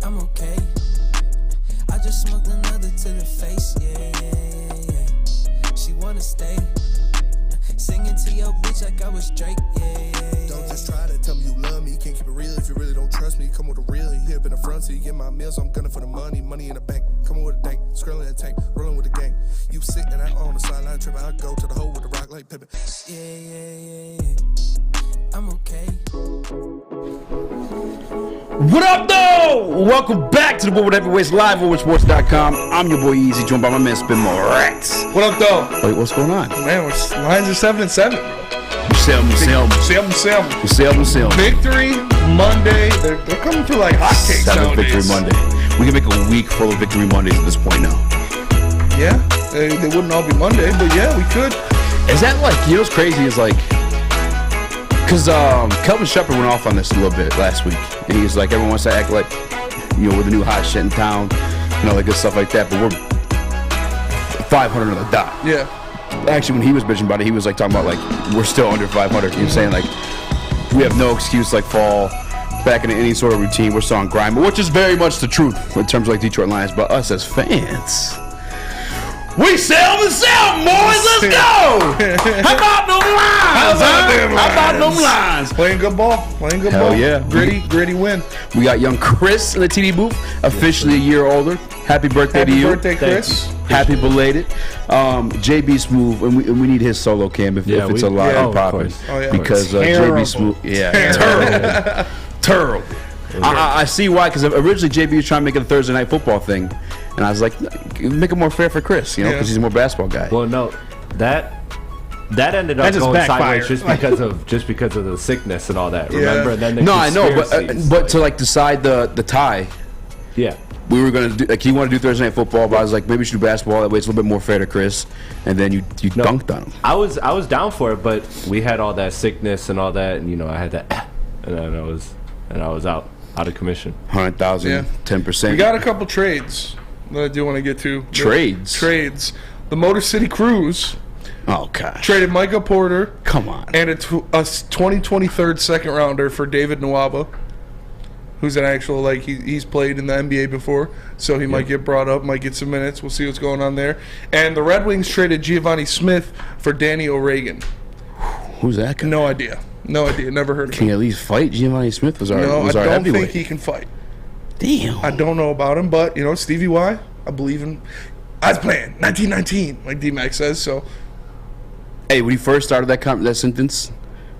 I'm okay. I just smoked another to the face, yeah. She wanna stay. Singing to your bitch like I was Drake, yeah. Don't just try to tell me you love me. Can't keep it real if you really don't trust me. Come with a real hip in the front, so you get my meals. I'm gunning for the money in the bank. Coming with a dank, scrolling the tank, rolling with the gang. You sick and I on the sideline tripping. I go to the hole with the rock like Pippin. Yeah. I'm okay. What up, though? Welcome back to the Woodward Heavyweights live on Woodsports.com. I'm your boy Eazy, joined by my man Spin More Rax. What up, though? Wait, what's going on? Man, lines are 7-7. Sell. Victory Monday. They're coming through like hotcakes nowadays. Victory Monday. We can make a week full of Victory Mondays at this point now. Yeah, they wouldn't all be Monday, but yeah, we could. Is that like, you know what's crazy is like, because Kelvin Shepard went off on this a little bit last week, and he was like, everyone wants to act like, you know, we're the new hot shit in town, and all that good stuff like that, but we're 500 on the dot. Yeah. Actually, when he was bitching about it, he was like talking about like, we're still under 500. You know what I'm saying? Like, we have no excuse like fall back into any sort of routine. We're still on grind, which is very much the truth in terms of like Detroit Lions, but us as fans, we sell and sell, boys. Let's go. How about them lines? How about them lines? Playing good ball. Hell yeah. Gritty win. We got young Chris in the TD booth, officially a year older. Happy birthday to you. Happy birthday, Chris. Happy belated. JB Smooth, and we need his solo cam if it's alive and popping. Because JB Smooth, terrible. I see why, because originally JB was trying to make it a Thursday night football thing, and I was like, make it more fair for Chris, you know, because he's a more basketball guy. Well, no, that ended up going sideways just because of the sickness and all that. Remember? And then I know, but to like decide the tie. Yeah. We were gonna do, like, he wanted to do Thursday night football, but I was like, maybe we should do basketball. That way, it's a little bit more fair to Chris. And then you dunked on him. I was down for it, but we had all that sickness and all that, and you know, I had that, and then I was out of commission. 100,000, 10%. We got a couple trades that I do want to get to. Trades. The Motor City Cruise. Oh gosh. Traded Micah Porter. Come on. And a 2023 second rounder for David Nwaba, who's an actual, like, he's played in the NBA before, so he might get brought up, might get some minutes. We'll see what's going on there. And the Red Wings traded Giovanni Smith for Danny O'Regan. Who's that guy? No idea. Never heard of him. Can he at least fight? Giovanni Smith was our heavyweight. I don't think he can fight. Damn. I don't know about him, but, you know, Stevie Y, I believe in. I was playing 1919, like D-Mac says, so. Hey, when he first started that sentence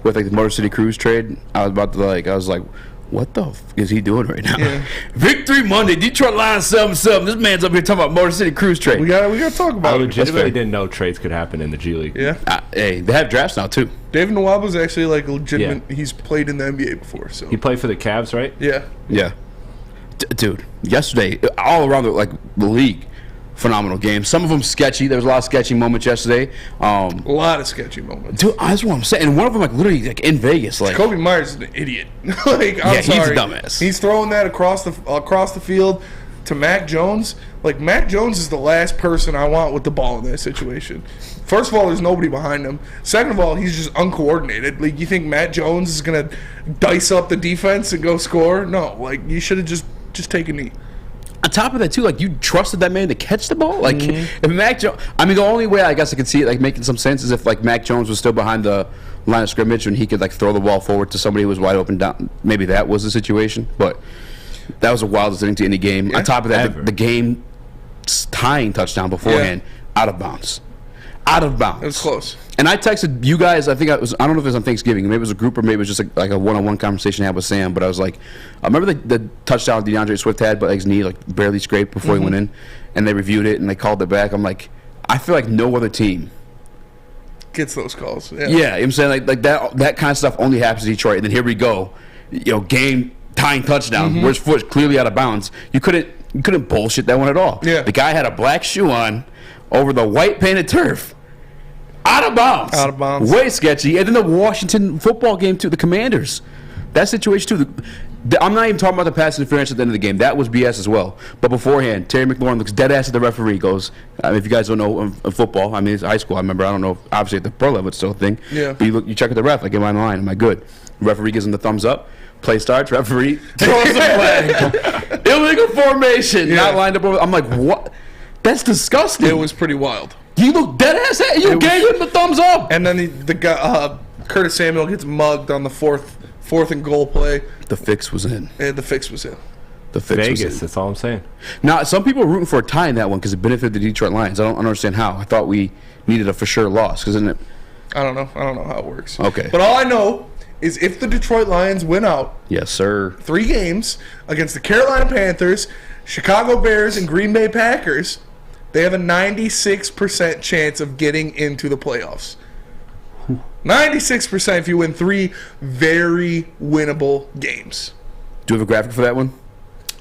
with, like, the Motor City Cruise trade, I was like, what the is he doing right now? Yeah. Victory Monday, Detroit Lions 7-7. This man's up here talking about Motor City Cruise trade. We got to talk about it. I legitimately didn't know trades could happen in the G League. Yeah. Hey, they have drafts now too. David Nwaba's actually like legitimate. Yeah. He's played in the NBA before, so he played for the Cavs, right? Yeah. Dude, yesterday, all around the league, phenomenal game. Some of them sketchy. There was a lot of sketchy moments yesterday. A lot of sketchy moments. Dude, that's what I'm saying. And one of them, like, literally, like, in Vegas, like, Kobe Myers is an idiot. I'm sorry. He's a dumbass. He's throwing that across the field to Mac Jones. Like, Mac Jones is the last person I want with the ball in that situation. First of all, there's nobody behind him. Second of all, he's just uncoordinated. Like, you think Matt Jones is gonna dice up the defense and go score? No. Like, you should have just taken a knee. On top of that, too, like, you trusted that man to catch the ball? Like, if Mac Jones... I mean, the only way I guess I could see it, like, making some sense is if, like, Mac Jones was still behind the line of scrimmage and he could, like, throw the ball forward to somebody who was wide open down. Maybe that was the situation. But that was the wildest thing to any game. Yeah, on top of that, the game-tying touchdown beforehand, out of bounds. Out of bounds. It was close. And I texted you guys, I don't know if it was on Thanksgiving, maybe it was a group or maybe it was just like a one-on-one conversation I had with Sam, but I was like, I remember the touchdown DeAndre Swift had, but his knee like barely scraped before he went in, and they reviewed it and they called it back. I'm like, I feel like no other team gets those calls. Yeah, you know what I'm saying? Like that kind of stuff only happens in Detroit, and then here we go, you know, game-tying touchdown, where his foot's clearly out of bounds. You couldn't bullshit that one at all. Yeah. The guy had a black shoe on over the white painted turf. Out of bounds. Out of bounds. Way sketchy. And then the Washington football game, too, the Commanders. That situation, too. I'm not even talking about the pass interference at the end of the game. That was BS as well. But beforehand, Terry McLaurin looks dead ass at the referee, goes, if you guys don't know football, I mean, it's high school. I remember, I don't know, if, obviously at the pro level it's still a thing. Yeah. But you check at the ref, like, am I in line? Am I good? The referee gives him the thumbs up. Play starts, referee throws the flag. It illegal formation, not lined up over. I'm like, what? That's disgusting. It was pretty wild. You look dead ass. You gave him the thumbs up. And then the guy, Curtis Samuel gets mugged on the fourth and goal play. The fix was in. And the fix was in. The fix Vegas, was in. that's all I'm saying. Now, some people are rooting for a tie in that one because it benefited the Detroit Lions. I don't understand how. I thought we needed a for sure loss because isn't it? I don't know how it works. Okay. But all I know is if the Detroit Lions win out, Yes, sir. 3 games against the Carolina Panthers, Chicago Bears, and Green Bay Packers, they have a 96% chance of getting into the playoffs. 96% if you win 3 very winnable games. Do you have a graphic for that one?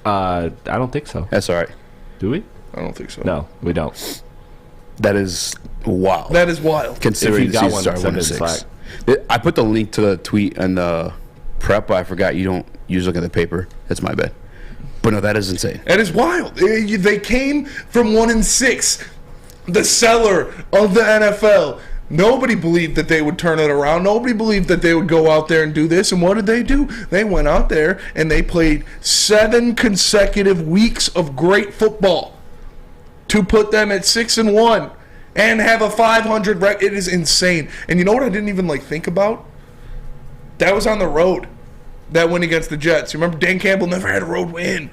I don't think so. That's all right. Do we? I don't think so. No, we don't. That is wild. That is wild. Considering If the you got season one, started send it 1-6. Slack. I put the link to the tweet and the prep, but I forgot you don't usually look at the paper. That's my bad. But no, that is insane. That is wild. They came from 1-6, the cellar of the NFL. Nobody believed that they would turn it around. Nobody believed that they would go out there and do this. And what did they do? They went out there and they played 7 consecutive weeks of great football to put them at 6-1 and have a 500 record. It is insane. And you know what I didn't even think about? That was on the road. That win against the Jets. You remember Dan Campbell never had a road win.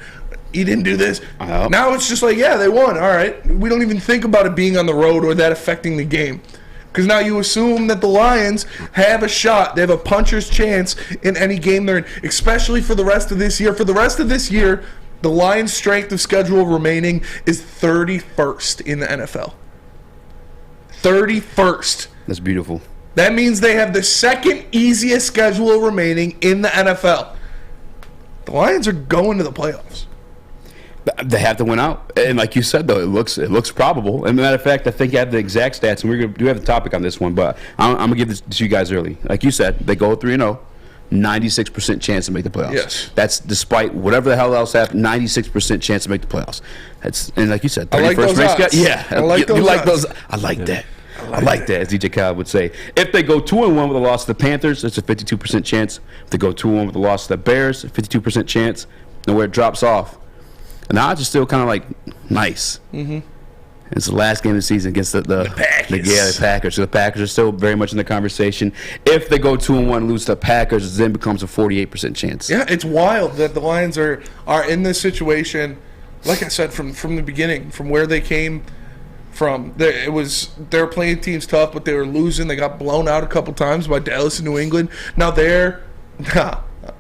He didn't do this. Now it's just they won. All right. We don't even think about it being on the road or that affecting the game. Because now you assume that the Lions have a shot. They have a puncher's chance in any game they're in, especially for the rest of this year. For the rest of this year, the Lions' strength of schedule remaining is 31st in the NFL. 31st. That's beautiful. That means they have the second easiest schedule remaining in the NFL. The Lions are going to the playoffs. They have to win out, and like you said, though, it looks probable. And matter of fact, I think I have the exact stats, and we do have the topic on this one, but I'm gonna give this to you guys early. Like you said, they go 3-0, 96% chance to make the playoffs. Yes, that's despite whatever the hell else happened. 96% chance to make the playoffs. And like you said, 31st I like those odds. Yeah, I like those. You like odds. those? I like that. I like that, as DJ Khaled would say. If they go 2-1 with a loss to the Panthers, it's a 52% chance. If they go 2-1 with a loss to the Bears, a 52% chance. And where it drops off, and the odds are still kind of nice. Mm-hmm. It's the last game of the season against the Packers. The Packers. So the Packers are still very much in the conversation. If they go 2-1 and lose to the Packers, it then becomes a 48% chance. Yeah, it's wild that the Lions are in this situation. Like I said, from the beginning, from where they came from, they were playing teams tough, but they were losing. They got blown out a couple times by Dallas and New England. Now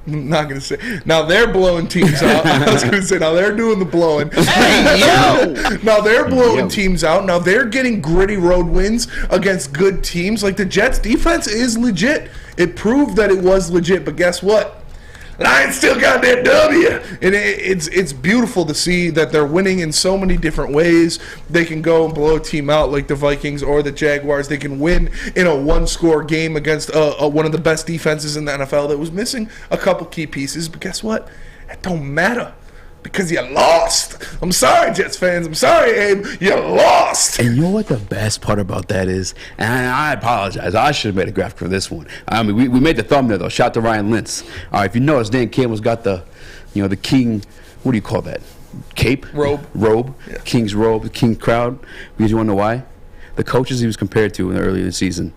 I'm not going to say. Now they're blowing teams out. I was going to say, now they're doing the blowing. Hey, yo! Now they're blowing teams out. Now they're getting gritty road wins against good teams. Like the Jets' defense is legit. It proved that it was legit. But guess what? Lions still got their W. And it's beautiful to see that they're winning in so many different ways. They can go and blow a team out like the Vikings or the Jaguars. They can win in a one-score game against one of the best defenses in the NFL that was missing a couple key pieces. But guess what? It don't matter because you lost. I'm sorry, Jets fans. I'm sorry, Abe. You lost. And you know what the best part about that is? And I apologize. I should have made a graphic for this one. I mean, we made the thumbnail, though. Shout out to Ryan Lentz. All right, if you notice, Dan Campbell's got the king, what do you call that? Cape? Robe. Yeah. King's robe, the king crowd. Because you want to know why? The coaches he was compared to earlier in the season.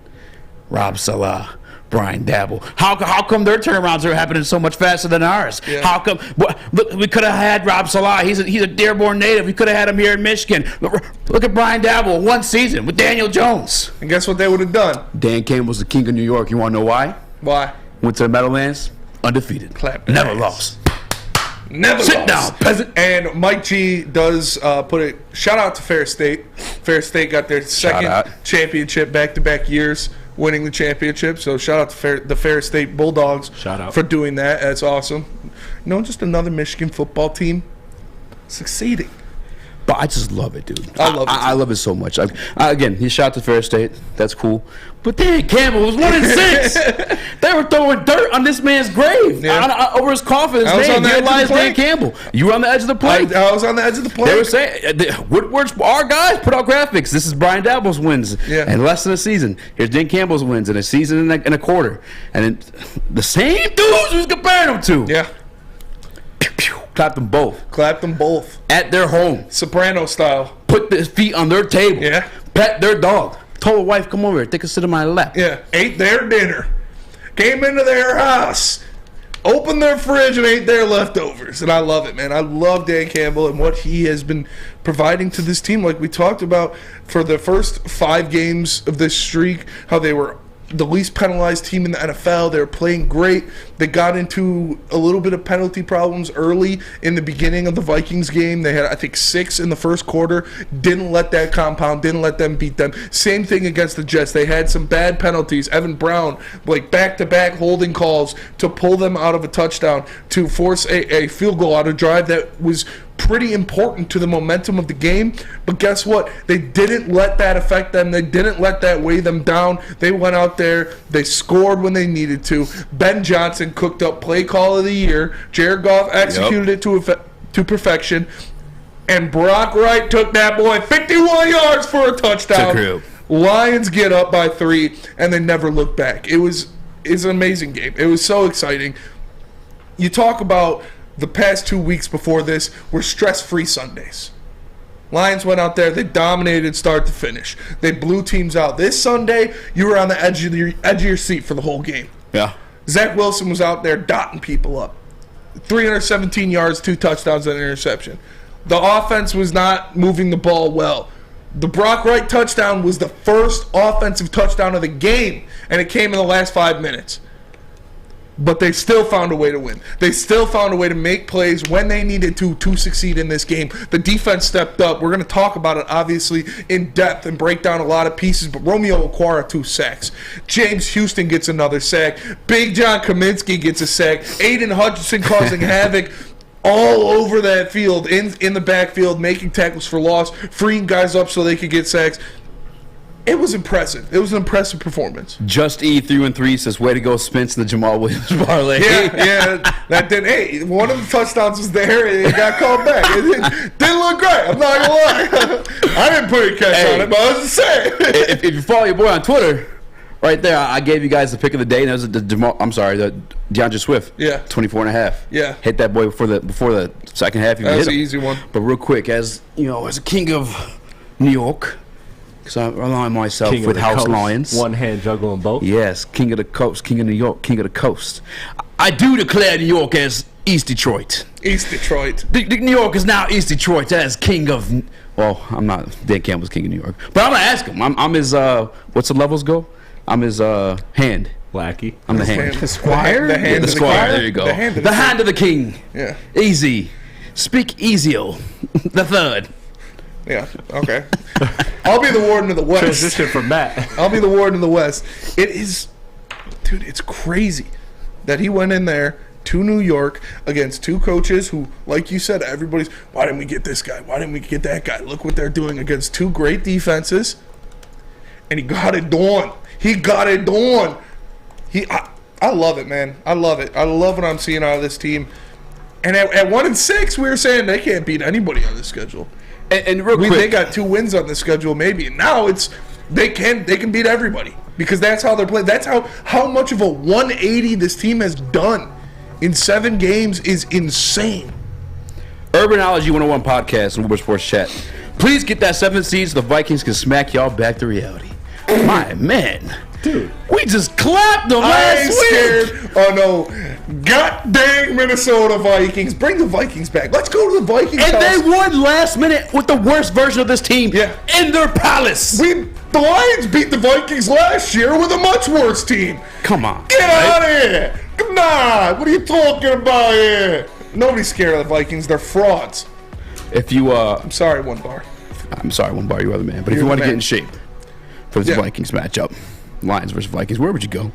Rob Salah, Brian Dabble. How come their turnarounds are happening so much faster than ours? Yeah. How come? Look, we could have had Rob Salah. He's a Dearborn native. We could have had him here in Michigan. Look at Brian Dabble, one season with Daniel Jones. And guess what they would have done? Dan Campbell's the king of New York. You want to know why? Why? Went to the Meadowlands, undefeated. Never lost. Sit down, peasant. And Mike G does put it. Shout out to Ferris State. Ferris State got their second championship back-to-back years, winning the championship. So shout out to the Ferris State Bulldogs for doing that. That's awesome. Just another Michigan football team succeeding. But I just love it, dude. I love it. I love it so much. Again, he shot to Ferris State. That's cool. But Dan Campbell was 1-6. They were throwing dirt on this man's grave over his coffin. His name, realized Dan Campbell. You were on the edge of the plate. I was on the edge of the plate. They were saying, Woodward's, our guys put out graphics. This is Brian Dabble's wins in less than a season. Here's Dan Campbell's wins in a season and a quarter. And then the same dudes who's comparing them to. Yeah. Pew, pew. Clapped them both. Clapped them both. At their home. Soprano style. Put their feet on their table. Yeah. Pet their dog. Told the wife, come over here, take a sit on my lap. Yeah. Ate their dinner. Came into their house. Opened their fridge and ate their leftovers. And I love it, man. I love Dan Campbell and what he has been providing to this team. Like we talked about for the first 5 games of this streak, how they were the least penalized team in the NFL. They were playing great. They got into a little bit of penalty problems early in the beginning of the Vikings game. They had, I think, 6 in the first quarter. Didn't let that compound, didn't let them beat them. Same thing against the Jets. They had some bad penalties. Evan Brown, like back-to-back holding calls to pull them out of a touchdown, to force a field goal out of drive that was pretty important to the momentum of the game. But guess what? They didn't let that affect them. They didn't let that weigh them down. They went out there. They scored when they needed to. Ben Johnson cooked up play call of the year. Jared Goff executed it to perfection. And Brock Wright took that boy 51 yards for a touchdown. Lions get up by 3, and they never look back. It's an amazing game. It was so exciting. You talk about the past 2 weeks before this were stress-free Sundays. Lions went out there. They dominated start to finish. They blew teams out. This Sunday, you were on the edge of your seat for the whole game. Yeah. Zach Wilson was out there dotting people up. 317 yards, 2 touchdowns, and an interception. The offense was not moving the ball well. The Brock Wright touchdown was the first offensive touchdown of the game, and it came in the last 5 minutes. But they still found a way to win. They still found a way to make plays when they needed to succeed in this game. The defense stepped up. We're going to talk about it, obviously, in depth and break down a lot of pieces. But Romeo Okwara, 2 sacks. James Houston gets another sack. Big John Kaminsky gets a sack. Aiden Hutchinson causing havoc all over that field, in the backfield, making tackles for loss, freeing guys up so they could get sacks. It was impressive. It was an impressive performance. Just E 3-3 says, way to go, Spence, and the Jamal Williams parlay. Yeah, that did. Hey, one of the touchdowns was there, and it got called back. It didn't look great. I'm not gonna lie. I didn't put a catch on it, but I was just saying. If you follow your boy on Twitter, right there, I gave you guys the pick of the day, and that was the DeAndre Swift. Yeah. 24.5. Yeah. Hit that boy before the second half. That was an easy one. But real quick, as a king of New York, because I align myself with House Coast. Lions. One hand juggling both. Yes, king of the coast, king of New York, king of the coast. I do declare New York as East Detroit. East Detroit. New York is now East Detroit as king of. Well, I'm not. Dan Campbell's king of New York, but I'm gonna ask him. I'm his. What's the levels go? I'm his hand. Lackey. I'm the hand. The squire. The hand. The squire. There you go. The hand of the king. Yeah. Easy. Speak Easio. The third. Yeah, okay. I'll be the warden of the West. Transition from Matt. I'll be the warden of the West. It is, dude, it's crazy that he went in there to New York against 2 coaches who, like you said, everybody's, why didn't we get this guy? Why didn't we get that guy? Look what they're doing against 2 great defenses. And he got it done. He got it done. I love it, man. I love it. I love what I'm seeing out of this team. And at 1-6, we were saying they can't beat anybody on this schedule. And real quick, they got 2 wins on the schedule, maybe. Now it's they can beat everybody because that's how they're playing. That's how much of a 180 this team has done in 7 games is insane. Urbanology 101 podcast and Woodward Sports Chat. Please get that 7th seed so the Vikings can smack y'all back to reality. My man. Dude, we just clapped them last week. Scared. Oh no, god dang Minnesota Vikings! Bring the Vikings back. Let's go to the Vikings. And they won last minute with the worst version of this team. Yeah. In their palace. The Lions beat the Vikings last year with a much worse team. Come on, get out of here! Come on, what are you talking about here? Nobody's scared of the Vikings. They're frauds. If you I'm sorry, one bar. I'm sorry, one bar. You are the man. But if you want to get in shape for this Vikings matchup. Lions versus Vikings, where would you go?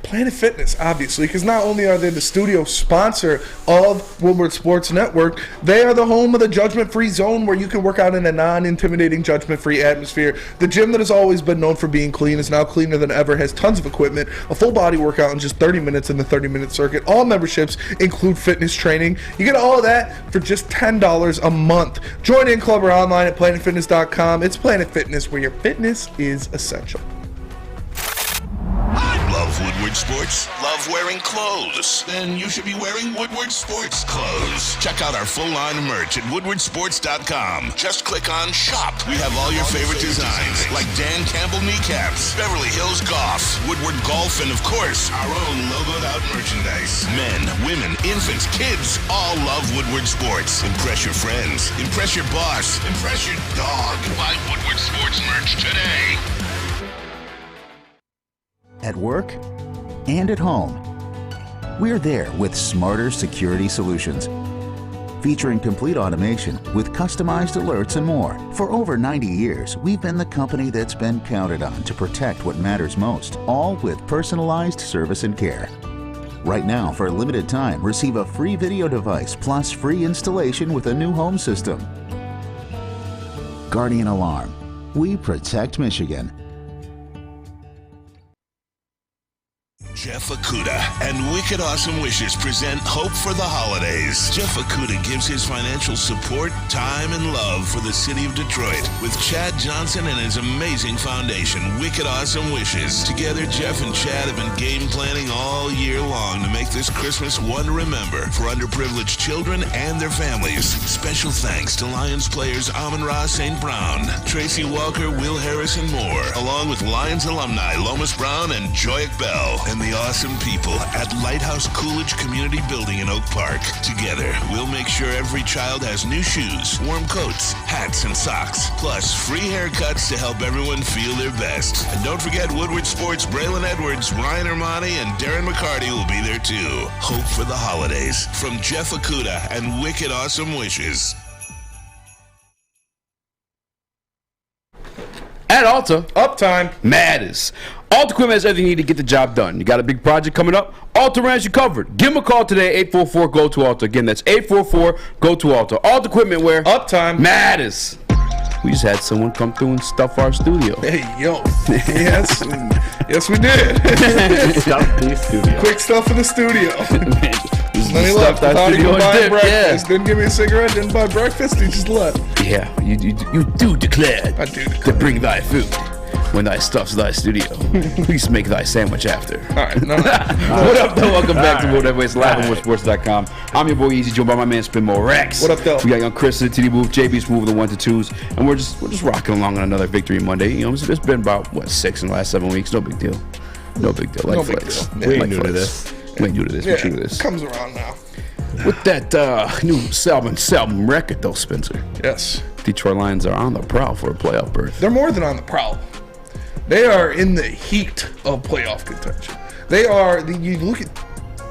Planet Fitness, obviously, because not only are they the studio sponsor of Woodward Sports Network, they are the home of the judgment-free zone where you can work out in a non-intimidating, judgment-free atmosphere. The gym that has always been known for being clean is now cleaner than ever, has tons of equipment, a full-body workout in just 30 minutes in the 30-minute circuit. All memberships include fitness training. You get all of that for just $10 a month. Join in club or online at planetfitness.com. It's Planet Fitness, where your fitness is essential. I love Woodward Woodward Sports? Love wearing clothes? Then you should be wearing Woodward Sports clothes. Check out our full line of merch at woodwardsports.com. Just click on shop. We have all your favorite designs, like Dan Campbell kneecaps, Beverly Hills Golf, Woodward Golf, and of course, our own logoed out merchandise. Men, women, infants, kids all love Woodward Sports. Impress your friends. Impress your boss. Impress your dog. Buy Woodward Sports merch today. At work and at home, we're there with smarter security solutions. Featuring complete automation with customized alerts and more. For over 90 years, we've been the company that's been counted on to protect what matters most, all with personalized service and care. Right now, for a limited time, receive a free video device plus free installation with a new home system. Guardian Alarm. We protect Michigan. Jeff Okuda and Wicked Awesome Wishes present Hope for the Holidays. Jeff Okuda gives his financial support, time, and love for the city of Detroit with Chad Johnson and his amazing foundation, Wicked Awesome Wishes. Together, Jeff and Chad have been game planning all year long to make this Christmas one to remember for underprivileged children and their families. Special thanks to Lions players Amon-Ra St. Brown, Tracy Walker, Will Harris, and more, along with Lions alumni Lomas Brown and Joyak Bell, and the awesome people at Lighthouse Coolidge Community Building in Oak Park. Together, we'll make sure every child has new shoes, warm coats, hats, and socks, plus free haircuts to help everyone feel their best. And don't forget Woodward Sports' Braylon Edwards, Ryan Armani, and Darren McCarty will be there too. Hope for the holidays from Jeff Okuda and Wicked Awesome Wishes. At Alta, Uptime. matters. Alta Equipment has everything you need to get the job done. You got a big project coming up? Alta has you covered. Give them a call today, 844-GO-TO-ALTA. Again, that's 844-GO-TO-ALTA. Alta Equipment where Uptime. matters. We just had someone come through and stuff our studio. Hey, yo. Yes. Yes, we did. Stuff the studio. Quick stuff in the studio. Then he Stuffed left. our Thought he studio could and buy dipped, breakfast. Didn't give me a cigarette. Didn't buy breakfast. He just left. Yeah, you do declare I do to declare. bring thy food when thy stuffs thy studio. Please make thy sandwich after. All right. No. What up, though? Welcome back to Woodward Ways live on WoodSports.com. I'm your boy Easy, joined by my man Spinmo Rex. What up, though? We got young Chris in the TD booth, JB's moving the 1 to 2s, and we're just rocking along on another Victory Monday. You know, it's been about 6 in the last 7 weeks. No big deal. No big deal. Like No big flights. deal. We ain't Like new to flights. this. We ain't new to this. Yeah, We're true to this. comes around now. With that new album record, though, Spencer, Yes. Detroit Lions are on the prowl for a playoff berth. They're more than on the prowl. They are in the heat of playoff contention. They are. You look at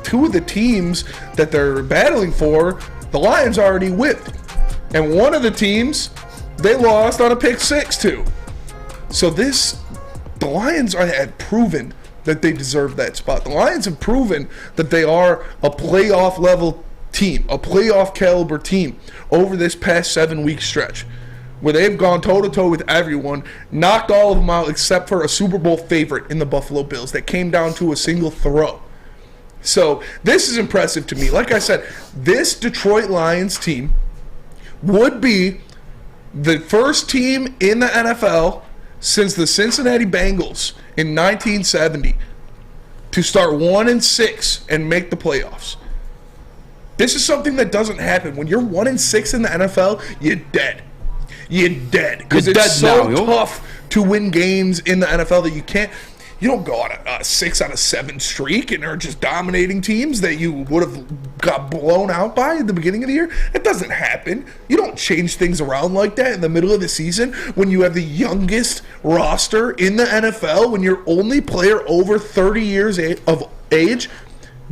two of the teams that they're battling for. The Lions already whipped, and one of the teams they lost on a pick 6 to. So the Lions had proven that they deserve that spot. The Lions have proven that they are a playoff level team, a playoff caliber team over this past 7-week stretch, where they've gone toe-to-toe with everyone, knocked all of them out except for a Super Bowl favorite in the Buffalo Bills that came down to a single throw. So this is impressive to me. Like I said, this Detroit Lions team would be the first team in the NFL since the Cincinnati Bengals in 1970 to start 1-6 and make the playoffs. This is something that doesn't happen. When you're 1-6 in the NFL, you're dead. You're dead. Because You're it's dead so now, yo. tough to win games in the NFL that you don't go on a 6 out of 7 streak and are just dominating teams that you would have got blown out by at the beginning of the year. It doesn't happen. You don't change things around like that in the middle of the season when you have the youngest roster in the NFL, when your only player over 30 years of age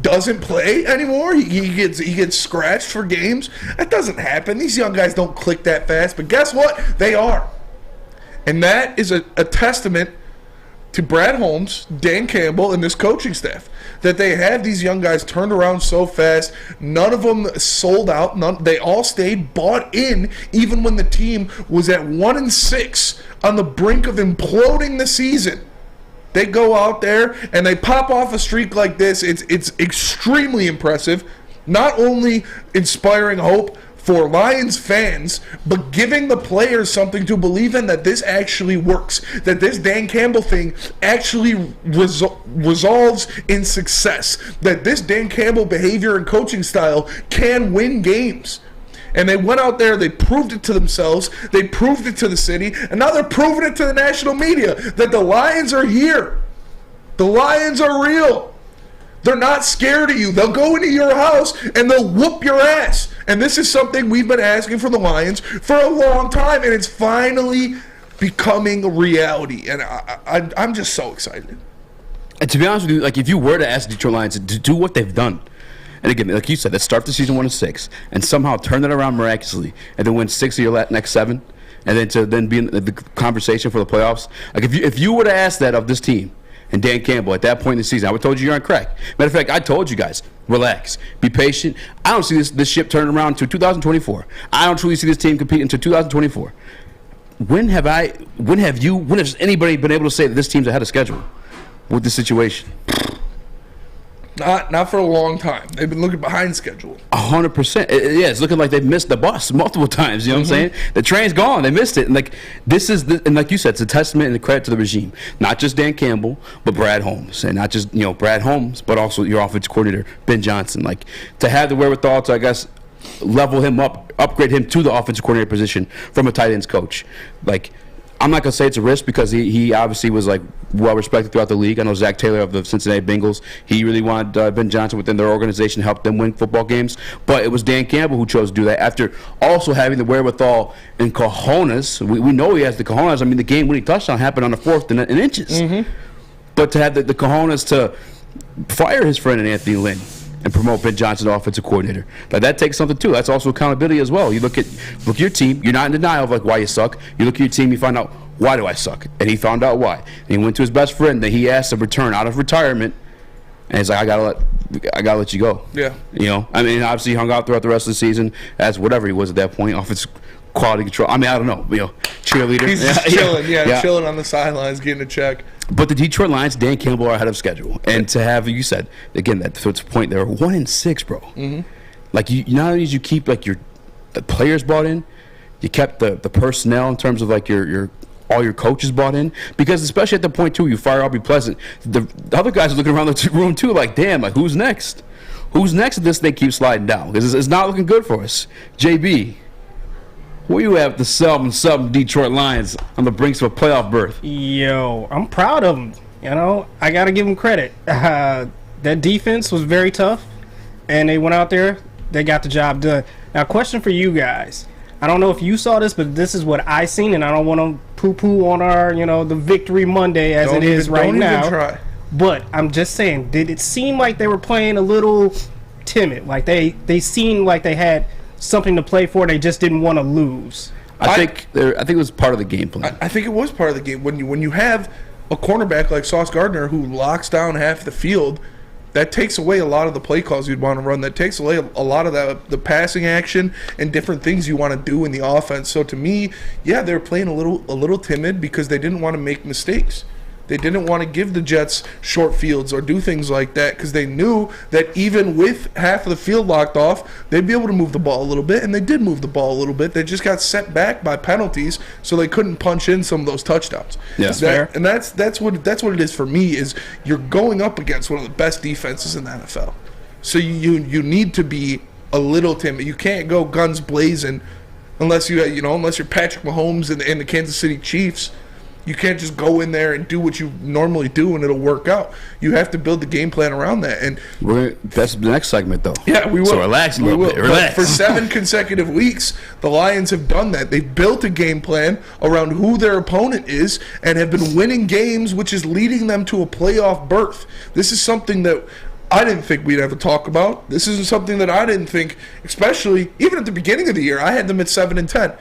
doesn't play anymore. He gets scratched for games. That doesn't happen. These young guys don't click that fast. But guess what? They are. And that is a testament to Brad Holmes, Dan Campbell, and this coaching staff, that they had these young guys turned around so fast. None of them sold out. They all stayed bought in, even when the team was at 1-6 on the brink of imploding the season. They go out there and they pop off a streak like this. It's extremely impressive. Not only inspiring hope for Lions fans, but giving the players something to believe in, that this actually works, that this Dan Campbell thing actually resolves in success, that this Dan Campbell behavior and coaching style can win games. And they went out there, they proved it to themselves, they proved it to the city, and now they're proving it to the national media that the Lions are here. The Lions are real. They're not scared of you. They'll go into your house and they'll whoop your ass. And this is something we've been asking for the Lions for a long time, and it's finally becoming a reality. And I'm just so excited. And to be honest with you, like if you were to ask the Detroit Lions to do what they've done, and again, like you said, let's start the season 1-6 and somehow turn it around miraculously and then win 6 of your next 7, and then to then be in the conversation for the playoffs. Like if you were to ask that of this team and Dan Campbell at that point in the season, I would have told you you're on crack. Matter of fact, I told you guys, relax, be patient. I don't see this ship turning around until 2024. I don't truly see this team compete until 2024. When has anybody been able to say that this team's ahead of schedule with this situation? Not for a long time. They've been looking behind schedule. 100%. Yeah, it's looking like they've missed the bus multiple times. You know what I'm saying? The train's gone. They missed it. And like and like you said, it's a testament and a credit to the regime. Not just Dan Campbell, but Brad Holmes, and not just Brad Holmes, but also your offensive coordinator Ben Johnson. Like to have the wherewithal to, I guess, level him up, upgrade him to the offensive coordinator position from a tight ends coach. Like, I'm not going to say it's a risk because he obviously was like well respected throughout the league. I know Zach Taylor of the Cincinnati Bengals, he really wanted Ben Johnson within their organization to help them win football games. But it was Dan Campbell who chose to do that after also having the wherewithal and cojones. We know he has the cojones. I mean, the game-winning touchdown happened on the 4th and inches. But to have the cojones to fire his friend Anthony Lynn and promote Ben Johnson, offensive coordinator. Like that takes something too. That's also accountability as well. You look at your team. You're not in denial of like why you suck. You look at your team. You find out why do I suck, and he found out why. And he went to his best friend that he asked to return out of retirement, and he's like, I gotta let you go. Yeah. I mean, obviously he hung out throughout the rest of the season as whatever he was at that point, offensive quality control. I mean, I don't know. Cheerleader. He's just chilling. Chilling on the sidelines, getting a check. But the Detroit Lions, Dan Campbell, are ahead of schedule, and to have you said again that to its point, they were 1-6, bro. Like you not only did you keep like the players bought in, you kept the personnel in terms of like your all your coaches bought in, because especially at the point too, you fire Aubrey Pleasant. The other guys are looking around the room too, like damn, like who's next? Who's next if this thing keeps sliding down? Because it's not looking good for us. JB, where you at the sub Detroit Lions on the brinks of a playoff berth? Yo, I'm proud of them. I got to give them credit. That defense was very tough, and they went out there, they got the job done. Now, question for you guys. I don't know if you saw this, but this is what I seen, and I don't want to poo-poo on our, the Victory Monday as it is right now. Don't even try. But I'm just saying, did it seem like they were playing a little timid? Like they seemed like they had something to play for, they just didn't want to lose. I think it was part of the game plan. I think it was part of the game. When you have a cornerback like Sauce Gardner who locks down half the field, that takes away a lot of the play calls you'd want to run. That takes away a lot of the passing action and different things you want to do in the offense. So to me, yeah, they were playing a little timid because they didn't want to make mistakes. They didn't want to give the Jets short fields or do things like that because they knew that even with half of the field locked off, they'd be able to move the ball a little bit, and they did move the ball a little bit. They just got set back by penalties, so they couldn't punch in some of those touchdowns. Yeah, fair. And that's what it is for me. Is you're going up against one of the best defenses in the NFL, so you need to be a little timid. You can't go guns blazing unless you're Patrick Mahomes and the Kansas City Chiefs. You can't just go in there and do what you normally do and it'll work out. You have to build the game plan around that. And that's the next segment, though. Yeah, we will. So relax a little bit. Relax. But for 7 consecutive weeks, the Lions have done that. They've built a game plan around who their opponent is and have been winning games, which is leading them to a playoff berth. This is something that I didn't think we'd ever talk about. This isn't something that I didn't think, especially even at the beginning of the year, I had them at 7-10.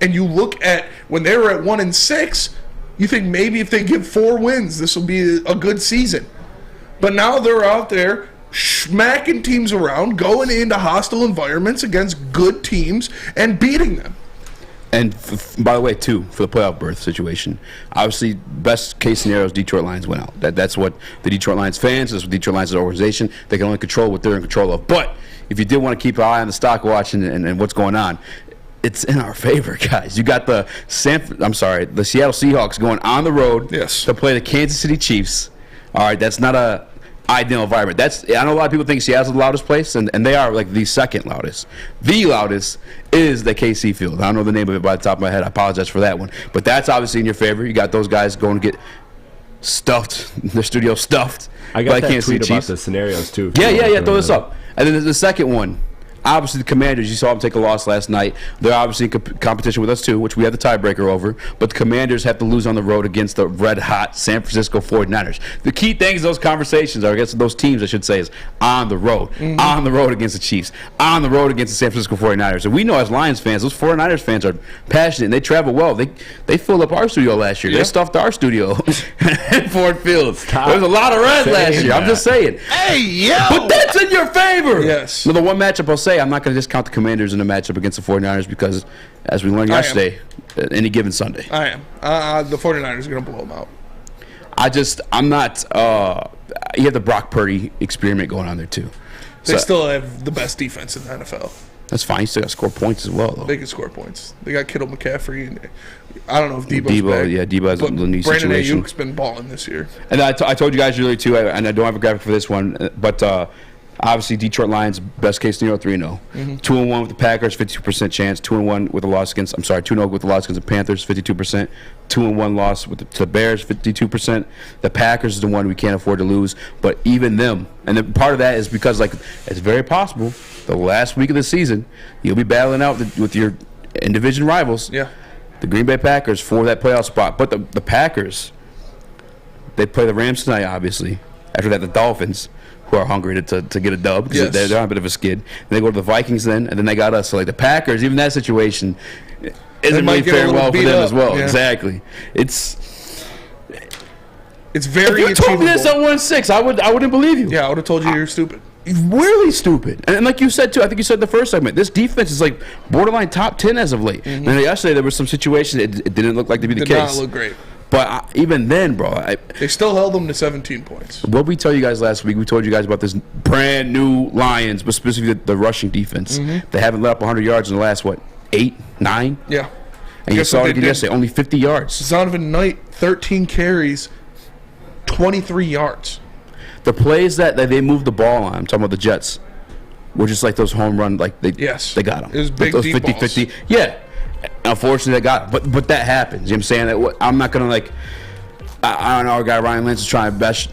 And you look at when they were at 1-6, you think maybe if they get 4 wins, this will be a good season. But now they're out there smacking teams around, going into hostile environments against good teams and beating them. And by the way, too, for the playoff berth situation, obviously, best case scenario is Detroit Lions went out. That's what the Detroit Lions fans, that's what Detroit Lions organization, they can only control what they're in control of. But if you did want to keep an eye on the stock watch and what's going on, it's in our favor, guys. You got the Seattle Seahawks going on the road to play the Kansas City Chiefs. All right, that's not a ideal environment. I know a lot of people think Seattle's the loudest place, and they are like the second loudest. The loudest is the KC Field. I don't know the name of it by the top of my head. I apologize for that one. But that's obviously in your favor. You got those guys going to get stuffed, their studio stuffed. I got that tweet about the scenarios, too. Yeah, throw this up. And then the second one. Obviously, the Commanders, you saw them take a loss last night. They're obviously in competition with us, too, which we have the tiebreaker over. But the Commanders have to lose on the road against the red-hot San Francisco 49ers. The key thing is those conversations, or against those teams, I should say, is on the road. On the road against the Chiefs. On the road against the San Francisco 49ers. And we know as Lions fans, those 49ers fans are passionate, and they travel well. They filled up our studio last year. They stuffed our studio at Ford Field. There was a lot of red last year. I'm just saying. Hey, yo! But that's in your favor! Yes. Well, the one matchup I'll say, I'm not going to discount the Commanders in a matchup against the 49ers because, as we learned yesterday, any given Sunday. I am. The 49ers are going to blow them out. I'm not. You have the Brock Purdy experiment going on there, too. They still have the best defense in the NFL. That's fine. You still got to score points as well, though. They can score points. They got Kittle, McCaffrey, and I don't know if Debo's back. Yeah, Debo has a little new Brandon situation. Ayuk's been balling this year. And I told you guys earlier, too, and I don't have a graphic for this one, but obviously, Detroit Lions, best case scenario, 3-0. 2-1 with the Packers, 52% chance. 2-1 with a loss against, 2-0 with the loss against the Panthers, 52%. 2-1 loss to the Bears, 52%. The Packers is the one we can't afford to lose. But even them, and then part of that is because, it's very possible the last week of the season, you'll be battling out with your in-division rivals, the Green Bay Packers, for that playoff spot. But the Packers, they play the Rams tonight, obviously. After that, the Dolphins, who are hungry to get a dub because they're on a bit of a skid. And they go to the Vikings then, and then they got us. So, the Packers, even that situation isn't really faring well for them as well. Yeah. Exactly. It's very. If you told me this at 1-6, I wouldn't believe you. Yeah, I would have told you you're stupid. Really stupid. And like you said, too, I think you said in the first segment, this defense is borderline top 10 as of late. And yesterday there was some situation it didn't look like to be the case. Did not look great. But even then, bro, they still held them to 17 points. What we tell you guys last week, we told you guys about this brand new Lions, but specifically the rushing defense. They haven't let up 100 yards in the last, 8, 9? Yeah. And you saw it again yesterday, only 50 yards. Zonovan Knight, 13 carries, 23 yards. The plays that they moved the ball on, I'm talking about the Jets, were just like those home run, they got them. It was big, those deep 50-50. balls. Yeah. Unfortunately, they got it. But that happens. You know what I'm saying? I'm not going to, I don't know, our guy Ryan Lynch is trying to bash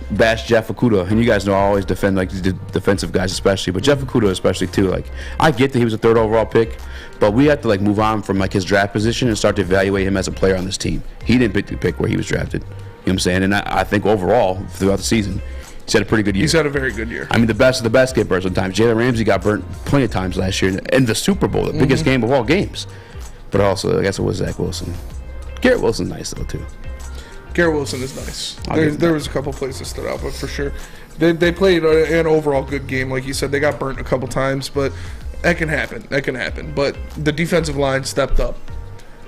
Jeff Okudah. And you guys know I always defend, the defensive guys especially. But Jeff Okudah especially, too. I get that he was a third overall pick. But we have to, move on from, his draft position and start to evaluate him as a player on this team. He didn't pick the pick where he was drafted. You know what I'm saying? And I think overall, throughout the season, he's had a pretty good year. He's had a very good year. I mean, the best of the best get burnt sometimes. Jalen Ramsey got burnt plenty of times last year in the Super Bowl, the biggest game of all games. But also, I guess it was Zach Wilson. Garrett Wilson's nice, though, too. Garrett Wilson is nice. There was a couple plays that stood out, but for sure. They played an overall good game. Like you said, they got burnt a couple times, but that can happen. But the defensive line stepped up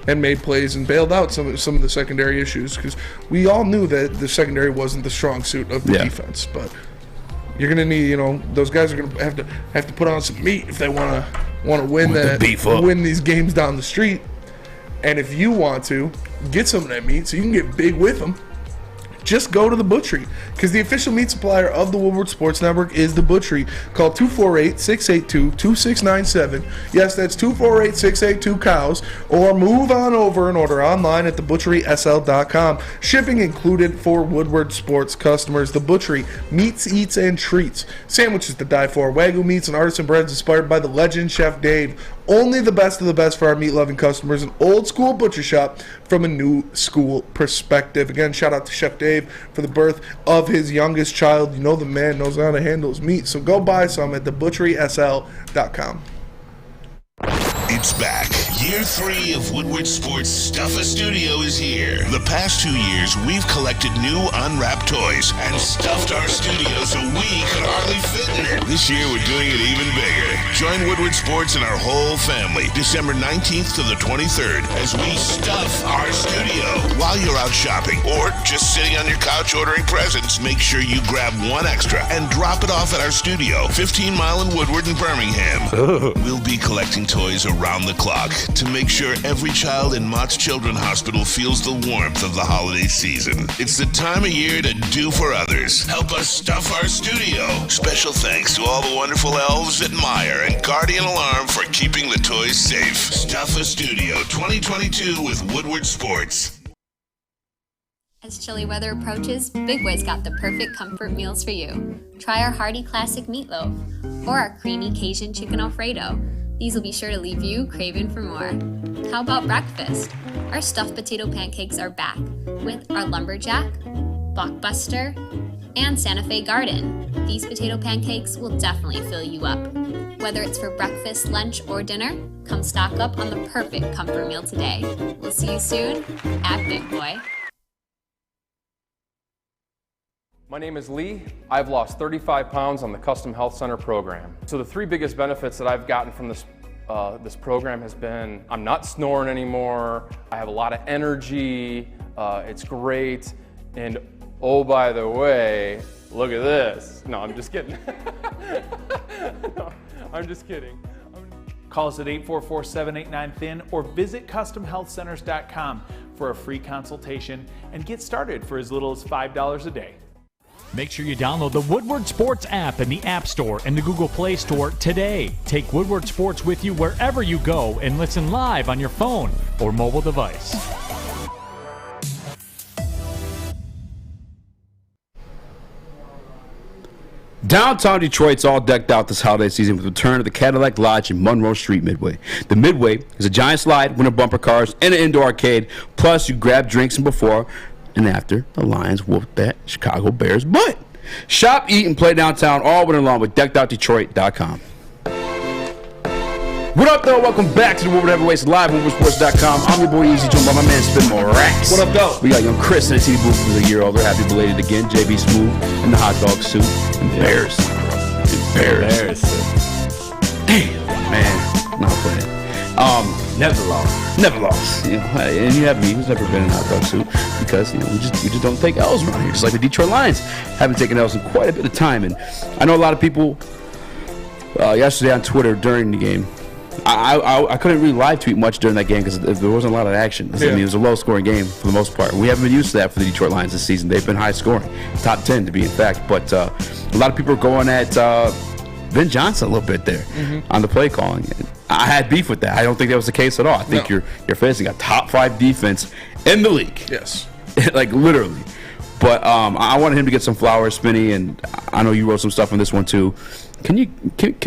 and made plays and bailed out some of the secondary issues because we all knew that the secondary wasn't the strong suit of the defense. But you're going to need, those guys are going to have to put on some meat if they want to win these games down the street. And if you want to get some of that meat so you can get big with them, just go to the Butchery, because the official meat supplier of the Woodward Sports Network is the Butchery. Call 248-682-2697. Yes, that's 248-682-COWS, or move on over and order online at thebutcherysl.com. Shipping included for Woodward Sports customers. The Butchery, meats, eats, and treats. Sandwiches to die for. Wagyu meats and artisan breads inspired by the legend Chef Dave. Only the best of the best for our meat-loving customers. An old-school butcher shop from a new-school perspective. Again, shout out to Chef Dave for the birth of his youngest child. You know the man knows how to handle his meat. So go buy some at thebutcherysl.com. It's back. Year 3 of Woodward Sports Stuff a Studio is here. The past 2 years, we've collected new unwrapped toys and stuffed our studio so we could hardly fit in it. This year, we're doing it even bigger. Join Woodward Sports and our whole family December 19th to the 23rd as we stuff our studio. While you're out shopping or just sitting on your couch ordering presents, make sure you grab one extra and drop it off at our studio, 15 Mile in Woodward in Birmingham. We'll be collecting toys around the clock to make sure every child in Mott's Children's Hospital feels the warmth of the holiday season. It's the time of year to do for others. Help us stuff our studio. Special thanks to all the wonderful elves at Meyer and Guardian Alarm for keeping the toys safe. Stuff a Studio 2022 with Woodward Sports. As chilly weather approaches, Big Boy's got the perfect comfort meals for you. Try our hearty classic meatloaf or our creamy Cajun chicken Alfredo. These will be sure to leave you craving for more. How about breakfast? Our stuffed potato pancakes are back with our Lumberjack, Blockbuster, and Santa Fe Garden. These potato pancakes will definitely fill you up. Whether it's for breakfast, lunch, or dinner, come stock up on the perfect comfort meal today. We'll see you soon at Big Boy. My name is Lee. I've lost 35 pounds on the Custom Health Center program. So the 3 biggest benefits that I've gotten from this program has been I'm not snoring anymore, I have a lot of energy, it's great, and oh, by the way, look at this. No, I'm just kidding. No, I'm just kidding. Call us at 844-789-THIN or visit CustomHealthCenters.com for a free consultation and get started for as little as $5 a day. Make sure you download the Woodward Sports app in the App Store and the Google Play Store today. Take Woodward Sports with you wherever you go and listen live on your phone or mobile device. Downtown Detroit's all decked out this holiday season with the return of the Cadillac Lodge in Monroe Street Midway. The Midway is a giant slide, winter bumper cars, and an indoor arcade. Plus, you grab drinks before and after the Lions whooped that Chicago Bears butt. Shop, eat, and play downtown all winter long with DeckedOutDetroit.com. What up, though? Welcome back to the Woodward Heavyweights live on WoodwardSports.com. I'm your boy Easy, joined by my man Spin Rax. What up, though? We got young Chris in the TV booth who's a year older. Happy belated again. JB Smooth in the hot dog suit. And Bears. Bears. Damn, man. Not playing. Never lost. Never lost. You know, and you have me, who's never been in a hot dog suit, because you know we just don't take L's around here. Just like the Detroit Lions haven't taken L's in quite a bit of time. And I know a lot of people yesterday on Twitter during the game. I couldn't really live tweet much during that game because there wasn't a lot of action. I mean, it was a low-scoring game for the most part. We haven't been used to that for the Detroit Lions this season. They've been high-scoring, top 10 to be in fact. But a lot of people are going at Ben Johnson a little bit there on the play calling. I had beef with that. I don't think that was the case at all. I think you're facing a top 5 defense in the league. Yes, like literally. But I wanted him to get some flowers, Spinny, and I know you wrote some stuff on this one too. Can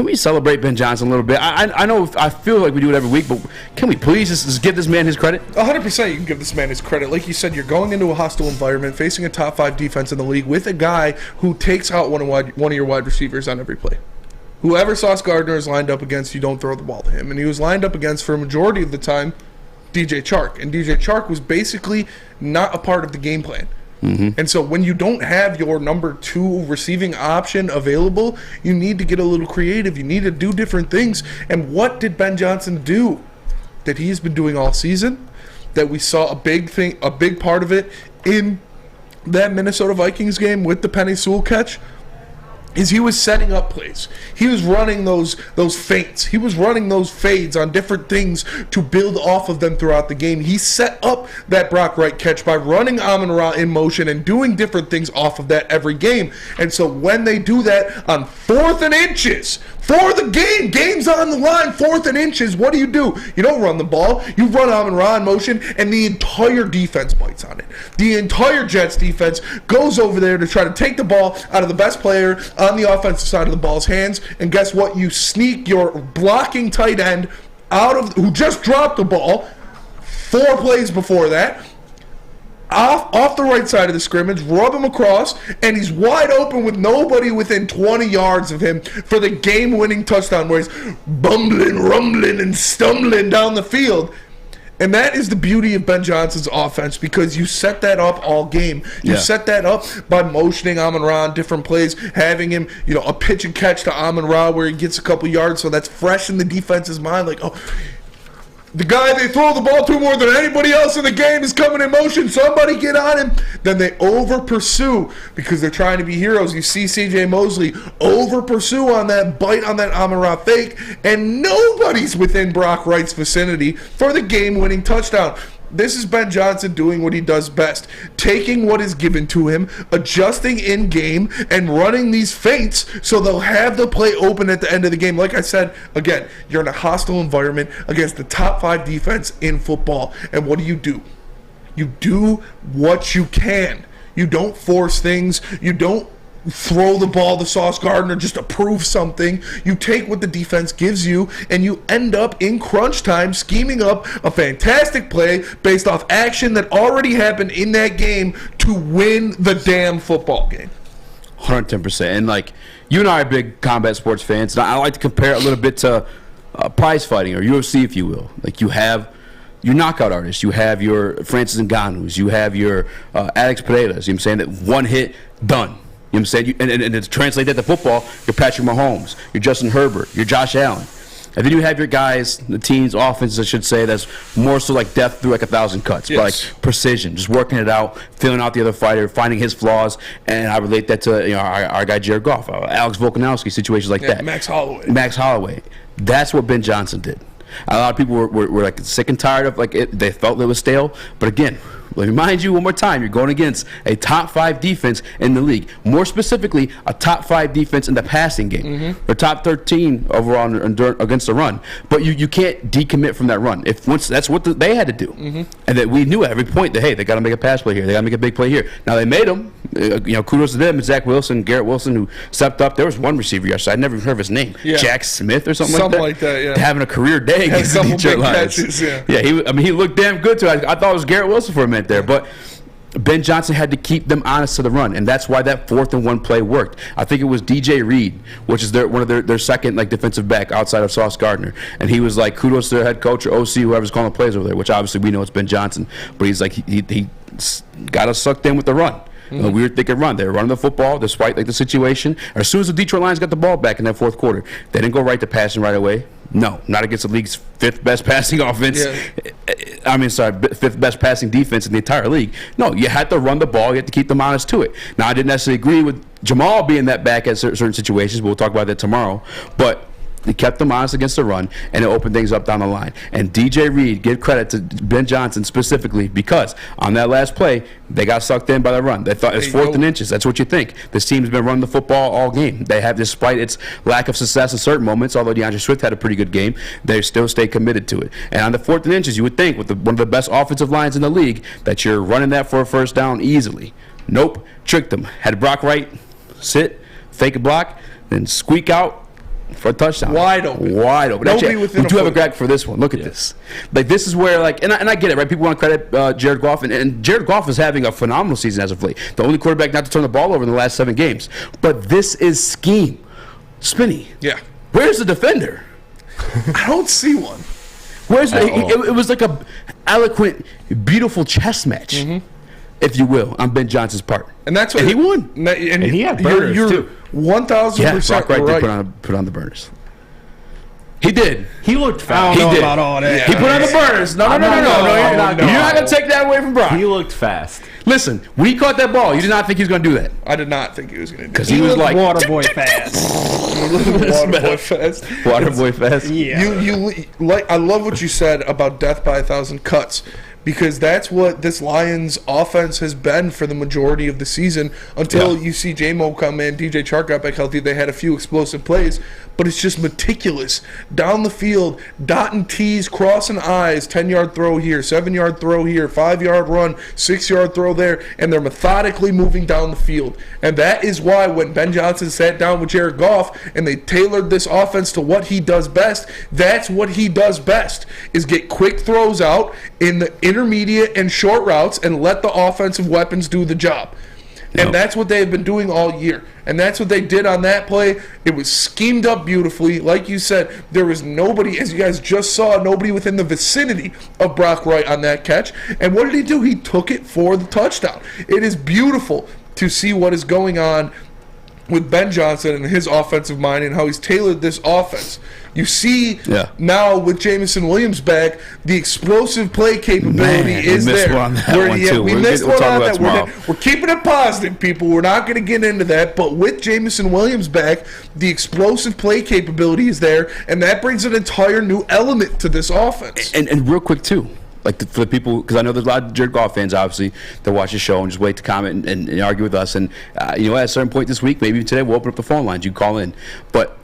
we celebrate Ben Johnson a little bit? I know I feel like we do it every week, but can we please just give this man his credit? 100% you can give this man his credit. Like you said, you're going into a hostile environment, facing a top 5 defense in the league with a guy who takes out one of your wide receivers on every play. Whoever Sauce Gardner is lined up against, you don't throw the ball to him. And he was lined up against, for a majority of the time, DJ Chark. And DJ Chark was basically not a part of the game plan. And so when you don't have your number 2 receiving option available, you need to get a little creative. You need to do different things. And what did Ben Johnson do that he's been doing all season? That we saw a big part of it in that Minnesota Vikings game with the Penei Sewell catch? Is he was setting up plays. He was running those feints. He was running those fades on different things to build off of them throughout the game. He set up that Brock Wright catch by running Amon-Ra in motion and doing different things off of that every game. And so when they do that on 4th and inches, for the game's on the line, 4th and inches, what do? You don't run the ball. You run Amon-Ra in motion, and the entire defense bites on it. The entire Jets defense goes over there to try to take the ball out of the best player on the offensive side of the ball's hands, and guess what? You sneak your blocking tight end out of who just dropped the ball 4 plays before that. off the right side of the scrimmage, rub him across, and he's wide open with nobody within 20 yards of him for the game-winning touchdown where he's bumbling, rumbling, and stumbling down the field. And that is the beauty of Ben Johnson's offense, because you set that up all game. You set that up by motioning Amon-Ra on different plays, having him, a pitch and catch to Amon-Ra where he gets a couple yards, so that's fresh in the defense's mind. Like, oh, the guy they throw the ball to more than anybody else in the game is coming in motion. Somebody get on him. Then they over-pursue because they're trying to be heroes. You see C.J. Mosley over-pursue on that bite on that Amon-Ra fake, and nobody's within Brock Wright's vicinity for the game-winning touchdown. This is Ben Johnson doing what he does best, taking what is given to him, adjusting in-game, and running these feints so they'll have the play open at the end of the game. Like I said, again, you're in a hostile environment against the top 5 defense in football, and what do? You do what you can. You don't force things. You don't throw the ball to Sauce Gardner just to prove something. You take what the defense gives you, and you end up in crunch time scheming up a fantastic play based off action that already happened in that game to win the damn football game. 110%. And, you and I are big combat sports fans, and I like to compare it a little bit to prize fighting, or UFC, if you will. Like, you have your knockout artists, you have your Francis Ngannou's, you have your Alex Pereiras, you know what I'm saying, that one hit, done. You know what I'm saying? And to translate that to football, you're Patrick Mahomes, you're Justin Herbert, you're Josh Allen. And then you have your guys, the team's offense, I should say, that's more so like death through 1,000 cuts. Yes. But precision, just working it out, feeling out the other fighter, finding his flaws. And I relate that to our guy Jared Goff, Alex Volkanovski, situations like that. Max Holloway. That's what Ben Johnson did. A lot of people were sick and tired of it. They felt it was stale. But again, let me remind you one more time, you're going against a top 5 defense in the league. More specifically, a top 5 defense in the passing game. Mm-hmm. Or top 13 overall against the run. But you can't decommit from that run. That's what they had to do. Mm-hmm. And that we knew at every point that, hey, they got to make a pass play here. They got to make a big play here. Now, they made them. Kudos to them. Zach Wilson, Garrett Wilson, who stepped up. There was one receiver yesterday. I'd never even heard of his name. Yeah. Jack Smith or something like that. Yeah. Having a career day against the Detroit Lions. He looked damn good too. I thought it was Garrett Wilson for a minute there, but Ben Johnson had to keep them honest to the run, and that's why that 4th and 1 play worked. I think it was DJ Reed, which is one of their second defensive back outside of Sauce Gardner, and he was like, kudos to their head coach or OC, whoever's calling the plays over there, which obviously we know it's Ben Johnson, but he's like, he got us sucked in with the run. Mm-hmm. We were thinking run. They were running the football despite the situation. As soon as the Detroit Lions got the ball back in that 4th quarter, they didn't go right to passing right away. No, not against the league's 5th best passing offense. Yeah. 5th best passing defense in the entire league. No, you had to run the ball. You had to keep them honest to it. Now, I didn't necessarily agree with Jamal being that back at certain situations. We'll talk about that tomorrow. But he kept them honest against the run, and it opened things up down the line. And DJ Reed, give credit to Ben Johnson specifically, because on that last play, they got sucked in by the run. They thought it's 4th and inches. That's what you think. This team's been running the football all game. They have, despite its lack of success in certain moments, although DeAndre Swift had a pretty good game, they still stay committed to it. And on the 4th and inches, you would think, with one of the best offensive lines in the league, that you're running that for a first down easily. Nope. Tricked them. Had Brock Wright sit, fake a block, then squeak out for a touchdown. Wide open. Actually, we do have a graphic for this one. Look at this. This is where, and I get it, right? People want to credit Jared Goff, and Jared Goff is having a phenomenal season as of late. The only quarterback not to turn the ball over in the last 7 games. But this is scheme. Spinny. Yeah. Where's the defender? I don't see one. Where's it was like a eloquent, beautiful chess match. Mm-hmm. If you will, on Ben Johnson's part. And that's what he won. And he had burners, too. 1,000% right. Put on the burners. He did. He looked fast. I don't know about all that. He put on the burners. No. You're not going to take that away from Brock. He looked fast. Listen, when he caught that ball, you did not think he was going to do that. I did not think he was going to do that. Because he was like water boy fast. Water boy fast. Yeah. I love what you said about death by 1,000 cuts. Because that's what this Lions offense has been for the majority of the season until you see J-Mo come in, DJ Chark got back healthy. They had a few explosive plays, but it's just meticulous. Down the field, dotting T's, crossing I's, 10-yard throw here, 7-yard throw here, 5-yard run, 6-yard throw throw there, and they're methodically moving down the field. And that is why when Ben Johnson sat down with Jared Goff and they tailored this offense to what he does best, that's what he does best, is get quick throws out in the intermediate and short routes and let the offensive weapons do the job. And that's what they have been doing all year. And that's what they did on that play. It was schemed up beautifully. Like you said, there was nobody, as you guys just saw, nobody within the vicinity of Brock Wright on that catch. And what did he do? He took it for the touchdown. It is beautiful to see what is going on with Ben Johnson and his offensive mind and how he's tailored this offense. You see now with Jameson Williams back, the explosive play capability is there. We missed one on that. We're keeping it positive, people. We're not going to get into that. But with Jameson Williams back, the explosive play capability is there, and that brings an entire new element to this offense. And real quick, too. Like for the people, because I know there's a lot of Jared Goff fans, obviously, that watch the show and just wait to comment and argue with us. And, at a certain point this week, maybe today, we'll open up the phone lines. You call in. But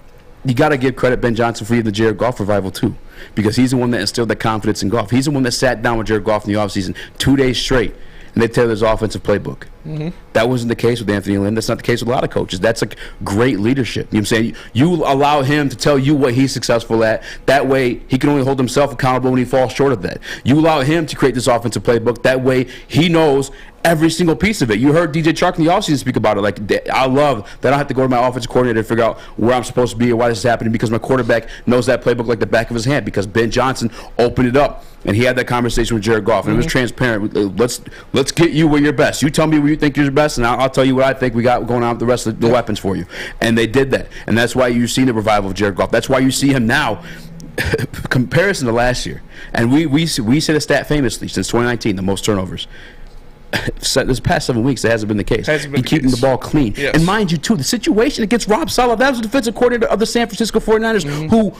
you got to give credit Ben Johnson for the Jared Goff revival, too, because he's the one that instilled the confidence in Goff. He's the one that sat down with Jared Goff in the offseason 2 days straight, and they tailored his offensive playbook. Mm-hmm. That wasn't the case with Anthony Lynn. That's not the case with a lot of coaches. That's like great leadership. You know what I'm saying? You allow him to tell you what he's successful at. That way, he can only hold himself accountable when he falls short of that. You allow him to create this offensive playbook. That way, he knows every single piece of it. You heard DJ Chark in the offseason speak about it. Like, I love that I don't have to go to my offensive coordinator to figure out where I'm supposed to be or why this is happening, because my quarterback knows that playbook like the back of his hand, because Ben Johnson opened it up. And he had that conversation with Jared Goff, and it was transparent. Let's get you where you're best. You tell me where you think you're best, and I'll tell you what I think we got going on with the rest of the weapons for you. And they did that. And that's why you see the revival of Jared Goff. That's why you see him now, comparison to last year. And we said a stat famously since 2019, the most turnovers. This past 7 weeks, that hasn't been the case. He's keeping the ball clean. Yes. And mind you, too, the situation against Rob Saleh, that was the defensive coordinator of the San Francisco 49ers, who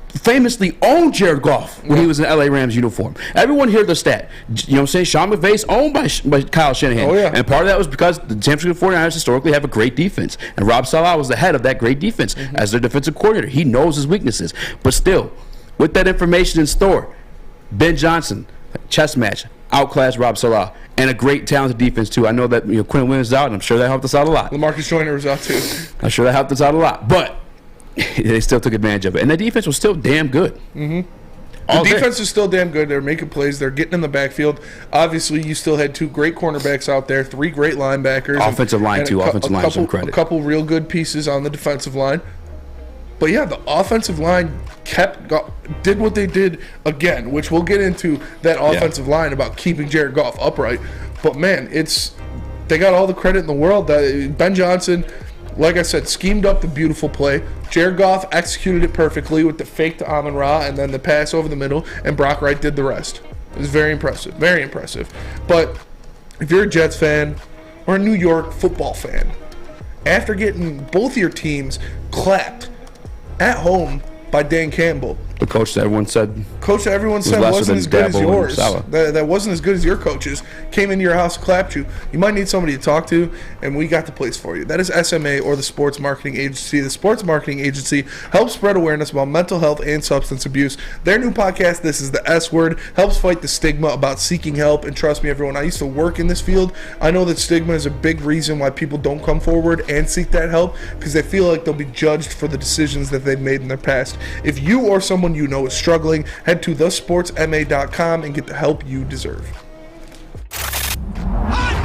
famously owned Jared Goff when he was in LA Rams uniform. Everyone heard the stat. You know what I'm saying? Sean McVay's owned by Kyle Shanahan. And part of that was because the San Francisco 49ers historically have a great defense. And Rob Saleh was the head of that great defense as their defensive coordinator. He knows his weaknesses. But still, with that information in store, Ben Johnson, chess match, outclassed Rob Saleh, and a great talented defense, too. I know that Quinn Williams is out, and I'm sure that helped us out a lot. LaMarcus Joyner was out, too. I'm sure that helped us out a lot. But they still took advantage of it. And the defense was still damn good. The defense is still damn good. They're making plays. They're getting in the backfield. Obviously, you still had 2 great cornerbacks out there, 3 great linebackers. Offensive line, too. Offensive line, some credit. A couple real good pieces on the defensive line. But, yeah, the offensive line did what they did again, which we'll get into that offensive line about keeping Jared Goff upright. But, man, they got all the credit in the world. Ben Johnson, like I said, schemed up the beautiful play. Jared Goff executed it perfectly with the fake to Amon-Ra and then the pass over the middle, and Brock Wright did the rest. It was very impressive, very impressive. But if you're a Jets fan or a New York football fan, after getting both your teams clapped at home by Dan Campbell, the coach that everyone said wasn't as good as yours. That wasn't as good as your coaches. Came into your house, clapped you. You might need somebody to talk to, and we got the place for you. That is SMA, or the Sports Marketing Agency. The Sports Marketing Agency helps spread awareness about mental health and substance abuse. Their new podcast, This is the S Word, helps fight the stigma about seeking help. And trust me, everyone, I used to work in this field. I know that stigma is a big reason why people don't come forward and seek that help, because they feel like they'll be judged for the decisions that they've made in their past. If you or someone you know is struggling, head to thesportsma.com and get the help you deserve.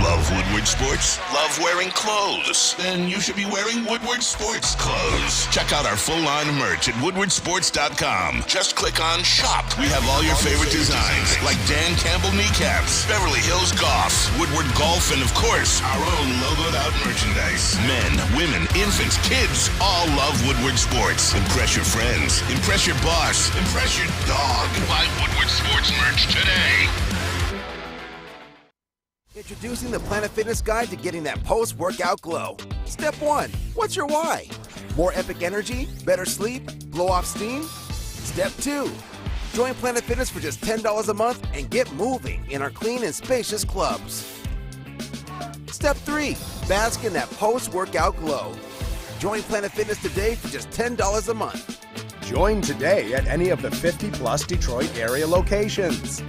Love Woodward Sports? Love wearing clothes? Then you should be wearing Woodward Sports clothes. Check out our full line of merch at woodwardsports.com. Just click on shop. We have all your favorite designs, like Dan Campbell kneecaps, Beverly Hills Golf, Woodward Golf, and of course, our own logoed out merchandise. Men, women, infants, kids all love Woodward Sports. Impress your friends. Impress your boss. Impress your dog. Buy Woodward Sports merch today. Introducing the Planet Fitness Guide to getting that post-workout glow. Step 1. What's your why? More epic energy? Better sleep? Blow off steam? Step 2. Join Planet Fitness for just $10 a month and get moving in our clean and spacious clubs. Step 3. Bask in that post-workout glow. Join Planet Fitness today for just $10 a month. Join today at any of the 50-plus Detroit area locations.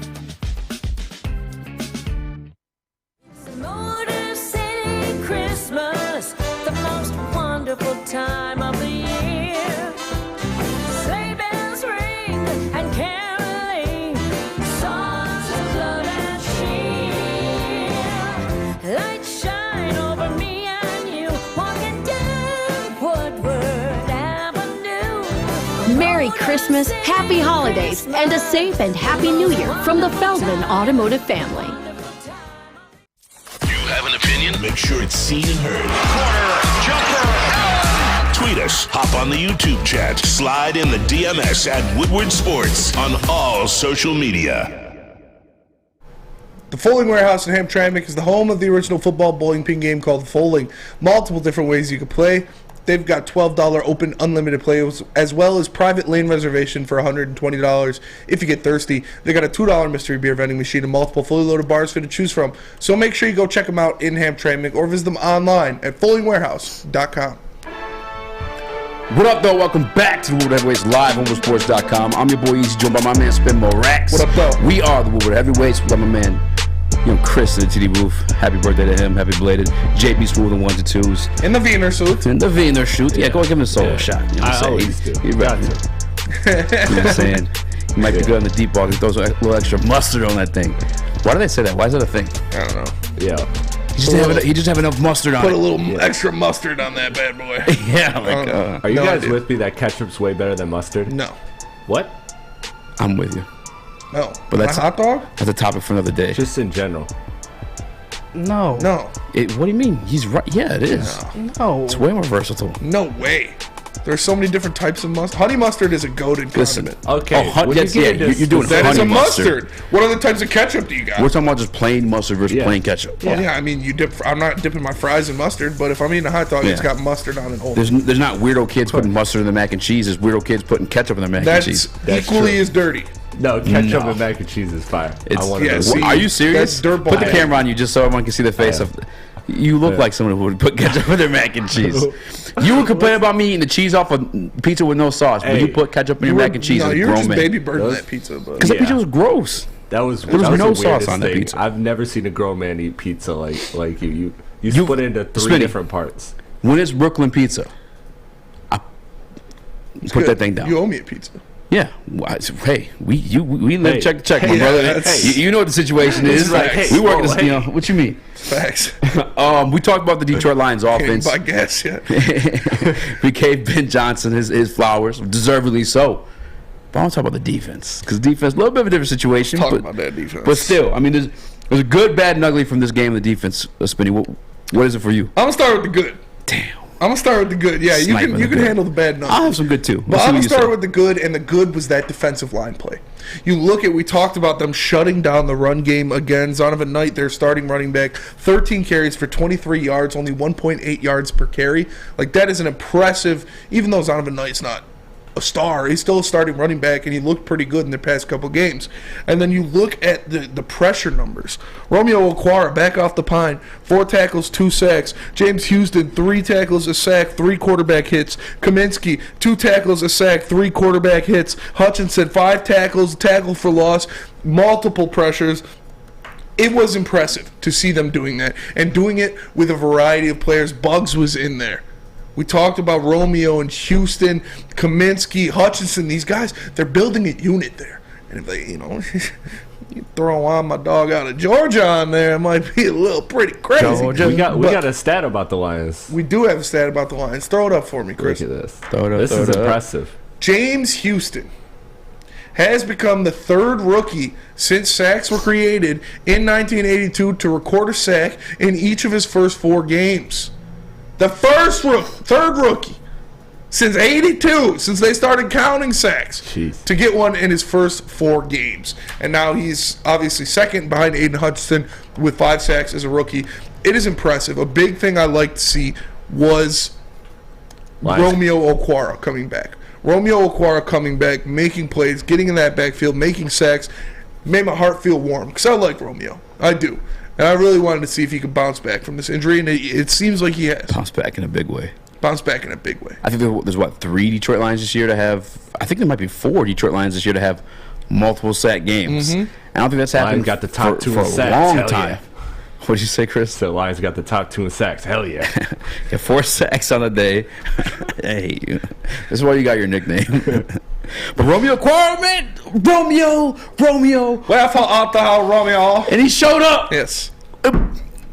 Merry Christmas, Happy Holidays, and a safe and Happy New Year from the Feldman Automotive family. You have an opinion? Make sure it's seen and heard. Corner, jumper. Tweet us, hop on the YouTube chat, slide in the DMS at Woodward Sports on all social media. The Foaling Warehouse in Hamtramck is the home of the original football bowling pin game called Foaling. Multiple different ways you can play. They've got $12 open unlimited play as well as private lane reservation for $120 if you get thirsty. They got a $2 mystery beer vending machine and multiple fully loaded bars for you to choose from. So make sure you go check them out in Hamtramck or visit them online at foalingwarehouse.com. What up, though? Welcome back to the Woodward Heavyweights live on WoodWardSports.com. I'm your boy Eazy, joined by my man Spinmo Rax. What up, though? We are the Woodward Heavyweights. We got my man Chris in the TD booth. Happy birthday to him. Happy belated. JB Smooth and 1s and 2s. In the Wiener suit. In the Wiener suit. Yeah, go give him a solo shot. You know what I'm saying? Always do. You know what I'm saying? He might be good on the deep ball. He throws a little extra mustard on that thing. Why do they say that? Why is that a thing? I don't know. Yeah. He just have enough mustard on it. Put a little extra mustard on that bad boy. Yeah. Like, are you guys with me that ketchup's way better than mustard? No. What? I'm with you. No. But that's a hot dog? That's a topic for another day. Just in general. No. What do you mean? He's right. Yeah, it is. No. It's way more versatile. No way. There's so many different types of mustard. Honey mustard is a goated condiment. Okay. You're doing that is honey a mustard. What other types of ketchup do you got? We're talking about just plain mustard versus plain ketchup. Well, yeah, I mean, I'm not dipping my fries in mustard, but if I'm eating a hot dog, it's got mustard on it only. There's not weirdo kids putting mustard in the mac and cheese. There's weirdo kids putting ketchup in their mac and cheese. That's equally as dirty. No, ketchup and mac and cheese is fire. Are you serious? That's dirtball. Put the camera on you just so everyone can see the face of. You look like someone who would put ketchup in their mac and cheese. You were complaining about me eating the cheese off of pizza with no sauce, but you put ketchup in your mac and cheese as a you were grown just man. baby birding that pizza. Because that pizza was gross. There was no the sauce on thing. that pizza. I've never seen a grown man eat pizza like you. You split it into three different parts. When it's Brooklyn pizza, I put that thing down. You owe me a pizza. Yeah. Hey, we live check to check, my brother. You know what the situation is. We work this. You know what you mean? Facts. We talked about the Detroit Lions offense. I guess, yeah. We gave Ben Johnson his flowers, deservedly so. But I want to talk about the defense because defense, a little bit of a different situation. Talk about that defense, but still, I mean, there's a good, bad, and ugly from this game. The defense, Spinny. What is it for you? I'm gonna start with the good. Damn. I'm gonna start with the good. Yeah, you can handle the bad numbers. I'll have some good too. But I'm gonna start with the good, and the good was that defensive line play. You look at, we talked about them shutting down the run game again. Zonovan Knight, their starting running back, 13 carries for 23 yards, only 1.8 yards per carry. Like, that is an impressive, even though Zonovan Knight's not a star, he's still a starting running back, and he looked pretty good in the past couple games. And then you look at the pressure numbers. Romeo Okwara, back off the pine, 4 tackles, 2 sacks. James Houston, 3 tackles, a sack, 3 quarterback hits. Kaminsky, 2 tackles, a sack, 3 quarterback hits. Hutchinson, 5 tackles, tackle for loss, multiple pressures. It was impressive to see them doing that, and doing it with a variety of players. Buggs was in there. We talked about Romeo and Houston, Kaminsky, Hutchinson. These guys, they're building a unit there. And if they, you throw on my dog out of Georgia on there, it might be a little pretty crazy. We got a stat about the Lions. We do have a stat about the Lions. Throw it up for me, Chris. Look at this. This is impressive. James Houston has become the 3rd rookie since sacks were created in 1982 to record a sack in each of his first 4 games. The 3rd rookie since 82, since they started counting sacks, to get one in his first 4 games. And now he's obviously second behind Aiden Hutchinson with 5 sacks as a rookie. It is impressive. A big thing I like to see was Romeo Okwara coming back. Romeo Okwara coming back, making plays, getting in that backfield, making sacks, made my heart feel warm because I like Romeo. I do. And I really wanted to see if he could bounce back from this injury, and it seems like he has. Bounce back in a big way. Bounce back in a big way. I think there's 3 Detroit Lions this year to have. I think there might be 4 Detroit Lions this year to have multiple sack games. Mm-hmm. I don't think that's happened. Lions got the top 2 for in a sacks. long Hell time. Yeah. What did you say, Chris? The Lions got the top 2 in sacks. Hell yeah. Yeah, 4 sacks on a day. Hey, this is why you got your nickname. But Romeo Okwara, man, Romeo. Wherefore art thou, Romeo? And he showed up. Yes.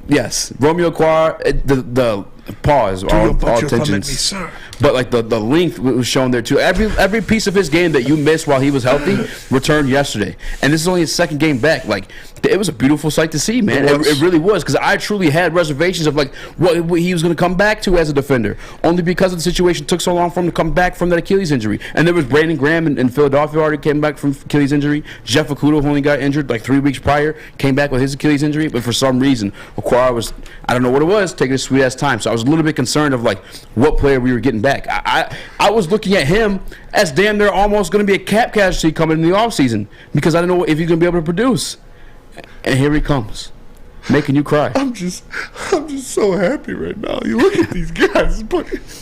Yes, Romeo Okwara. The pause. All you put your thumb tensions. at me, sir? but like the length was shown there too. Every piece of his game that you missed while he was healthy returned yesterday, and this is only his second game back. Like it was a beautiful sight to see, man. It really was, because I truly had reservations of like what he was going to come back to as a defender, only because of the situation took so long for him to come back from that Achilles injury. And there was Brandon Graham in Philadelphia already came back from Achilles injury. Jeff Okudah, who only got injured like 3 weeks prior, came back with his Achilles injury, but for some reason Okwara was, I don't know what it was, taking his sweet ass time. So I was a little bit concerned of like what player we were getting back. I was looking at him as damn near almost going to be a cap casualty coming in the offseason, because I don't know if he's going to be able to produce. And here he comes, making you cry. I'm just so happy right now. You look at these guys.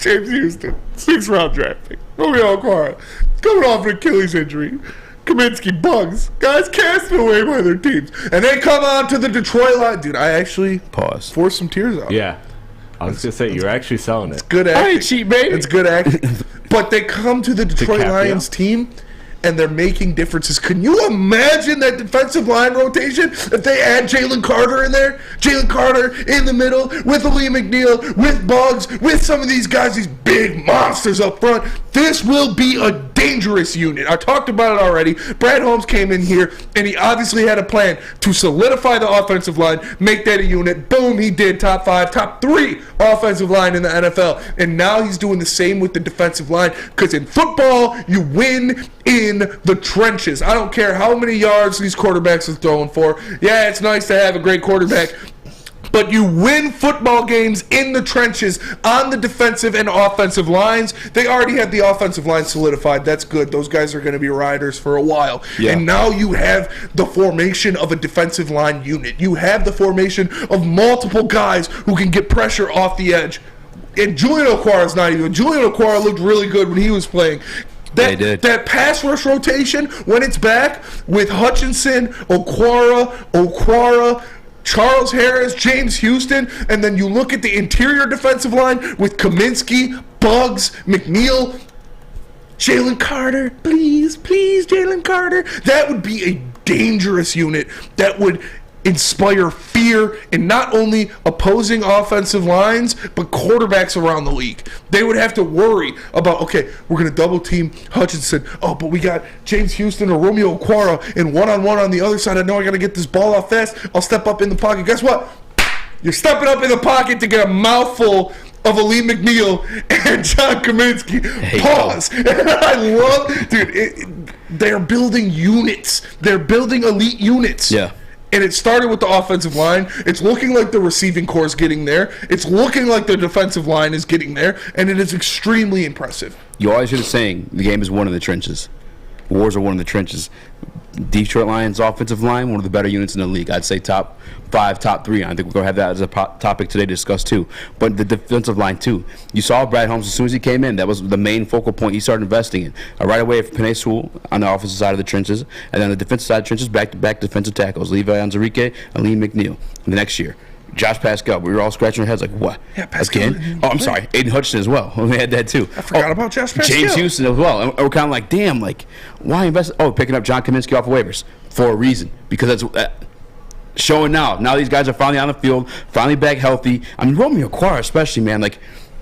James Houston, 6th round draft pick. Romeo Okwara, coming off an Achilles injury. Kaminsky, Bugs, guys casted away by their teams, and they come on to the Detroit line. Dude, I actually forced some tears out. Yeah, I was gonna say you're actually selling it. It's good acting. I ain't cheap, baby. It's good acting. But they come to the Detroit Lions team, and they're making differences. Can you imagine that defensive line rotation if they add Jalen Carter in there? Jalen Carter in the middle with Lee McNeil, with Bugs, with some of these guys, these big monsters up front. This will be a dangerous unit. I talked about it already. Brad Holmes came in here, and he obviously had a plan to solidify the offensive line, make that a unit. Boom, he did. Top 5, top 3 offensive line in the NFL. And now he's doing the same with the defensive line, because in football, you win in the trenches. I don't care how many yards these quarterbacks are throwing for. Yeah, it's nice to have a great quarterback, but you win football games in the trenches on the defensive and offensive lines. They already had the offensive line solidified. That's good. Those guys are going to be riders for a while. Yeah. And now you have the formation of a defensive line unit. You have the formation of multiple guys who can get pressure off the edge. And Julian Okwara's not even. Julian Okwara looked really good when he was playing. That pass rush rotation, when it's back with Hutchinson, Okwara, Charles Harris, James Houston, and then you look at the interior defensive line with Kaminsky, Bugs, McNeil, Jalen Carter, please, Jalen Carter. That would be a dangerous unit that would inspire fear in not only opposing offensive lines, but quarterbacks around the league. They would have to worry about, okay, we're going to double team Hutchinson. Oh, but we got James Houston or Romeo Okwara in one-on-one on the other side. I know I got to get this ball off fast. I'll step up in the pocket. Guess what? You're stepping up in the pocket to get a mouthful of Lee McNeil and John Kaminsky. Pause. I love, dude, they're building units. They're building elite units. Yeah. And it started with the offensive line. It's looking like the receiving core is getting there. It's looking like the defensive line is getting there. And it is extremely impressive. You always hear the saying, the game is won in the trenches. Wars are won in the trenches. Detroit Lions offensive line, one of the better units in the league. I'd say top 5, top 3. I think we're going to have that as a topic today to discuss too. But the defensive line too. You saw Brad Holmes as soon as he came in. That was the main focal point he started investing in. Right away, Penei Sewell on the offensive side of the trenches. And then the defensive side of the trenches, back-to-back defensive tackles. Levi Onwuzurike and Lee McNeil. The next year, Josh Pascal. We were all scratching our heads like, what? Yeah, Pascal. Again? Oh, I'm sorry. Aiden Hutchinson as well. We had that too. I forgot about Josh Pascal. James Houston as well. And we're kind of like, damn, like, why invest? Oh, picking up John Kaminsky off of waivers for a reason. Because that's showing now. Now these guys are finally on the field, finally back healthy. I mean, Romeo Okwara especially, man. Like,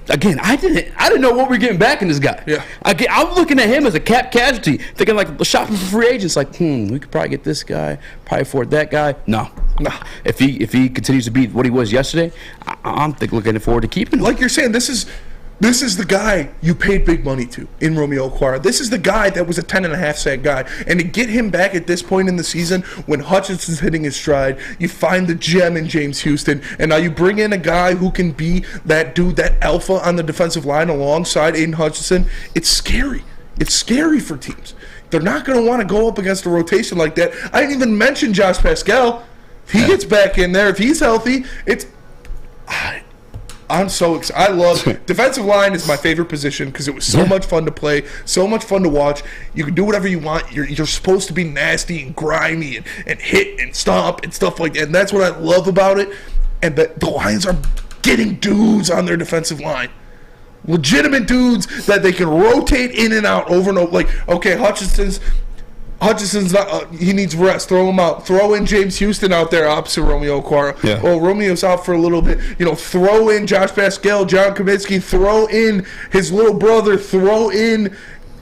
again, I didn't know what we're getting back in this guy. Yeah. I'm looking at him as a cap casualty, thinking like shopping for free agents. Like, we could probably get this guy, probably afford that guy. No. If he continues to be what he was yesterday, I'm looking forward to keeping him. Like you're saying, this is the guy you paid big money to in Romeo Okwara. This is the guy that was a 10.5 sack guy. And to get him back at this point in the season when Hutchinson's hitting his stride, you find the gem in James Houston. And now you bring in a guy who can be that dude, that alpha on the defensive line alongside Aiden Hutchinson. It's scary. It's scary for teams. They're not going to want to go up against a rotation like that. I didn't even mention Josh Pascal. If he gets back in there, if he's healthy, I'm so excited. I love defensive line is my favorite position because it was so much fun to play, so much fun to watch. You can do whatever you want. You're supposed to be nasty and grimy and hit and stomp and stuff like that. And that's what I love about it. And the Lions are getting dudes on their defensive line. Legitimate dudes that they can rotate in and out over and over. Like, okay, Hutchinson's Hutchison's not. He needs rest. Throw him out. Throw in James Houston out there opposite Romeo Okwara. Yeah. Well, Romeo's out for a little bit. Throw in Josh Pascal, John Kaminsky. Throw in his little brother. Throw in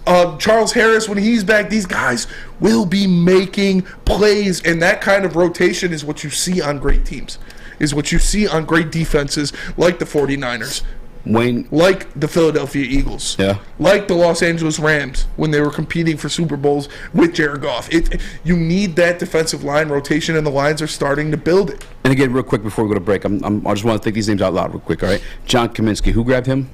Charles Harris when he's back. These guys will be making plays, and that kind of rotation is what you see on great teams. Is what you see on great defenses like the 49ers. Wayne, like the Philadelphia Eagles, yeah, like the Los Angeles Rams when they were competing for Super Bowls with Jared Goff. You need that defensive line rotation, and the lines are starting to build it. And again, real quick before we go to break, I just want to think these names out loud real quick. All right, John Kaminsky, who grabbed him?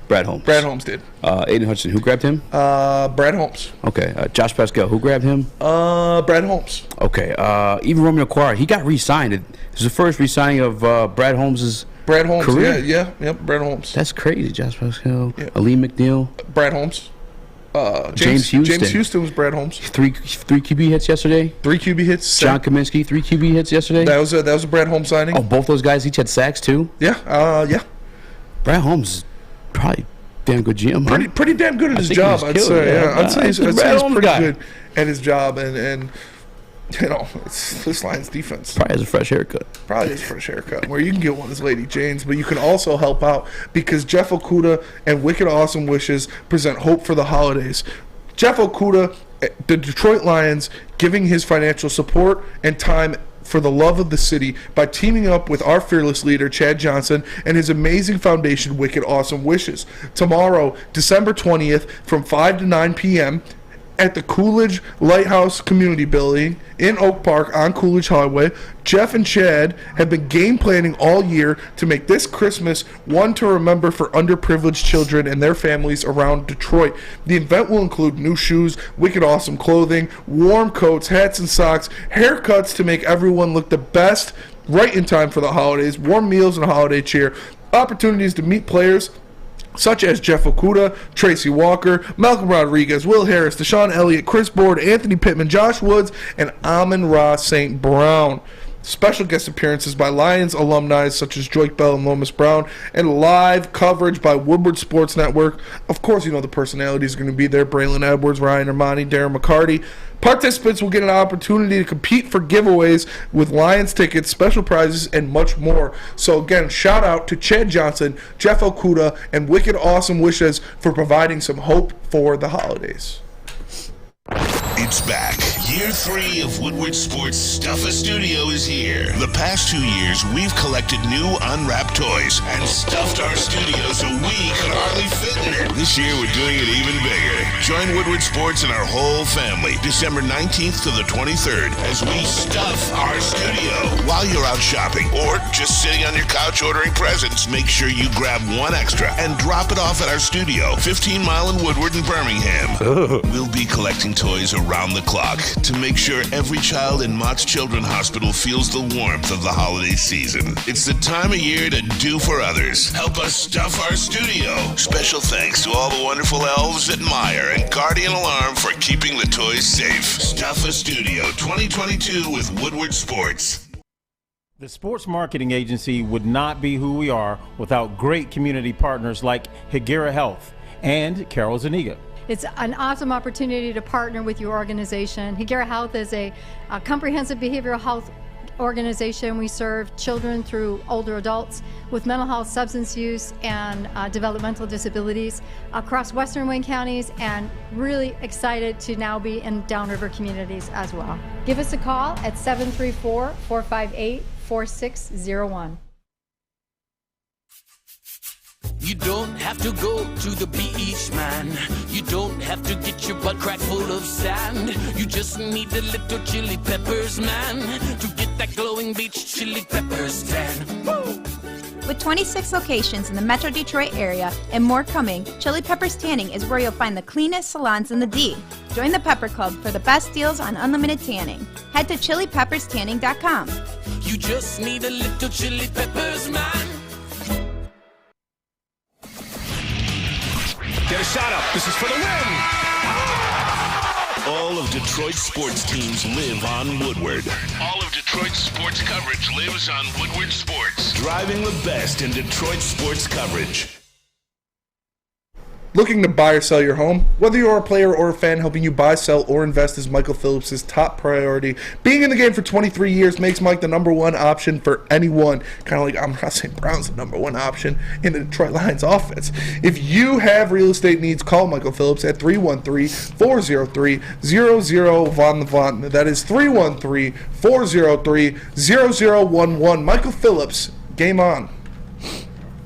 Brad Holmes. Brad Holmes did. Aiden Hutchinson, who grabbed him? Brad Holmes. Okay. Josh Pascal, who grabbed him? Brad Holmes. Okay. Even Romeo Okwara, he got re-signed. It was the first re-signing of Brad Holmes's career. Yep, Brad Holmes. That's crazy. Josh Pascal, Ali McNeil. Brad Holmes. James Houston. James Houston was Brad Holmes. Three QB hits yesterday. 3 QB hits. John Kaminsky, 3 QB hits yesterday. That was a Brad Holmes signing. Oh, both those guys each had sacks too. Yeah. Yeah. Brad Holmes is probably damn good GM. Huh? Pretty damn good at his job. I'd say. Yeah. I'd say he's pretty good at his job, and it's this line's defense. Probably has a fresh haircut. Where you can get one is Lady Jane's, but you can also help out because Jeff Okudah and Wicked Awesome Wishes present hope for the holidays. Jeff Okudah, the Detroit Lions, giving his financial support and time for the love of the city by teaming up with our fearless leader, Chad Johnson, and his amazing foundation, Wicked Awesome Wishes. Tomorrow, December 20th, from 5 to 9 p.m., at the Coolidge Lighthouse Community Building in Oak Park on Coolidge Highway. Jeff and Chad have been game planning all year to make this Christmas one to remember for underprivileged children and their families around Detroit. The event will include new shoes, wicked awesome clothing, warm coats, hats and socks, haircuts to make everyone look the best right in time for the holidays, warm meals and holiday cheer, opportunities to meet players such as Jeff Okudah, Tracy Walker, Malcolm Rodriguez, Will Harris, Deshaun Elliott, Chris Board, Anthony Pittman, Josh Woods, and Amon-Ra St. Brown. Special guest appearances by Lions alumni such as Joyke Bell and Lomas Brown, and live coverage by Woodward Sports Network. Of course, the personalities are going to be there. Braylon Edwards, Ryan Armani, Darren McCarty. Participants will get an opportunity to compete for giveaways with Lions tickets, special prizes, and much more. So again, shout out to Chad Johnson, Jeff Okudah, and Wicked Awesome Wishes for providing some hope for the holidays. It's back. Year 3 of Woodward Sports Stuff a Studio is here. The past 2 years, we've collected new unwrapped toys and stuffed our studio so we could hardly fit in it. This year, we're doing it even bigger. Join Woodward Sports and our whole family December 19th to the 23rd as we stuff our studio. While you're out shopping or just sitting on your couch ordering presents, make sure you grab one extra and drop it off at our studio, 15 Mile in Woodward and Birmingham. We'll be collecting toys around the clock to make sure every child in Mott's Children's Hospital feels the warmth of the holiday season. It's the time of year to do for others. Help us stuff our studio. Special thanks to all the wonderful elves at Meyer and Guardian Alarm for keeping the toys safe. Stuff a Studio 2022 with Woodward Sports. The sports marketing agency would not be who we are without great community partners like Higuera Health and Carol Zuniga. It's an awesome opportunity to partner with your organization. Higuera Health is a comprehensive behavioral health organization. We serve children through older adults with mental health, substance use, and developmental disabilities across Western Wayne counties, and really excited to now be in downriver communities as well. Give us a call at 734-458-4601. You don't have to go to the beach, man. You don't have to get your butt crack full of sand. You just need a little chili peppers, man, to get that glowing beach chili peppers tan. Woo! With 26 locations in the Metro Detroit area and more coming, Chili Peppers Tanning is where you'll find the cleanest salons in the D. Join the Pepper Club for the best deals on unlimited tanning. Head to chilipepperstanning.com. You just need a little chili peppers, man. Get a shot up. This is for the win. All of Detroit's sports teams live on Woodward. All of Detroit's sports coverage lives on Woodward Sports. Driving the best in Detroit sports coverage. Looking to buy or sell your home? Whether you're a player or a fan, helping you buy, sell, or invest is Michael Phillips' top priority. Being in the game for 23 years makes Mike the number one option for anyone. Kind of like, I'm not saying Brown's the number one option in the Detroit Lions offense. If you have real estate needs, call Michael Phillips at 313-403-0011. That is 313-403-0011. Michael Phillips, game on.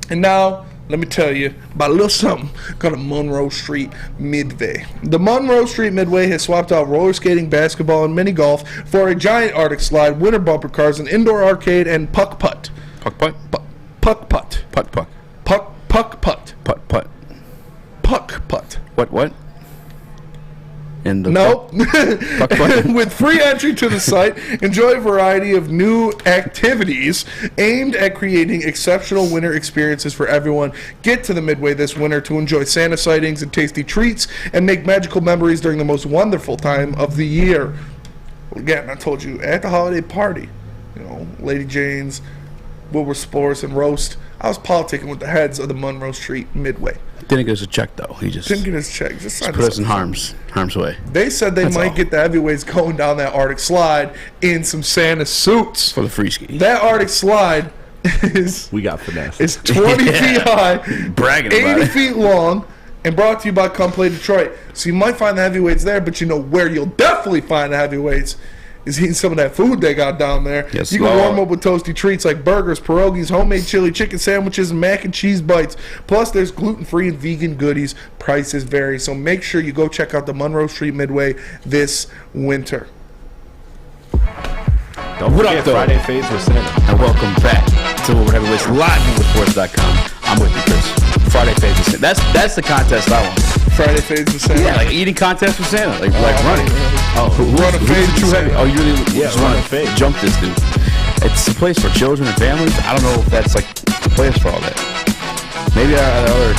And now, let me tell you about a little something called a Monroe Street Midway. The Monroe Street Midway has swapped out roller skating, basketball, and mini golf for a giant Arctic slide, winter bumper cars, an indoor arcade, and puck putt. Puck putt? Puck putt. Putt puck. Puck putt. Putt putt. Puck putt. What? In the nope. puck putt. With free entry to the site, enjoy a variety of new activities aimed at creating exceptional winter experiences for everyone. Get to the Midway this winter to enjoy Santa sightings and tasty treats and make magical memories during the most wonderful time of the year. Again, I told you, at the holiday party, Lady Jane's, Woodward Sports, and Roast, I was politicking with the heads of the Monroe Street Midway. Didn't get us a check, though. He just didn't get his check. Just put us in harm's way. They said they might get the heavyweights going down that Arctic slide in some Santa suits. For the free ski. That Arctic slide is... We got finesse. It's 20 feet high, bragging 80 about it. feet long, and brought to you by Come Play Detroit. So you might find the heavyweights there, but you know where you'll definitely find the heavyweights is eating some of that food they got down there. Yes, you can warm up with toasty treats like burgers, pierogies, homemade chili, chicken sandwiches, and mac and cheese bites. Plus, there's gluten-free and vegan goodies. Prices vary, so make sure you go check out the Monroe Street Midway this winter. Don't forget Friday Fades with Santa. And welcome back to Woodward Heavyweights live on WoodwardSports.com. I'm with you, Chris. Friday Fades with Santa. That's the contest I want. Friday Fades with Santa? Yeah, like eating contest with Santa. Like running. Oh, who's Run a fade too with heavy? Santa. Oh, you really Yeah, run a fade. jump this dude. It's a place for children and families. I don't know if that's like the place for all that. Maybe other.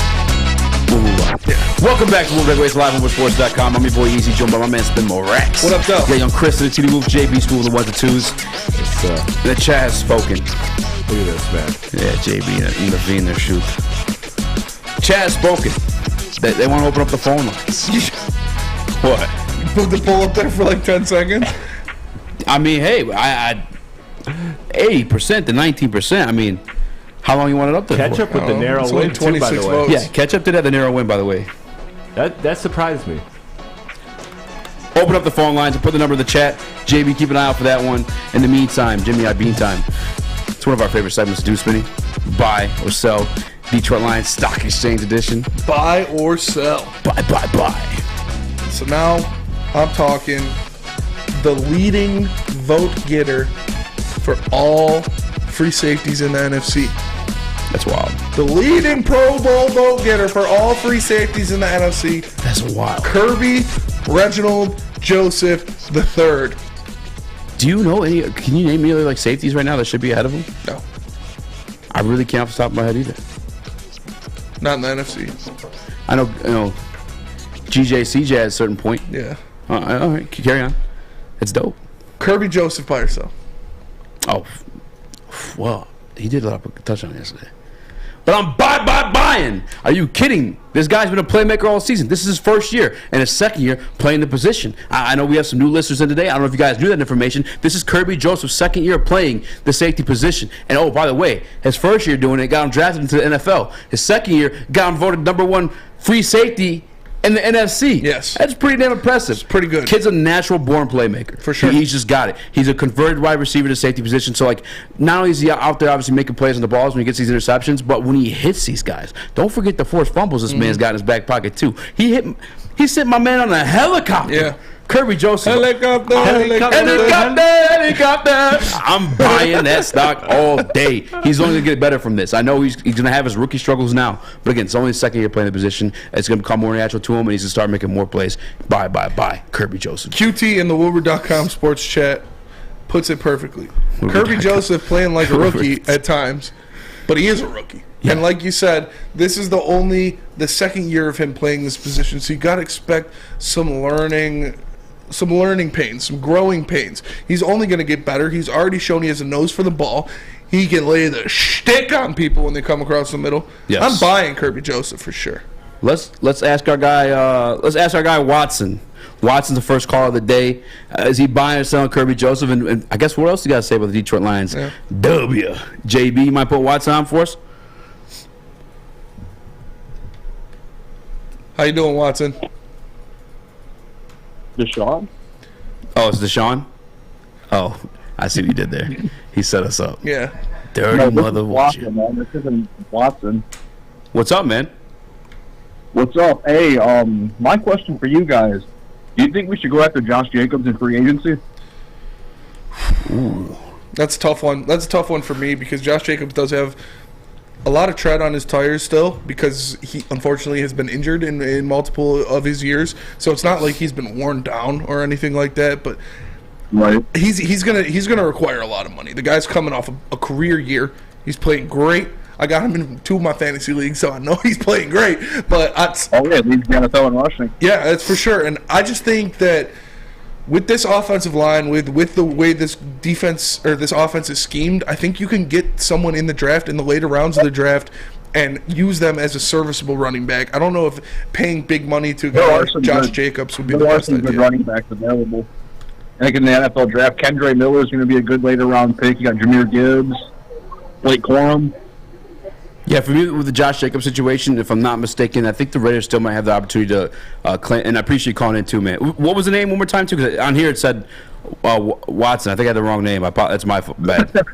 Welcome back to Woodward Heavyweights live on WoodwardSports.com. I'm your boy Easy, joined by my man Spin Rax. What up, though? Yeah, young Chris and the TD Move, JB School, the 1s and 2s. The chat has spoken. Look at this, man. Yeah, JB and the V in their shoes. Chat has spoken. They want to open up the phone lines. What? You put the poll up there for like 10 seconds? I mean, hey, I 80% to 19%. I mean, how long you want it up there Catch for? up with the narrow it's only win, too, by the 26 way. votes. Yeah, catch up did have the narrow win, by the way. That surprised me. Open up the phone lines and put the number in the chat. JB, keep an eye out for that one. In the meantime, Jimmy I Bean Time. It's one of our favorite segments to do, Spinny. Buy or sell. Detroit Lions Stock Exchange Edition. Buy or sell. Buy. So now I'm talking the leading vote getter for all free safeties in the NFC. That's wild. The leading Pro Bowl vote getter for all free safeties in the NFC. That's wild. Kirby Reginald Joseph III. Do you know any? Can you name any other like safeties right now that should be ahead of him? No. I really can't off the top of my head either. Not in the NFC. I know, GJ, CJ at a certain point. Yeah. All right, carry on. It's dope. Kirby Joseph by herself. Oh, well, he did let up a touchdown yesterday. But I'm buying. Are you kidding? This guy's been a playmaker all season. This is his first year and his second year playing the position. I know we have some new listeners in today. I don't know if you guys knew that information. This is Kirby Joseph's second year playing the safety position. And oh, by the way, his first year doing it got him drafted into the NFL. His second year got him voted #1 free safety in the NFC. Yes. That's pretty damn impressive. It's pretty good. Kid's a natural born playmaker. For sure. He's just got it. He's a converted wide receiver to safety position. So, like, not only is he out there obviously making plays on the balls when he gets these interceptions, but when he hits these guys, don't forget the forced fumbles this man's got in his back pocket, too. He sent my man on a helicopter. Yeah. Kirby Joseph. Helicopter. I'm buying that stock all day. He's only going to get better from this. I know he's going to have his rookie struggles now. But again, it's only his second year playing the position. It's going to become more natural to him, and he's going to start making more plays. Buy. Kirby Joseph. QT in the Woodward.com sports chat puts it perfectly. Kirby Joseph playing like a rookie at times, but he is a rookie. Yeah. And like you said, this is the second year of him playing this position, so you got to expect some learning pains, some growing pains. He's only going to get better. He's already shown he has a nose for the ball. He can lay the shtick on people when they come across the middle. Yes. I'm buying Kirby Joseph for sure. Let's ask our guy Watson. Watson's the first call of the day. Is he buying or selling Kirby Joseph? And I guess what else you got to say about the Detroit Lions? Yeah. JB, you might put Watson on for us? How you doing, Watson? Deshaun? Oh, it's Deshaun? Oh, I see what you did there. He set us up. Yeah. Dirty mother Watson, man. This isn't Watson. What's up, man? What's up? Hey, my question for you guys. Do you think we should go after Josh Jacobs in free agency? Ooh. That's a tough one. That's a tough one for me because Josh Jacobs does have a lot of tread on his tires still because he unfortunately has been injured in multiple of his years. So it's not like he's been worn down or anything like that, but right. He's gonna require a lot of money. The guy's coming off a career year. He's playing great. I got him in 2 of my fantasy leagues, so I know he's playing great. But leads the NFL in rushing. Yeah, that's for sure. And I just think that with this offensive line, with the way this defense or this offense is schemed, I think you can get someone in the draft in the later rounds of the draft and use them as a serviceable running back. I don't know if paying big money to a guy like Josh Jacobs would be the best idea. There are some good running backs available. I think in the NFL draft, Kendre Miller is going to be a good later round pick. You got Jahmyr Gibbs, Blake Corum. Yeah, for me, with the Josh Jacobs situation, if I'm not mistaken, I think the Raiders still might have the opportunity to claim, and I appreciate you calling in too, man. What was the name one more time, too? Because on here it said Watson. I think I had the wrong name. That's my bad. That's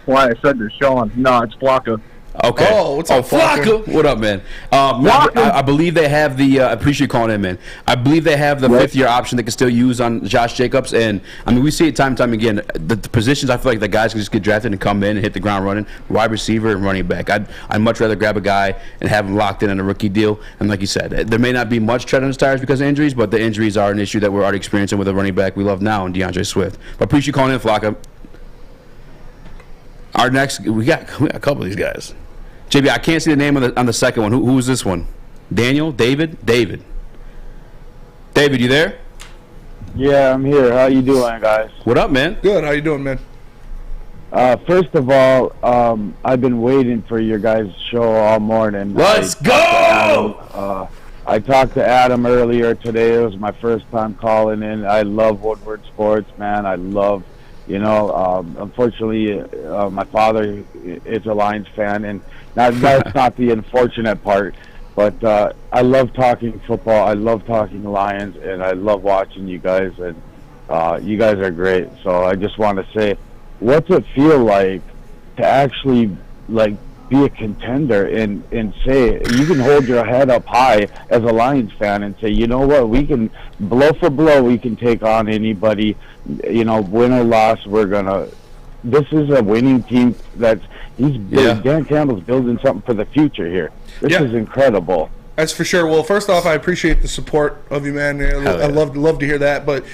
why I said Deshaun. No, it's Flacco. Okay. Oh, what's up, Flacco? What up, man? I believe they have the. I appreciate you calling in, man. I believe they have the 5th-year option they can still use on Josh Jacobs, and I mean we see it time and time again. The positions I feel like the guys can just get drafted and come in and hit the ground running. Wide receiver and running back. I'd much rather grab a guy and have him locked in on a rookie deal. And like you said, there may not be much tread on his tires because of injuries, but the injuries are an issue that we're already experiencing with a running back we love now in DeAndre Swift. But appreciate you calling in, Flacco. Our next, we got a couple of these guys. JB, I can't see the name on the second one. Who's this one? Daniel? David? David, you there? Yeah, I'm here. How you doing, guys? What up, man? Good. How you doing, man? First of all, I've been waiting for your guys' show all morning. Let's go! I talked to Adam earlier today. It was my first time calling in. I love Woodward Sports, man. I love, unfortunately, my father is a Lions fan, and that's not the unfortunate part. But I love talking football. I love talking Lions, and I love watching you guys. And you guys are great. So I just want to say, what's it feel like to actually be a contender and say you can hold your head up high as a Lions fan and say, you know what, we can blow for blow, we can take on anybody. Win or loss, this is a winning team. Dan Campbell's building something for the future here. This is incredible. That's for sure. Well, first off, I appreciate the support of you, man. I love to hear that, but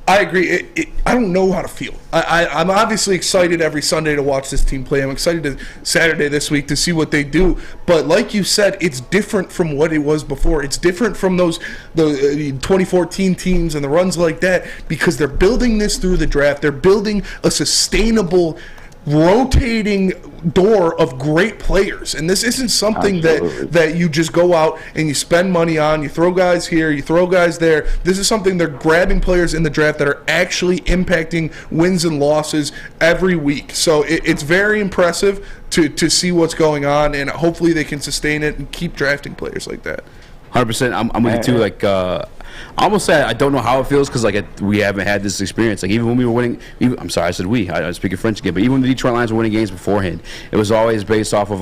I agree. I don't know how to feel. I'm obviously excited every Sunday to watch this team play. I'm excited to Saturday this week to see what they do. But like you said, it's different from what it was before. It's different from the 2014 teams and the runs like that because they're building this through the draft. They're building a sustainable, rotating door of great players, and this isn't something that you just go out and you spend money on. You throw guys here, you throw guys there. This is something they're grabbing players in the draft that are actually impacting wins and losses every week. So it's very impressive to see what's going on, and hopefully they can sustain it and keep drafting players like that. 100%. I'm with you too. Like I almost say I don't know how it feels because we haven't had this experience. Like even when we were winning, I'm sorry, I said we. I was speaking French again. But even when the Detroit Lions were winning games beforehand, it was always based off of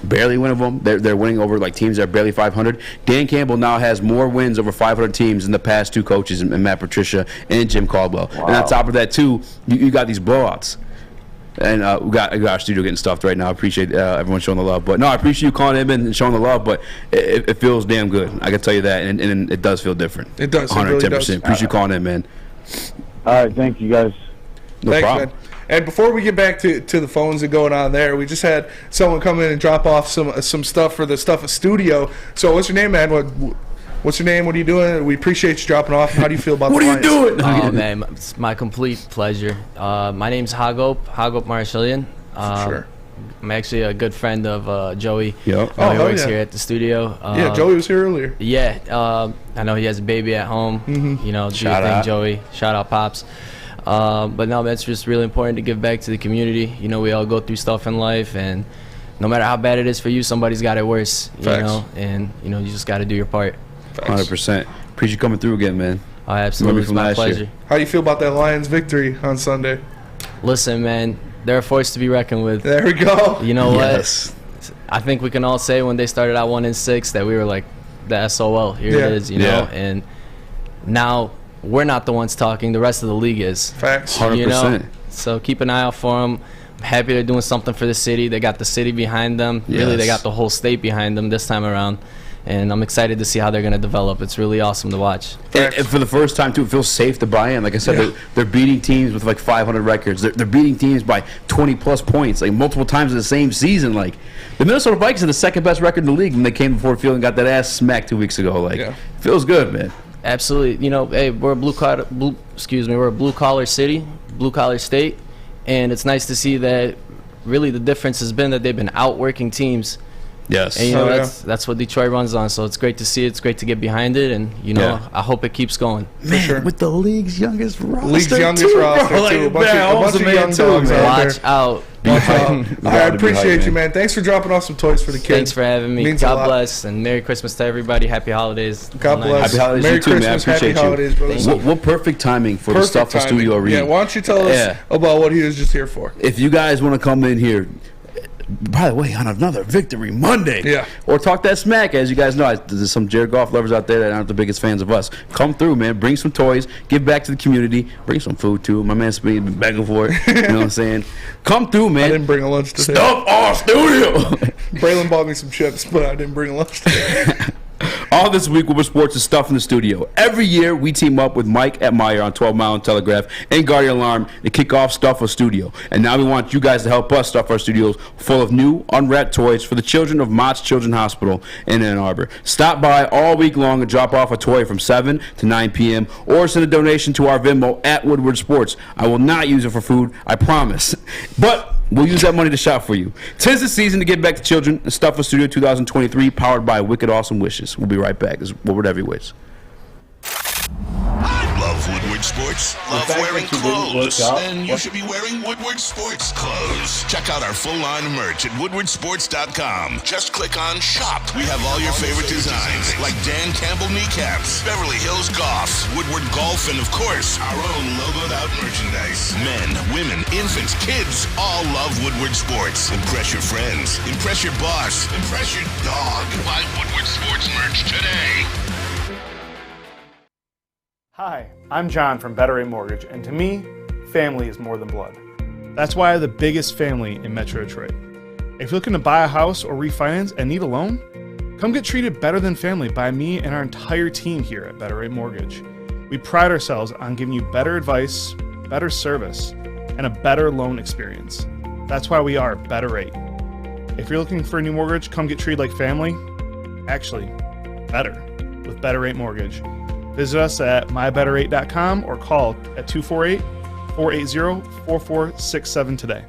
barely winning them. They're winning over teams that are barely 500. Dan Campbell now has more wins over 500 teams than the past two coaches, and Matt Patricia and Jim Caldwell. Wow. And on top of that too, you got these blowouts. And we got our studio getting stuffed right now. I appreciate everyone showing the love. But no, I appreciate you calling in and showing the love. But it feels damn good. I can tell you that, and it does feel different. It does. 110%. It really does. Appreciate you calling in, man. All right, thank you guys. No Thanks, problem. man. And before we get back to the phones and going on there, we just had someone come in and drop off some stuff for the Stuff Studio. So what's your name, man? What's your name? What are you doing? We appreciate you dropping off. How do you feel about what the Lions? What are you doing? Oh, man, it's my complete pleasure. My name's Hagop Marshalian. Sure. I'm actually a good friend of Joey. Yep. He works here at the studio. Yeah, Joey was here earlier. Yeah, I know he has a baby at home. You know, do your thing, Joey. Shout out, Pops. But no, it's just really important to give back to the community. You know, we all go through stuff in life, and no matter how bad it is for you, somebody's got it worse. You know, and you know, you just got to do your part. 100%. Appreciate you coming through again, man. Oh, absolutely. It's my pleasure. How do you feel about that Lions victory on Sunday? Listen, man, they're a force to be reckoned with. There we go. You know what? I think we can all say when they started out 1-6 that we were like, the SOL. Here it is, you know? And now we're not the ones talking. The rest of the league is. Facts. 100%. You know? So keep an eye out for them. I'm happy they're doing something for the city. They got the city behind them. Really, they got the whole state behind them this time around. And I'm excited to see how they're going to develop. It's really awesome to watch. And for the first time, too, it feels safe to buy in. Like I said, they're beating teams with like 500 records. They're beating teams by 20-plus points, like multiple times in the same season. Like the Minnesota Vikings had the second best record in the league when they came to Ford Field and got that ass smacked 2 weeks ago. Like, feels good, man. Absolutely. You know, hey, we're a blue collar city, blue collar state, and it's nice to see that. Really, the difference has been that they've been outworking teams. Yes. And, you know, that's what Detroit runs on. So it's great to see it. It's great to get behind it. And, you know, I hope it keeps going. Man, with the league's youngest roster. League's youngest roster, too. A bunch of young dogs Watch out. I appreciate you, man. Thanks for dropping off some toys for the kids. Thanks for having me. Means God bless. And Merry Christmas to everybody. Happy holidays. God bless. Happy holidays Merry to you too, man. I Christmas, appreciate happy holidays, brother. What perfect timing for the Stuff for Studio Arena. Yeah, why don't you tell us about what he was just here for? If you guys want to come in here, by the way, on another Victory Monday, or talk that smack, as you guys know, there's some Jared Goff lovers out there that aren't the biggest fans of us. Come through, man. Bring some toys. Give back to the community. Bring some food, too. My man's been begging for it. You know what I'm saying? Come through, man. I didn't bring a lunch today. Stuff our studio. Braylon bought me some chips, but I didn't bring a lunch today. All this week, Woodward Sports is Stuff in the Studio. Every year, we team up with Mike at Meyer on 12 Mile and Telegraph and Guardian Alarm to kick off Stuff a Studio. And now we want you guys to help us stuff our studios full of new, unwrapped toys for the children of Mott's Children's Hospital in Ann Arbor. Stop by all week long and drop off a toy from 7 to 9 p.m. or send a donation to our Venmo at Woodward Sports. I will not use it for food, I promise. But we'll use that money to shop for you. 'Tis the season to get back to children. Stuff for Studio 2023, powered by Wicked Awesome Wishes. We'll be right back. This is Woodward Heavyweights. Love Woodward Sports? Love wearing clothes? Then you should be wearing Woodward Sports clothes. Check out our full line of merch at woodwardsports.com. Just click on Shop. We have all your favorite designs, like Dan Campbell kneecaps, Beverly Hills Golf, Woodward Golf, and of course, our own logoed out merchandise. Men, women, infants, kids all love Woodward Sports. Impress your friends. Impress your boss. Impress your dog. Buy Woodward Sports merch today. Hi, I'm John from Better Rate Mortgage, and to me, family is more than blood. That's why I have the biggest family in Metro Detroit. If you're looking to buy a house or refinance and need a loan, come get treated better than family by me and our entire team here at Better Rate Mortgage. We pride ourselves on giving you better advice, better service, and a better loan experience. That's why we are Better Rate. If you're looking for a new mortgage, come get treated like family. Actually, better with Better Rate Mortgage. Visit us at mybetterrate.com or call at 248-480-4467 today.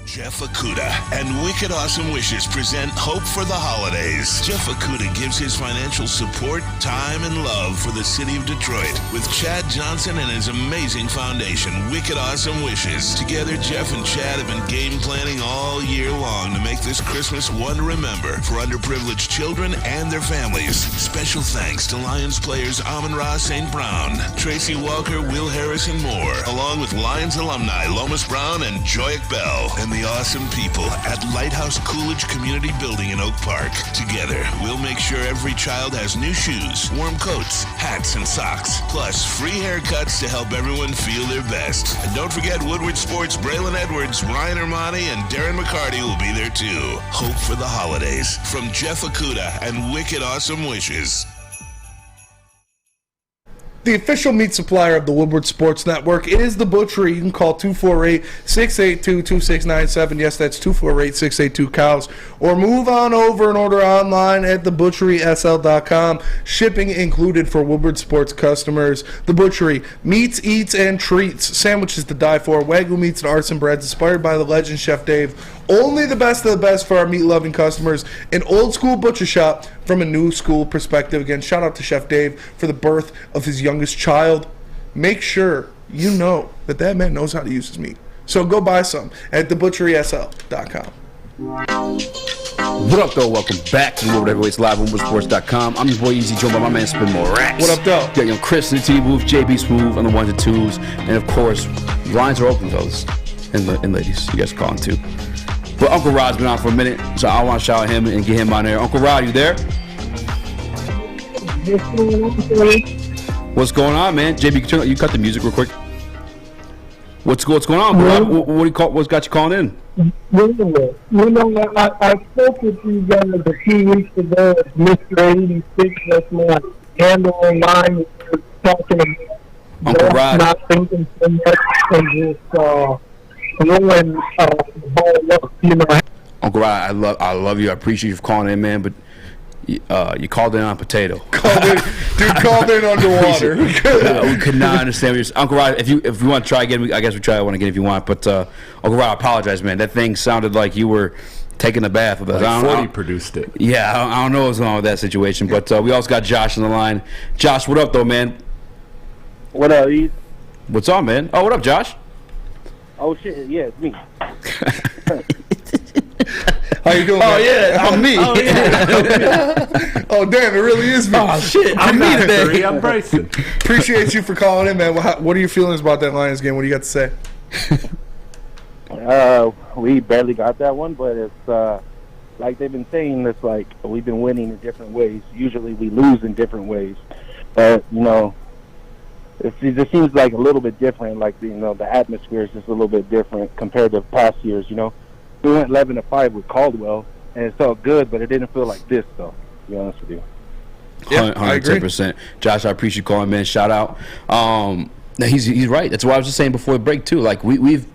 Jeff Okuda and Wicked Awesome Wishes present Hope for the Holidays. Jeff Okuda gives his financial support, time, and love for the city of Detroit with Chad Johnson and his amazing foundation, Wicked Awesome Wishes. Together, Jeff and Chad have been game planning all year long to make this Christmas one to remember for underprivileged children and their families. Special thanks to Lions players Amon-Ra St. Brown, Tracy Walker, Will Harris, and more, along with Lions alumni Lomas Brown and Joyak Bell, and the awesome people at Lighthouse Coolidge Community Building in Oak Park. Together, we'll make sure every child has new shoes, warm coats, hats, and socks, plus free haircuts to help everyone feel their best. And don't forget Woodward Sports, Braylon Edwards, Ryan Armani, and Darren McCarty will be there too. Hope for the holidays from Jeff Okuda and Wicked Awesome Wishes. the official meat supplier of the Woodward Sports Network. It is the Butchery. You can call 248-682-2697. Yes, that's 248-682-COWS. Or move on over and order online at thebutcherysl.com. Shipping included for Woodward Sports customers. The Butchery. Meats, eats, and treats. Sandwiches to die for. Wagyu meats and artisan breads inspired by the legend Chef Dave. Only the best of the best for our meat-loving customers. An old-school butcher shop from a new-school perspective. Again, shout out to Chef Dave for the birth of his youngest child. Make sure you know that man knows how to use his meat. So go buy some at thebutcherysl.com. What up, though? Welcome back to the Woodward Heavyweights Live on WoodwardSports.com. I'm your boy Eazy, joined by my man Spin More Rax. What up, though? Got young Chris in the T booth, JB Smooth on the ones and twos, and of course, lines are open, fellas and ladies. You guys are calling too. But Uncle Rod's been on for a minute, so I want to shout at him and get him on there. Uncle Rod, you there? What's going on, man? JB, you cut the music real quick. What's going on, bro? What do you call? What's got you calling in? I spoke with you guys a few weeks ago. Mr. 86, that's my handle online. Talking about Uncle Rod. Not thinking so much and just throwing the ball up, you know. Uncle Rod, I love you. I appreciate you for calling in, man. But you called in on potato. Called in underwater. We could not understand what you're saying. Uncle Rod, if you want to try again, I guess we try one again if you want. But Uncle Rod, I apologize, man. That thing sounded like you were taking a bath with us. Like 40 produced it. Yeah, I don't know what's going on with that situation. But we also got Josh on the line. Josh, what up, though, man? What up, Ease? What's up, man? Oh, what up, Josh? Oh, shit, yeah, it's me. How you doing, Oh, man? yeah, I'm me. Oh, yeah. Oh, damn, it really is me. Oh, shit, I'm me not today. three, I'm Bryson. Appreciate you for calling in, man. What are your feelings about that Lions game? What do you got to say? We barely got that one, but it's like they've been saying, it's like we've been winning in different ways. Usually we lose in different ways. But, you know, it just seems like a little bit different. Like, you know, the atmosphere is just a little bit different compared to past years, you know. We went 11-5 with Caldwell, and it felt good, but it didn't feel like this, though, to be honest with you. Yeah, I agree. 110%. Josh, I appreciate you calling, man. Shout out. He's right. That's what I was just saying before the break, too. Like, we've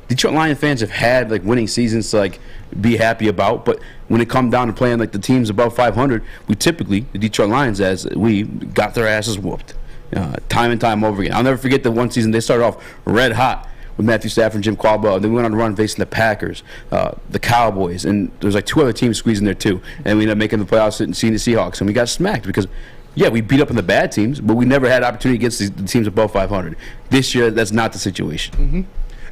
Detroit Lion fans have had, like, winning seasons to, like, be happy about, but when it comes down to playing, like, the teams above 500, we typically, the Detroit Lions, we got their asses whooped time and time over again. I'll never forget the one season they started off red hot with Matthew Stafford and Jim Caldwell. Then we went on a run facing the Packers, the Cowboys, and there's like two other teams squeezing there too. And we ended up making the playoffs and seeing the Seahawks, and we got smacked because, yeah, we beat up on the bad teams, but we never had opportunity against the teams above 500. This year, that's not the situation. Mm-hmm.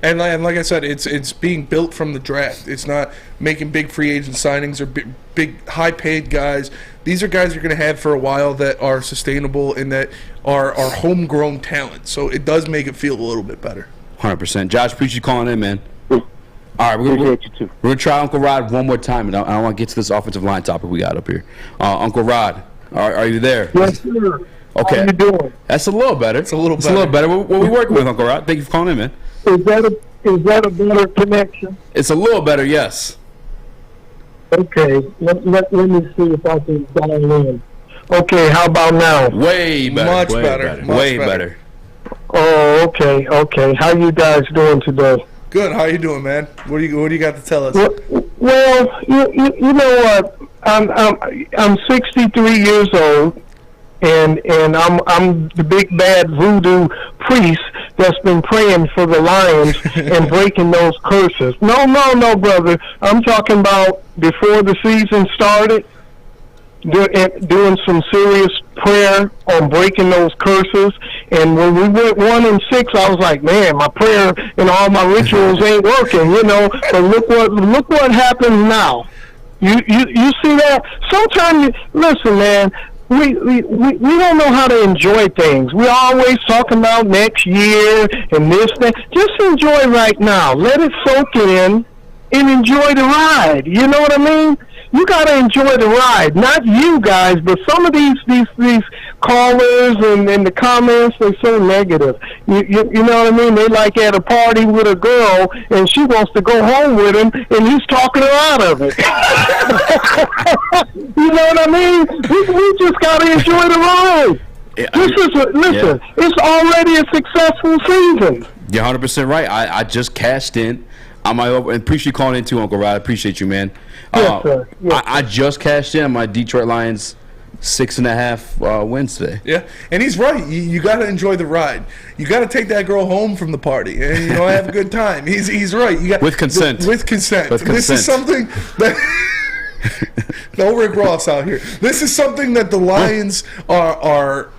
And like I said, it's being built from the draft. It's not making big free agent signings or big high-paid guys. These are guys you're going to have for a while that are sustainable and that are homegrown talent. So it does make it feel a little bit better. 100%. Josh, appreciate you calling in, man. All right, we're going to try Uncle Rod one more time, and I want to get to this offensive line topic we got up here. Uncle Rod, are you there? Yes, sir. Okay. How you doing? That's a little better. It's a little better. What are we working with, Uncle Rod? Thank you for calling in, man. Is that a better connection? It's a little better, yes. Okay, let me see if I can dial in. Okay, how about now? Way better. Much better. Way better. Oh, okay. How you guys doing today? Good. How you doing, man? What do you got to tell us? Well, you know what? I'm 63 years old, and I'm the big bad voodoo priest that's been praying for the Lions and breaking those curses. No, brother. I'm talking about before the season started, doing some serious prayer on breaking those curses. And when we went 1-6, I was like, man, my prayer and all my rituals ain't working, you know. But look what happens now. You see that? Sometimes, listen, man. We don't know how to enjoy things. We're always talking about next year and this thing. Just enjoy right now. Let it soak in and enjoy the ride. You know what I mean? You got to enjoy the ride. Not you guys, but some of these callers and the comments, they're so negative. You know what I mean? They like at a party with a girl and she wants to go home with him and he's talking her out of it. You know what I mean? We just got to enjoy the ride. Listen. It's already a successful season. You're 100% right. I just cashed in on my and appreciate you calling in too, Uncle Rod. I appreciate you, man. Yes, sir. Yes, I just cashed in on my Detroit Lions 6.5 wins today. Yeah, and he's right. You got to enjoy the ride. You got to take that girl home from the party and have a good time. He's right. You got with consent. With consent. This is something that no Rick Ross out here. This is something that the Lions are.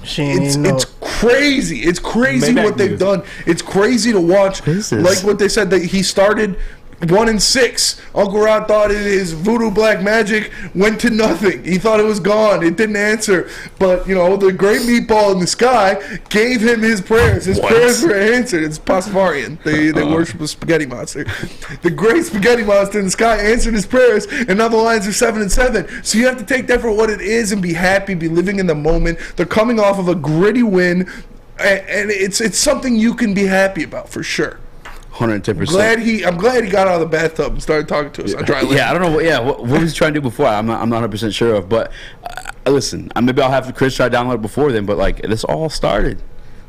It's crazy. It's crazy what they've done. It's crazy to watch. Like what they said, that he started 1-6. Uncle Rod thought his voodoo black magic went to nothing. He thought it was gone. It didn't answer. But the great meatball in the sky gave him his prayers. His prayers were answered. It's Pastafarian. They worship a spaghetti monster. The great spaghetti monster in the sky answered his prayers, and now the Lions are 7-7. So you have to take that for what it is and be happy, be living in the moment. They're coming off of a gritty win, and it's something you can be happy about for sure. 110%. I'm glad he got out of the bathtub and started talking to us on dry land. Yeah, I don't know. What was he trying to do before? I'm not 100% sure of. But listen, maybe I'll have Chris try to download it before then. But this all started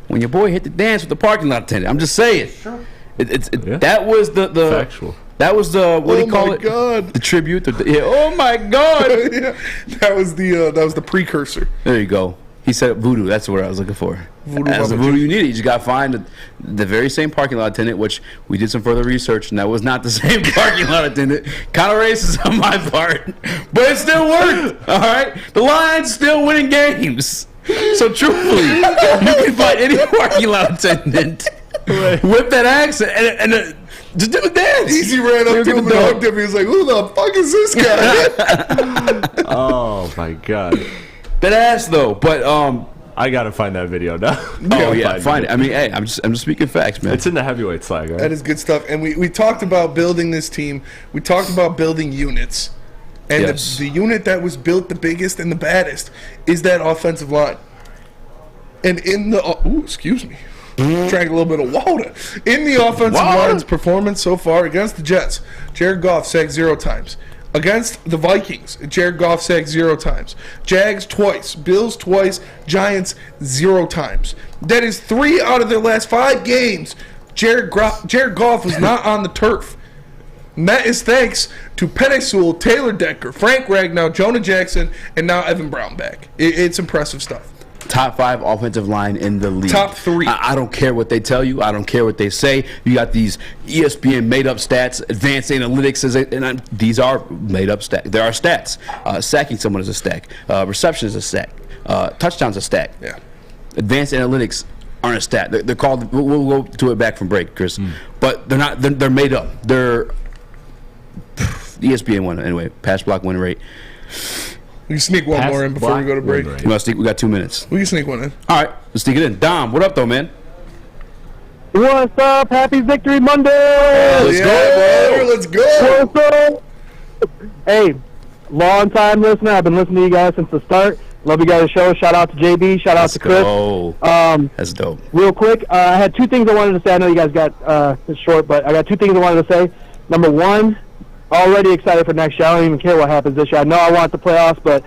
when your boy hit the dance with the parking lot attendant. I'm just saying. Sure. That was the factual. That was the what do you call it? God. The tribute. Oh my God. Yeah, that was the precursor. There you go. He said voodoo. That's what I was looking for. As the voodoo you need it. You just got to find the very same parking lot attendant, which we did some further research, and that was not the same parking lot attendant. Kind of racist on my part, but it still worked. All right? The Lions still winning games. So truthfully, you can find any parking lot attendant with that accent and just do a dance. Easy ran up to him and hugged him. He was like, "Who the fuck is this guy?" Oh my God. That ass though, but I gotta find that video now. Oh yeah, find it. I mean, hey, I'm just speaking facts, man. It's in the heavyweight Slack. Right? That is good stuff. And we talked about building this team. We talked about building units, and the unit that was built the biggest and the baddest is that offensive line. And in the excuse me, drank a little bit of water. In the offensive line's performance so far against the Jets, Jared Goff sacked 0 times. Against the Vikings, Jared Goff sacked 0 times. Jags twice. Bills twice. Giants 0 times. That is 3 out of their last 5 games. Jared Goff was not on the turf. And that is thanks to Penei Sewell, Taylor Decker, Frank Ragnow, Jonah Jackson, and now Evan Brown back. It's impressive stuff. Top 5 offensive line in the league. Top 3. I don't care what they tell you. I don't care what they say. You got these ESPN made-up stats, advanced analytics, and these are made-up stats. There are stats. Sacking someone is a stack. Reception is a stack. Touchdowns a stack. Yeah. Advanced analytics aren't a stat. They're called. We'll go to it back from break, Chris. But they're not. They're made up. They're ESPN one anyway. Pass block win rate. We can sneak one more in before we go to break. We got 2 minutes. We can sneak one in. All right, let's sneak it in. Dom, what up, though, man? What's up? Happy Victory Monday! Let's go, bro. Let's go. What's up? Hey, long time listener. I've been listening to you guys since the start. Love you guys' show. Shout out to JB. Shout out to Chris. That's dope. Real quick, I had 2 things I wanted to say. I know you guys got it's short, but I got 2 things I wanted to say. Number 1. Already excited for next year. I don't even care what happens this year. I know I want the playoffs, but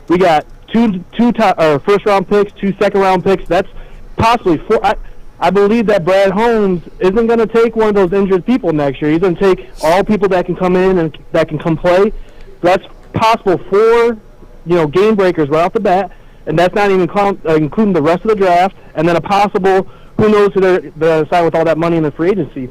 we got two first-round picks, 2 second-round picks. That's possibly 4. I believe that Brad Holmes isn't going to take one of those injured people next year. He's going to take all people that can come in and that can come play. So that's possible 4, game breakers right off the bat, and that's not even including the rest of the draft, and then a possible who knows who they're signing with all that money in the free agency.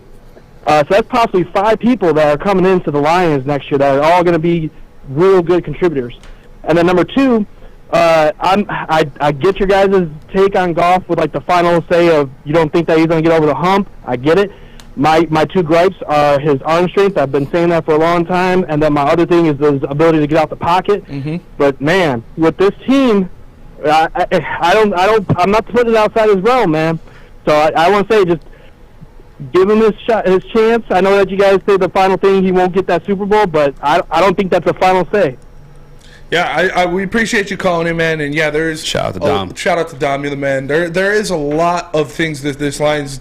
So that's possibly 5 people that are coming into the Lions next year that are all going to be real good contributors. And then number 2, I get your guys' take on Goff with the final say of you don't think that he's going to get over the hump. I get it. My 2 gripes are his arm strength. I've been saying that for a long time. And then my other thing is his ability to get out the pocket. Mm-hmm. But man, with this team, I'm not putting it outside his realm, man. So I want to say just give him his chance. I know that you guys say the final thing, he won't get that Super Bowl, but I don't think that's a final say. Yeah, we appreciate you calling in, man. And yeah, there's shout out to Dom. Shout out to Dom, you're the man. There is a lot of things that this Lions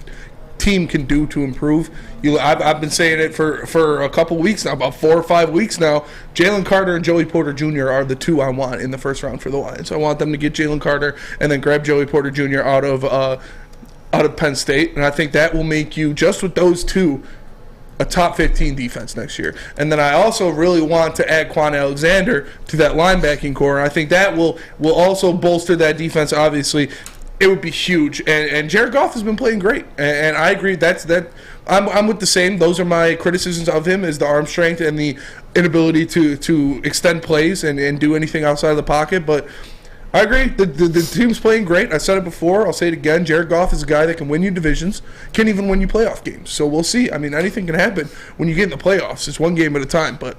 team can do to improve. I've been saying it for a couple weeks now, about 4 or 5 weeks now. Jalen Carter and Joey Porter Jr. are the two I want in the first round for the Lions. I want them to get Jalen Carter and then grab Joey Porter Jr. out of Penn State, and I think that will make you, just with those two, a top 15 defense next year. And then I also really want to add Quan Alexander to that linebacking core. I think that will also bolster that defense. Obviously, it would be huge. And Jared Goff has been playing great, and I agree. I'm with the same. Those are my criticisms of him: is the arm strength and the inability to extend plays and do anything outside of the pocket. But I agree. The team's playing great. I said it before. I'll say it again. Jared Goff is a guy that can win you divisions, can even win you playoff games. So we'll see. I mean, anything can happen when you get in the playoffs. It's one game at a time. But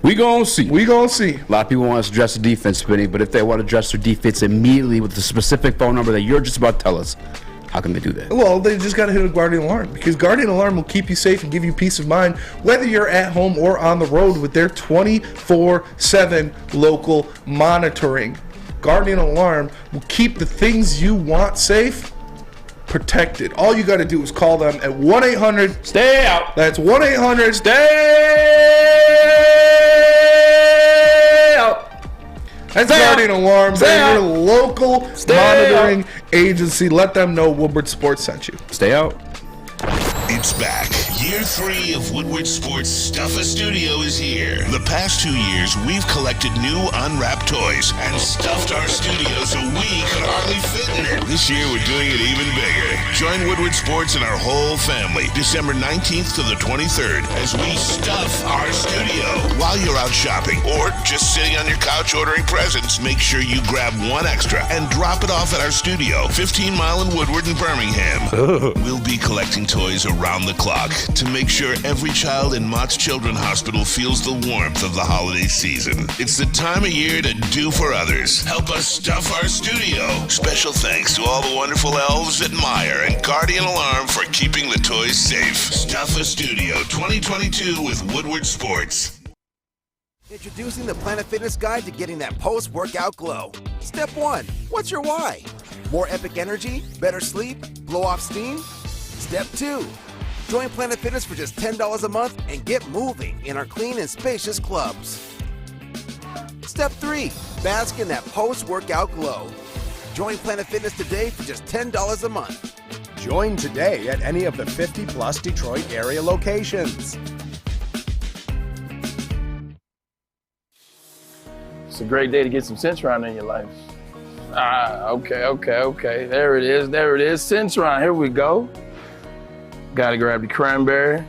we gonna see. We gonna see. A lot of people want us to address the defense, Spinny, but if they want to address their defense immediately with the specific phone number that you're just about to tell us, how can they do that? Well, they just got to hit a Guardian Alarm, because Guardian Alarm will keep you safe and give you peace of mind, whether you're at home or on the road, with their 24/7 local monitoring. Guardian Alarm will keep the things you want safe protected. All you got to do is call them at 1-800 stay out. That's 1-800 stay out. That's Guardian Alarm. They're your local monitoring agency. Let them know Woodward Sports sent you. Stay out. It's back. Year 3 of Woodward Sports Stuff-A Studio is here. The past 2 years, we've collected new unwrapped toys and stuffed our studio so we could hardly fit in it. This year, we're doing it even bigger. Join Woodward Sports and our whole family December 19th to the 23rd as we stuff our studio. While you're out shopping or just sitting on your couch ordering presents, make sure you grab one extra and drop it off at our studio, 15 Mile in Woodward in Birmingham. We'll be collecting toys around the clock to make sure every child in Mott's Children's Hospital feels the warmth of the holiday season. It's the time of year to do for others. Help us stuff our studio. Special thanks to all the wonderful elves at Meyer and Guardian Alarm for keeping the toys safe. Stuff-A Studio 2022 with Woodward Sports. Introducing the Planet Fitness Guide to getting that post-workout glow. Step 1. What's your why? More epic energy? Better sleep? Blow off steam? Step 2. Join Planet Fitness for just $10 a month and get moving in our clean and spacious clubs. Step 3. Bask in that post-workout glow. Join Planet Fitness today for just $10 a month. Join today at any of the 50-plus Detroit area locations. It's a great day to get some Centron in your life. Okay. There it is. Centron, here we go. Gotta grab the cranberry.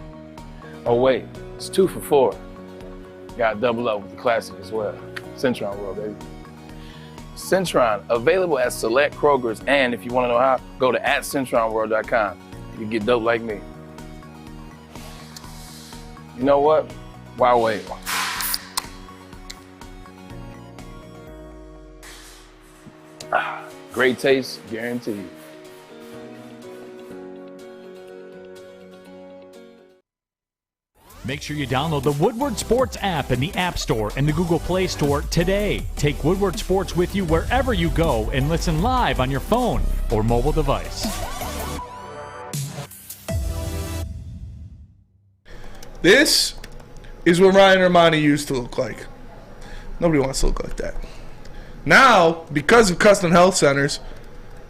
Oh wait, it's 2 for $4. Gotta double up with the classic as well. Centron World, baby. Centron, available at select Krogers, and if you wanna know how, go to @CentronWorld.com. You can get dope like me. You know what? Why wait? Great taste, guaranteed. Make sure you download the Woodward Sports app in the App Store and the Google Play Store today. Take Woodward Sports with you wherever you go and listen live on your phone or mobile device. This is what Ryan Armani used to look like. Nobody wants to look like that. Now, because of custom health centers,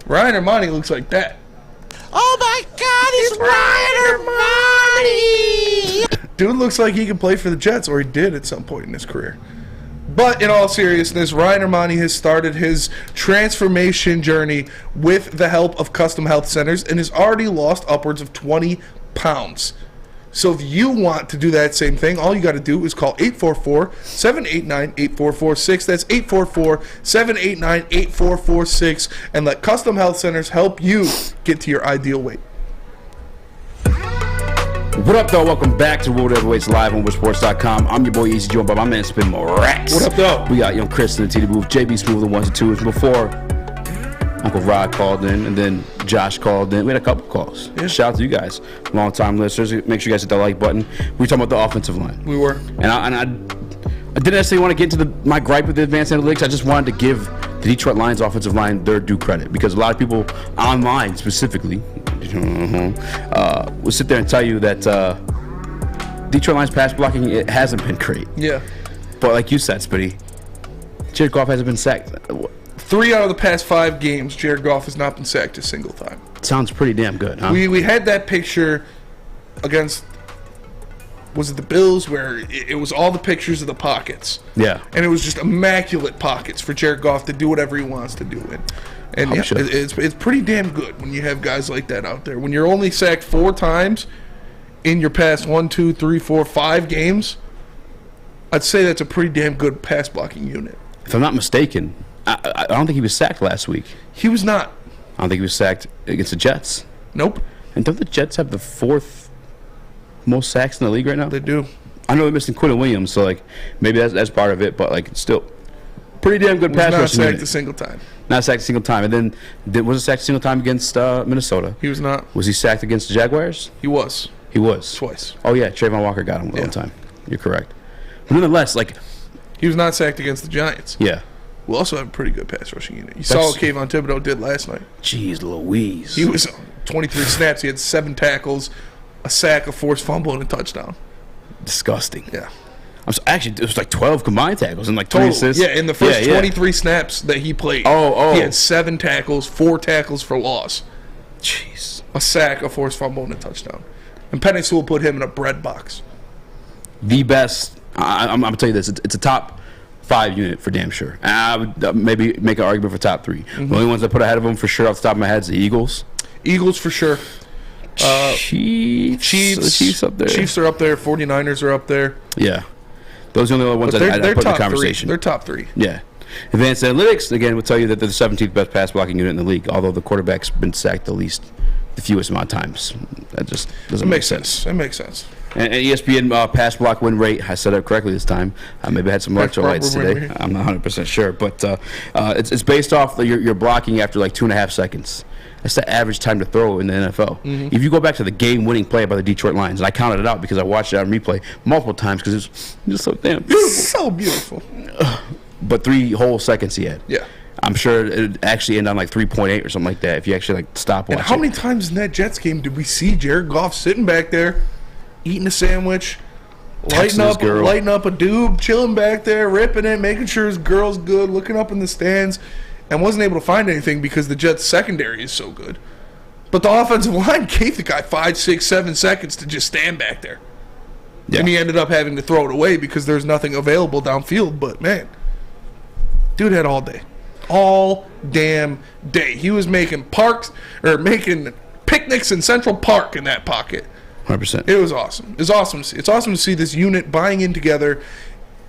Ryan Armani looks like that. Oh my God, it's Ryan Armani! Dude looks like he can play for the Jets, or he did at some point in his career. But in all seriousness, Ryan Armani has started his transformation journey with the help of custom health centers and has already lost upwards of 20 pounds. So if you want to do that same thing, all you got to do is call 844-789-8446. That's 844-789-8446, and let Custom Health Centers help you get to your ideal weight. What up, though? Welcome back to World Heavyweights Live on WoodSports.com. I'm your boy Easy, joined by my man Spin Rax. What up, though? We got Chris in the TD booth, JB Smooth, the ones and twos. Before Uncle Rod called in, and then Josh called in. We had a couple calls. Yeah. Shout out to you guys, long-time listeners. Make sure you guys hit the like button. We were talking about the offensive line. We were. And I didn't necessarily want to get into my gripe with the advanced analytics. I just wanted to give the Detroit Lions offensive line their due credit, because a lot of people online specifically, we'll sit there and tell you that Detroit Lions pass blocking, it hasn't been great. Yeah. But like you said, Spitty, Jared Goff hasn't been sacked. 3 out of the past 5 games, Jared Goff has not been sacked a single time. Sounds pretty damn good, huh? We had that picture against, was it the Bills, where it was all the pictures of the pockets. Yeah. And it was just immaculate pockets for Jared Goff to do whatever he wants to do. And yeah, it's pretty damn good when you have guys like that out there. When you're only sacked 4 times in your past 1, 2, 3, 4, 5 games, I'd say that's a pretty damn good pass blocking unit. If I'm not mistaken, I don't think he was sacked last week. He was not. I don't think he was sacked against the Jets. Nope. And don't the Jets have the 4th most sacks in the league right now? They do. I know they're missing Quinn Williams, so like maybe that's part of it, but like still pretty damn good pass rushing. Not sacked a single time. Not sacked a single time. And then was he sacked a single time against Minnesota? He was not. Was he sacked against the Jaguars? He was. He was. Twice. Oh yeah, Trayvon Walker got him one time. You're correct. But nonetheless, like he was not sacked against the Giants. Yeah. We also have a pretty good pass rushing unit. You saw what Kayvon Thibodeau did last night. Jeez Louise. He was 23 snaps. He had 7 tackles, a sack, a forced fumble, and a touchdown. Disgusting. Yeah. Actually, it was like 12 combined tackles and like 3 assists. Yeah, in the first 23 snaps that he played. Oh. He had 7 tackles, 4 tackles for loss. Jeez. A sack, a forced fumble, and a touchdown. And Penei Sewell put him in a bread box. The best. I'm going to tell you this. It's a top 5 unit for damn sure. I would maybe make an argument for top 3. The only ones I put ahead of them for sure off the top of my head is the Eagles. Eagles for sure. Chiefs up there. Chiefs are up there. 49ers are up there. Yeah. Those are the only ones I'd put in the conversation. They're top 3. Yeah. Advanced Analytics, again, will tell you that they're the 17th best pass blocking unit in the league, although the quarterback's been sacked the fewest amount of times. That just doesn't make sense. That makes sense. And ESPN pass block win rate, I said it correctly this time. Maybe I had some electrolytes today. I'm not 100% sure. But it's based off your blocking after like 2.5 seconds. That's the average time to throw in the NFL. If you go back to the game-winning play by the Detroit Lions, and I counted it out because I watched it on replay multiple times because it's just so damn beautiful. So beautiful. But 3 whole seconds he had. Yeah. I'm sure it actually ended on like 3.8 or something like that if you actually like stop watching. And how many times in that Jets game did we see Jared Goff sitting back there, eating a sandwich, lighting up a doob, chilling back there, ripping it, making sure his girl's good, looking up in the stands, and wasn't able to find anything because the Jets' secondary is so good. But the offensive line gave the guy 5, 6, 7 seconds to just stand back there. Yeah. And he ended up having to throw it away because there's nothing available downfield. But, man, dude had all day. All damn day. He was making picnics in Central Park in that pocket. 100%. It was awesome. It's awesome to see this unit buying in together.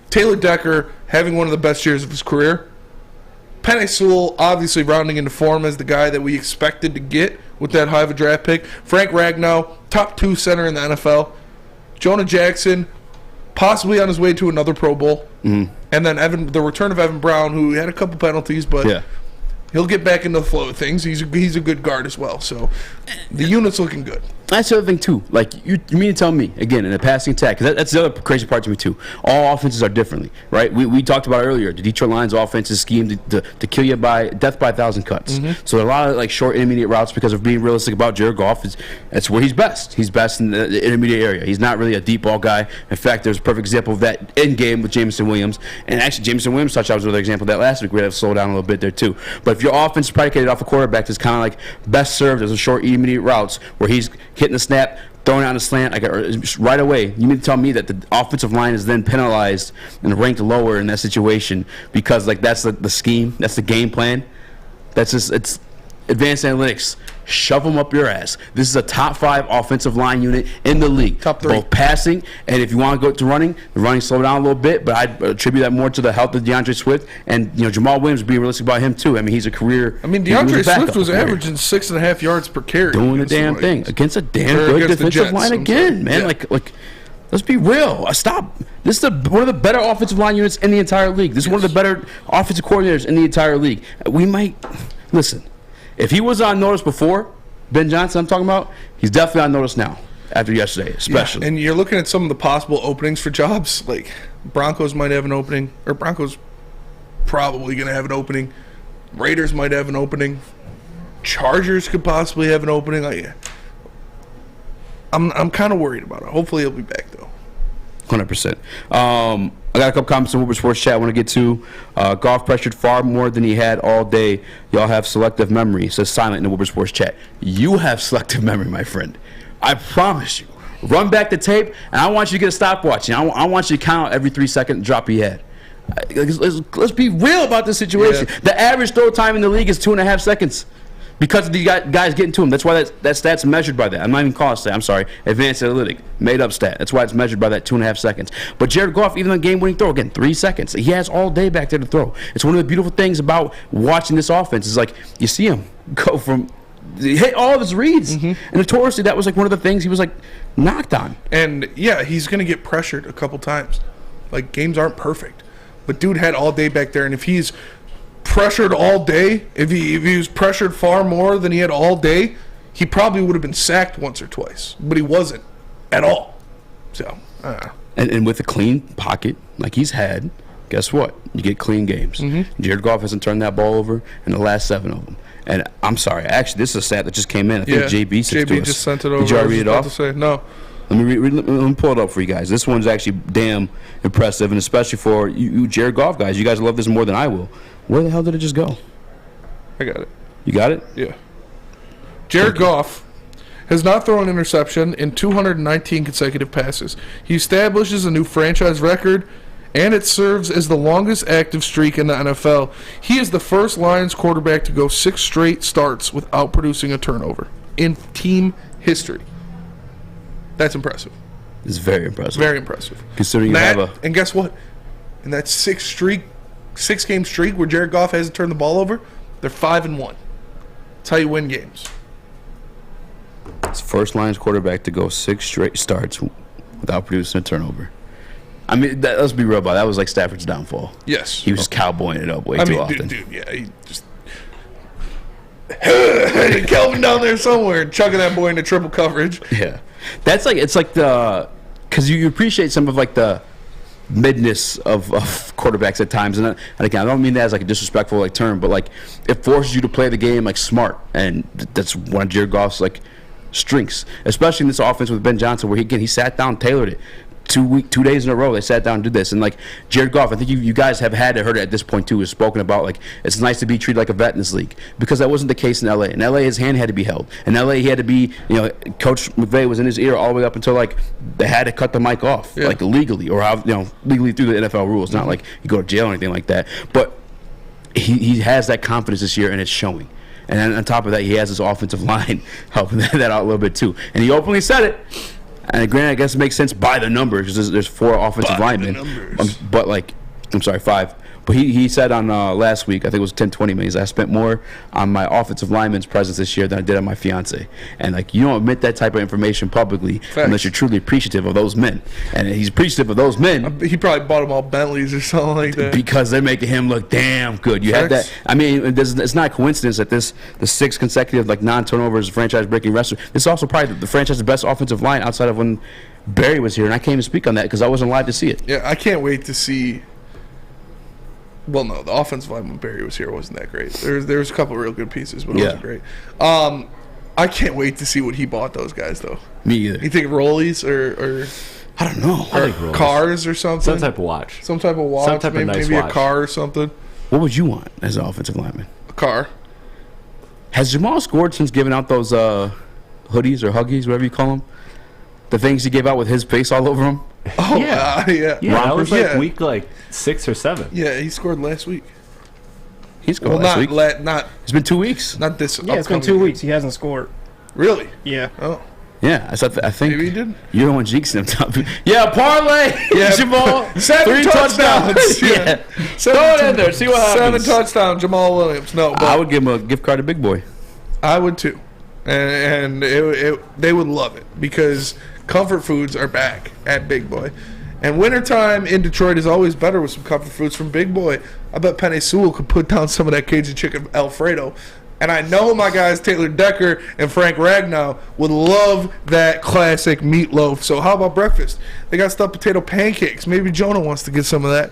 Taylor Decker having one of the best years of his career. Penei Sewell obviously rounding into form as the guy that we expected to get with that high of a draft pick. Frank Ragnow, top 2 center in the NFL. Jonah Jackson, possibly on his way to another Pro Bowl. And then the return of Evan Brown, who had a couple penalties, but he'll get back into the flow of things. He's a good guard as well. So the unit's looking good. That's the other thing, too. Like, you mean to tell me, again, in a passing attack, because that's the other crazy part to me, too. All offenses are differently, right? We talked about earlier, the Detroit Lions offense is schemed to kill you by death by 1,000 cuts. So a lot of, like, short intermediate routes, because of being realistic about Jared Goff, that's where he's best. He's best in the intermediate area. He's not really a deep ball guy. In fact, there's a perfect example of that in game with Jameson Williams. And actually, Jameson Williams touchdown was another example of that last week. We had to slow down a little bit there, too. But if your offense is predicated off a quarterback that's kind of like best served as a short intermediate routes, where he's hitting the snap, throwing out a slant right away. You mean to tell me that the offensive line is then penalized and ranked lower in that situation because like that's the scheme, that's the game plan? That's just it's advanced analytics. Shove them up your ass. This is a top 5 offensive line unit in the league. Top 3. Both passing, and if you want to go to running, the running slowed down a little bit, but I'd attribute that more to the health of DeAndre Swift and Jamal Williams being realistic about him too. I mean, he's a career. I mean, DeAndre Swift was averaging 6.5 yards per carry. Doing the damn thing against a damn good defensive line again, man. Yeah. Like, let's be real. Stop. This is one of the better offensive line units in the entire league. This is one of the better offensive coordinators in the entire league. We might listen. If he was on notice before, Ben Johnson I'm talking about, he's definitely on notice now after yesterday, especially. Yeah, and you're looking at some of the possible openings for jobs. Like Broncos might have an opening, or Broncos probably going to have an opening. Raiders might have an opening. Chargers could possibly have an opening. Like, I'm kind of worried about it. Hopefully he'll be back though. 100%. I got a couple comments in Woodward Sports chat I want to get to. Golf pressured far more than he had all day. Y'all have selective memory. It says silent in the Woodward Sports chat. You have selective memory, my friend. I promise you. Run back the tape, and I want you to get a stopwatch. I want you to count every 3 second drop he had. Let's be real about this situation. Yeah. The average throw time in the league is 2.5 seconds. Because of the guys getting to him. That's why that stat's measured by that. I'm not even calling it stat. I'm sorry. Advanced analytic. Made up stat. That's why it's measured by that 2.5 seconds. But Jared Goff, even on game-winning throw, again, 3 seconds. He has all day back there to throw. It's one of the beautiful things about watching this offense. Is like, you see him go from, hit all of his reads. And notoriously, that was like one of the things he was like knocked on. And yeah, he's going to get pressured a couple times. Like, games aren't perfect. But dude had all day back there. And if he's pressured all day, if he was pressured far more than he had all day, he probably would have been sacked once or twice, but he wasn't at all. So and with a clean pocket like he's had, guess what, you get clean games. Jared Goff hasn't turned that ball over in the last 7 of them. And I'm sorry, actually this is a stat that just came in. I think JB sent it to us. just sent it over. Did you already read it off? To say, no. Let me pull it up for you guys. This one's actually damn impressive, and especially for you Jared Goff guys. You guys love this more than I will. Where the hell did it just go? I got it. You got it? Yeah. Jared Goff has not thrown an interception in 219 consecutive passes. He establishes a new franchise record, and it serves as the longest active streak in the NFL. He is the first Lions quarterback to go 6 straight starts without producing a turnover in team history. That's impressive. It's very impressive. Very impressive. Considering that, you have and guess what? In that 6-game streak where Jared Goff hasn't turned the ball over, they're 5-1. That's how you win games. It's the first Lions quarterback to go 6 straight starts without producing a turnover. I mean, let's be real about it. That was like Stafford's downfall. Yes. He was just cowboying it up way too often. Dude, yeah, he just Kelvin down there somewhere chucking that boy into triple coverage. Yeah, that's like, it's like the, because you appreciate some of like the midness of quarterbacks at times, and again, I don't mean that as like a disrespectful like term, but like it forces you to play the game like smart, and that's one of Jared Goff's like strengths, especially in this offense with Ben Johnson, where he sat down, tailored it. 2 days in a row they sat down and did this, and like Jared Goff, I think you guys have heard it at this point too, has spoken about like it's nice to be treated like a vet in this league, because that wasn't the case in LA. In LA his hand had to be held. In LA he had to be, Coach McVay was in his ear all the way up until like they had to cut the mic off, like legally, or legally through the NFL rules, not like you go to jail or anything like that. But he has that confidence this year, and it's showing. And then on top of that, he has his offensive line helping that out a little bit too, and he openly said it. And granted, I guess it makes sense by the numbers, because there's 4 offensive linemen. But like, I'm sorry, 5. But he said on last week, I think it was 10-20 minutes, I spent more on my offensive lineman's presence this year than I did on my fiance. And like, you don't admit that type of information publicly unless you're truly appreciative of those men. And he's appreciative of those men. He probably bought them all Bentleys or something like that, because they're making him look damn good. You had that. I mean, it's not a coincidence that the 6 consecutive like non-turnovers, franchise-breaking wrestler. This is also probably the franchise's best offensive line outside of when Barry was here, and I can't even speak on that because I wasn't alive to see it. Yeah, I can't wait to see. Well, no, the offensive line when Barry was here wasn't that great. There was a couple of real good pieces, but it wasn't great. I can't wait to see what he bought those guys, though. Me either. You think Rollies or I don't know. I think cars or something? Some type of watch. Some type of watch. Some type of nice maybe watch. A car or something. What would you want as an offensive lineman? A car. Has Jamal scored since giving out those hoodies or huggies, whatever you call them? The things he gave out with his face all over them? Oh, yeah. Yeah, that was like week 6 or 7. Yeah, he scored last week. He scored last week? Not. It's been 2 weeks. Not this. Yeah, it's been 2 weeks. He hasn't scored. Really? Yeah. Oh. Yeah, I think maybe he did. You're the one jinxing him. Yeah, parlay. Yeah, Jamal. 7 touchdowns. Yeah. Throw it in there. See what happens. 7 touchdowns, Jamal Williams. No, but I would give him a gift card to Big Boy. I would too, and they would love it, because comfort foods are back at Big Boy. And wintertime in Detroit is always better with some comfort foods from Big Boy. I bet Penny Sewell could put down some of that Cajun chicken Alfredo. And I know my guys Taylor Decker and Frank Ragnow would love that classic meatloaf. So how about breakfast? They got stuffed potato pancakes. Maybe Jonah wants to get some of that.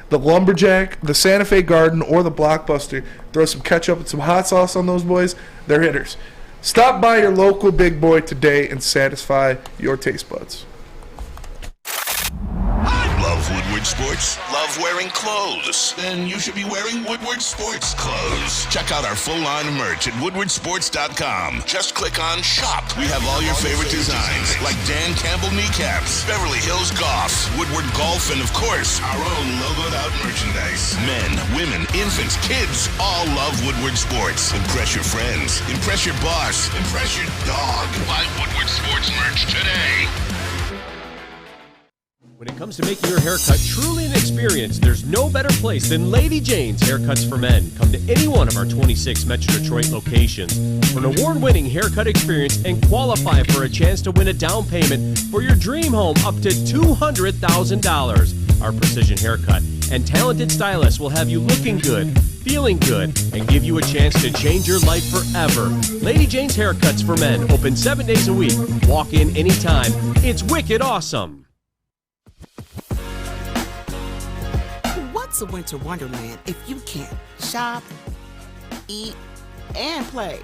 the Lumberjack, the Santa Fe Garden, or the Blockbuster. Throw some ketchup and some hot sauce on those boys. They're hitters. Stop by your local big boy today and satisfy your taste buds. Love Woodward Sports? Love wearing clothes? Then you should be wearing Woodward Sports clothes. Check out our full line of merch at woodwardsports.com. Just click on Shop. We have all your favorite designs, like Dan Campbell kneecaps, Beverly Hills Golf, Woodward Golf, and of course, our own logoed out merchandise. Men, women, infants, kids all love Woodward Sports. Impress your friends. Impress your boss. Impress your dog. Buy Woodward Sports merch today. When it comes to making your haircut truly an experience, there's no better place than Lady Jane's Haircuts for Men. Come to any one of our 26 Metro Detroit locations for an award-winning haircut experience and qualify for a chance to win a down payment for your dream home up to $200,000. Our precision haircut and talented stylists will have you looking good, feeling good, and give you a chance to change your life forever. Lady Jane's Haircuts for Men, open 7 days a week. Walk in anytime. It's wicked awesome. What's a winter wonderland if you can't shop, eat, and play?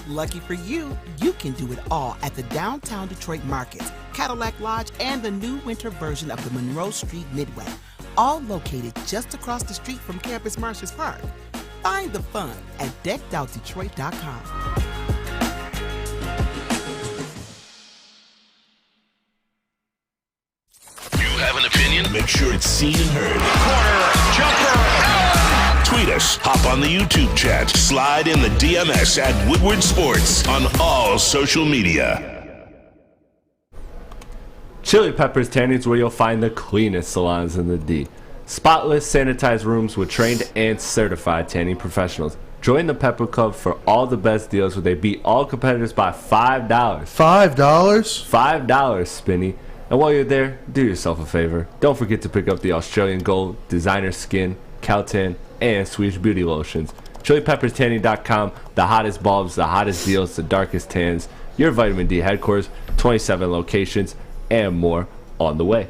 Lucky for you, you can do it all at the Downtown Detroit Markets, Cadillac Lodge, and the new winter version of the Monroe Street Midway, all located just across the street from Campus Martius Park. Find the fun at deckedoutdetroit.com. Have an opinion? Make sure it's seen and heard. Corner, jumper, tweet us, hop on the YouTube chat, slide in the DMS at Woodward Sports on all social media. Chili Peppers Tanning is where you'll find the cleanest salons in the D. Spotless, sanitized rooms with trained and certified tanning professionals. Join the Pepper Club for all the best deals where they beat all competitors by $5. $5? $5, Spinny. And while you're there, do yourself a favor. Don't forget to pick up the Australian Gold, Designer Skin, Caltan, and Swedish Beauty Lotions. ChiliPeppersTanning.com, the hottest bulbs, the hottest deals, the darkest tans, your vitamin D headquarters, 27 locations, and more on the way.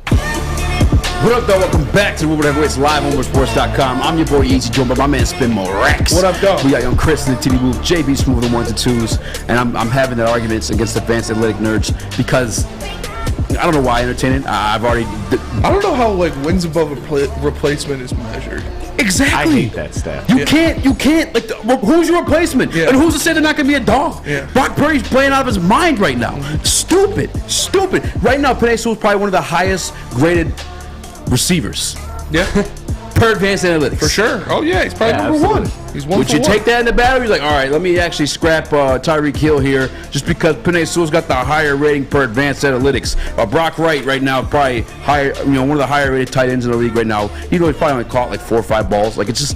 What up, though? Welcome back to Woodward Heavyweights live on WoodwardSports.com. I'm your boy Eazy, joined by my man Spin Rax. What up, dog? We got young Chris in the TV booth, JB Smooth the ones and twos, and I'm having that arguments against advanced athletic nerds because I don't know why I entertain it. I don't know how wins above a replacement is measured. Exactly. I hate that stat. You can't. Like, who's your replacement? Yeah. And who's to say they're not going to be a dog? Yeah. Brock Purdy's playing out of his mind right now. Stupid. Right now, Penei Sewell's probably one of the highest graded receivers. Yeah. Per advanced analytics. For sure. Oh, yeah. He's probably number absolutely. one. He's one. Would you take that in the battle? You're like, all right, let me actually scrap Tyreek Hill here just because Penei Sewell's got the higher rating per advanced analytics. Brock Wright right now probably higher, one of the higher rated tight ends in the league right now. He's probably only caught like 4 or 5 balls. Like, it's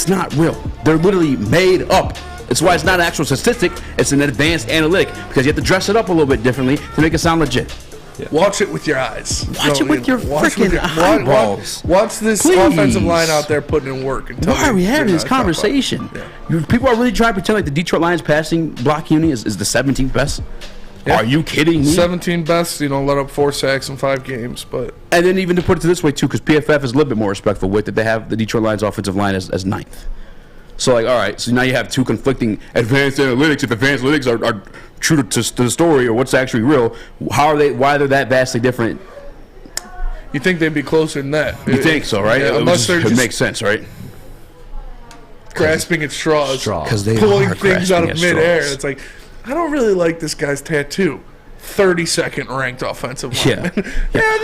not real. They're literally made up. That's why it's not an actual statistic. It's an advanced analytic because you have to dress it up a little bit differently to make it sound legit. Yeah. Watch it with your eyes. Watch it with your freaking eyeballs. Watch this offensive line out there putting in work. Why are we having this conversation? Yeah. People are really trying to pretend like the Detroit Lions passing block unit is the 17th best. Yeah. Are you kidding me? 17 best, let up 4 sacks in 5 games. But and then even to put it this way, too, because PFF is a little bit more respectful with it, they have the Detroit Lions offensive line as 9th. So, all right, so now you have 2 conflicting advanced analytics. If advanced analytics are true to the story or what's actually real, why they're that vastly different? You think they'd be closer than that. You think so, right? Yeah, unless they're it makes sense, right? Grasping at straws. Because they pulling are things out of midair. Straws. It's like, I don't really like this guy's tattoo. 32nd ranked offensive lineman. Yeah,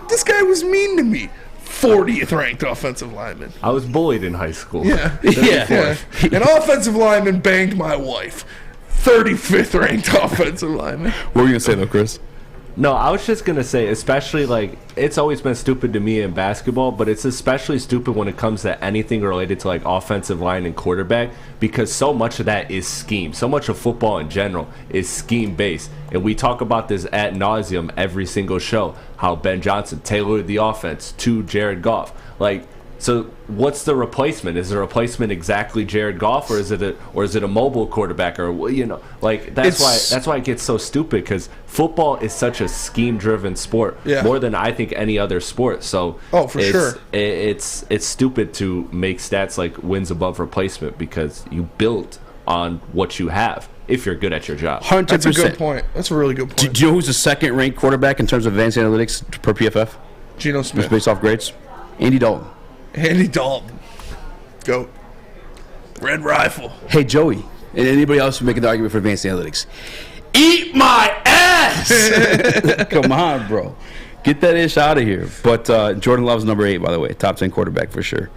this guy was mean to me. 40th ranked offensive lineman. I was bullied in high school. Yeah. An offensive lineman banged my wife. 35th ranked offensive lineman. What were you going to say, though, Chris? No, I was just going to say, especially, it's always been stupid to me in basketball, but it's especially stupid when it comes to anything related to, offensive line and quarterback, because so much of that is scheme. So much of football in general is scheme-based. And we talk about this ad nauseum every single show, how Ben Johnson tailored the offense to Jared Goff. So what's the replacement? Is the replacement exactly Jared Goff, or is it a mobile quarterback, or that's why it gets so stupid, because football is such a scheme-driven sport, more than I think any other sport. So it's stupid to make stats like wins above replacement, because you built on what you have if you're good at your job. 100%. That's a good point. That's a really good point. Do you know who's the second-ranked quarterback in terms of advanced analytics per PFF? Geno Smith. Just based off grades? Andy Dalton. Andy Dalton. Goat. Red Rifle. Hey, Joey, and anybody else who's making the argument for advanced analytics, eat my ass! Come on, bro. Get that ish out of here. But Jordan Love's number 8, by the way. Top 10 quarterback for sure.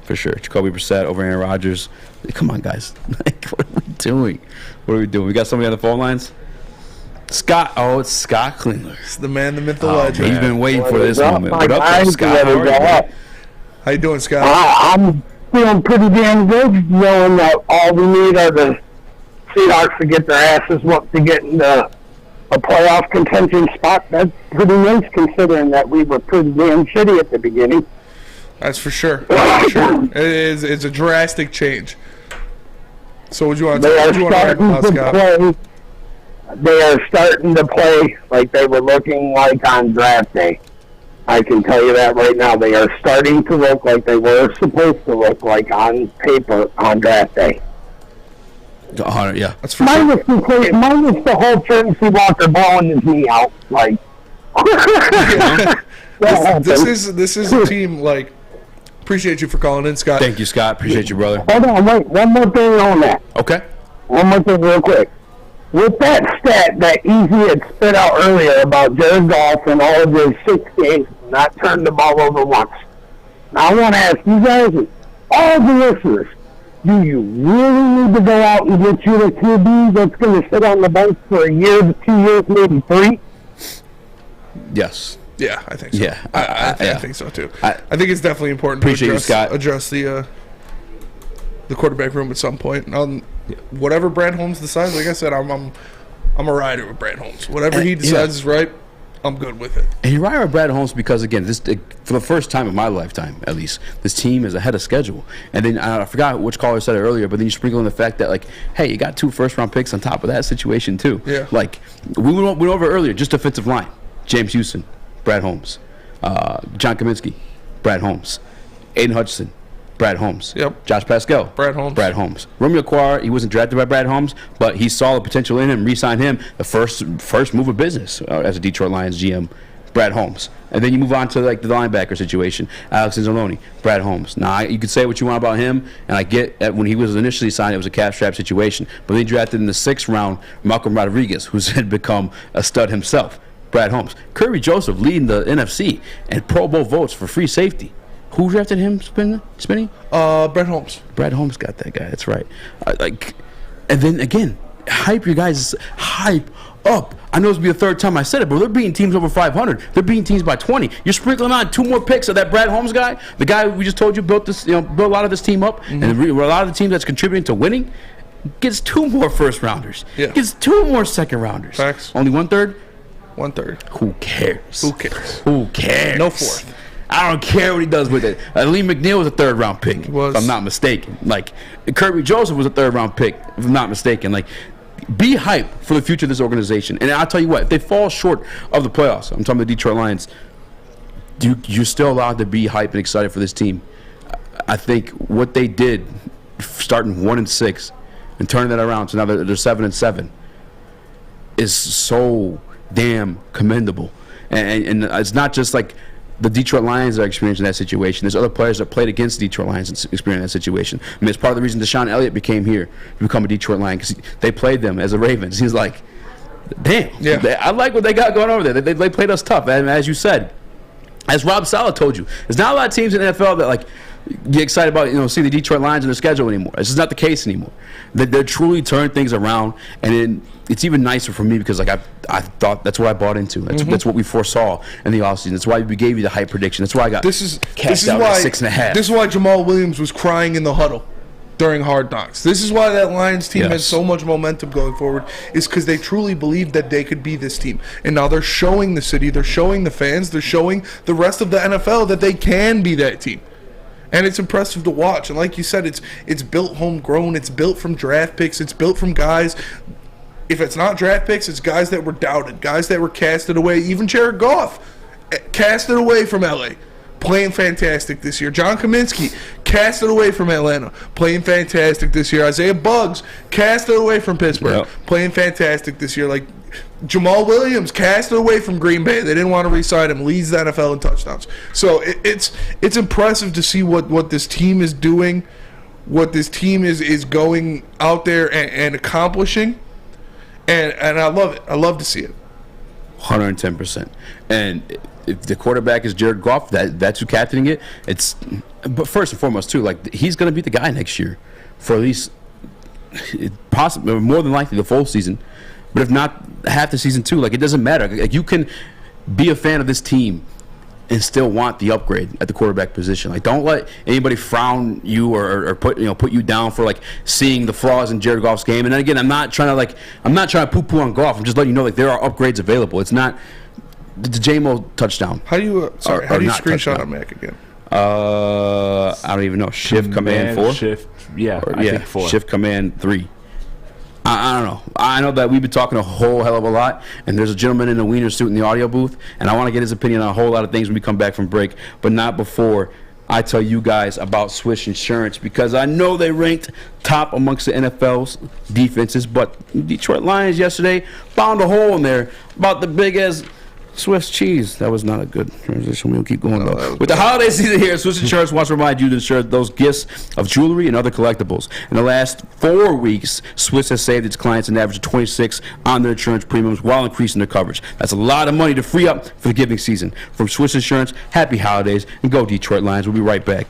For sure. Jacoby Brissett over Aaron Rodgers. Come on, guys. What are we doing? We got somebody on the phone lines? Scott. Oh, it's Scott Klingler. It's the man, the myth, the legend. He's been waiting for this moment. What up, there, Scott? How you doing, Scott? I'm feeling pretty damn good, knowing that all we need are the Seahawks to get their asses whooped to get into a playoff contention spot. That's pretty nice, considering that we were pretty damn shitty at the beginning. That's for sure. That's for sure. It's a drastic change. So what do you want to talk about, Scott? They are starting to play like they were looking like on draft day. I can tell you that right now. They are starting to look like they were supposed to look like on paper on draft day. Yeah, that's for minus the whole Tracy Walker blowing his knee out. Like, this is a team, like, appreciate you for calling in, Scott. Thank you, Scott. Appreciate you, brother. Hold on, wait. One more thing on that. Okay. One more thing real quick. With that stat that Eazy had spit out earlier about Jared Goff and all of his 6 games not turned the ball over once. Now I want to ask you guys, and all the listeners, do you really need to go out and get you a QB that's going to sit on the bench for a year to 2 years, maybe 3? Yes. Yeah, I think so. Yeah, I think so too. I think it's definitely important to address the quarterback room at some point. Whatever Brad Holmes decides, like I said, I'm a rider with Brad Holmes. Whatever he decides is right, I'm good with it. And you're right with Brad Holmes because, again, for the first time in my lifetime, at least, this team is ahead of schedule. And then I forgot which caller said it earlier, but then you sprinkle in the fact that, like, hey, you got 2 first-round picks on top of that situation too. Yeah. Like, we went over earlier, just defensive line. James Houston, Brad Holmes. John Kaminsky, Brad Holmes. Aiden Hutchinson, Brad Holmes. Yep. Josh Pascal. Brad Holmes. Brad Holmes. Romeo Quar, he wasn't drafted by Brad Holmes, but he saw the potential in him, re-signed him, the first move of business as a Detroit Lions GM, Brad Holmes. And then you move on to like the linebacker situation, Alex Anzalone, Brad Holmes. Now, you could say what you want about him, and I get that when he was initially signed, it was a cap strap situation. But then he drafted in the 6th round Malcolm Rodriguez, who's had become a stud himself, Brad Holmes. Kirby Joseph leading the NFC and Pro Bowl votes for free safety. Who drafted him, Spinny? Brad Holmes. Brad Holmes got that guy. That's right. And then again, hype your guys, hype up. I know it's be the 3rd time I said it, but they're beating teams over 500. They're beating teams by 20. You're sprinkling on 2 more picks of that Brad Holmes guy, the guy we just told you built a lot of this team up, and a lot of the team that's contributing to winning gets 2 more first rounders. Yeah. Gets 2 more second rounders. Facts. Only 1/3. 1/3. Who cares? Who cares? Who cares? No 4th. I don't care what he does with it. Lee McNeil was a 3rd round pick, if I'm not mistaken. Like, Kirby Joseph was a 3rd round pick, if I'm not mistaken. Like, be hyped for the future of this organization. And I'll tell you what, if they fall short of the playoffs, I'm talking the Detroit Lions, you're still allowed to be hyped and excited for this team. I think what they did, starting 1-6 and turning that around to now they're 7-7, is so damn commendable. And it's not just like the Detroit Lions that are experiencing that situation. There's other players that played against the Detroit Lions and experiencing that situation. I mean, it's part of the reason Deshaun Elliott became here to become a Detroit Lion, because they played them as the Ravens. He's like, damn, I like what they got going over there. They played us tough. And as you said, as Rob Saleh told you, there's not a lot of teams in the NFL that like get excited about see the Detroit Lions in their schedule anymore. This is not the case anymore. They're truly turning things around, and it's even nicer for me because like I thought that's what I bought into. That's what we foresaw in the offseason. That's why we gave you the hype prediction. That's why I got cashed out at 6.5. This is why Jamal Williams was crying in the huddle during Hard Knocks. This is why that Lions team has so much momentum going forward, is because they truly believed that they could be this team. And now they're showing the city, they're showing the fans, they're showing the rest of the NFL that they can be that team. And it's impressive to watch. And like you said, it's built homegrown. It's built from draft picks. It's built from guys. If it's not draft picks, it's guys that were doubted, guys that were casted away. Even Jared Goff, casted away from LA, playing fantastic this year. John Kaminsky, casted away from Atlanta, playing fantastic this year. Isaiah Buggs, casted away from Pittsburgh, playing fantastic this year. Like Jamal Williams, casted away from Green Bay. They didn't want to re-sign him. Leads the NFL in touchdowns. So it's impressive to see what this team is doing, what this team is going out there and accomplishing. And I love it. I love to see it. 110%. And if the quarterback is Jared Goff, that's who's captaining it. But first and foremost, too, like he's going to be the guy next year for at least possibly more than likely the full season. But if not half the season too, like it doesn't matter. Like you can be a fan of this team and still want the upgrade at the quarterback position. Like don't let anybody frown you or put you down for like seeing the flaws in Jared Goff's game. And then again, I'm not trying to poo-poo on Goff. I'm just letting you know like there are upgrades available. It's not the JMO touchdown. How do you screenshot on Mac again? I don't even know. Shift Command 4. Shift, I think 4. Shift Command 3. I don't know. I know that we've been talking a whole hell of a lot, and there's a gentleman in a wiener suit in the audio booth, and I want to get his opinion on a whole lot of things when we come back from break, but not before I tell you guys about Swiss Insurance, because I know they ranked top amongst the NFL's defenses, but Detroit Lions yesterday found a hole in there about the big as Swiss cheese. That was not a good transition. We'll keep going though. With the holiday season here, Swiss Insurance wants to remind you to insure those gifts of jewelry and other collectibles. In the last 4 weeks, Swiss has saved its clients an average of $26 on their insurance premiums while increasing their coverage. That's a lot of money to free up for the giving season. From Swiss Insurance, happy holidays, and go Detroit Lions. We'll be right back.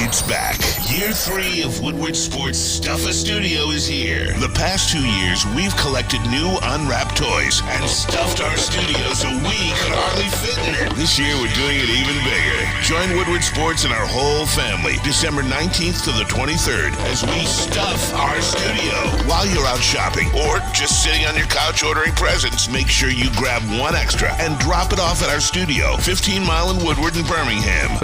It's back. Year 3 of Woodward Sports Stuff-A Studio is here. The past 2 years, we've collected new unwrapped toys and stuffed our studio so we could hardly fit in it. This year, we're doing it even bigger. Join Woodward Sports and our whole family December 19th to the 23rd as we stuff our studio. While you're out shopping or just sitting on your couch ordering presents, make sure you grab one extra and drop it off at our studio, 15 Mile in Woodward in Birmingham.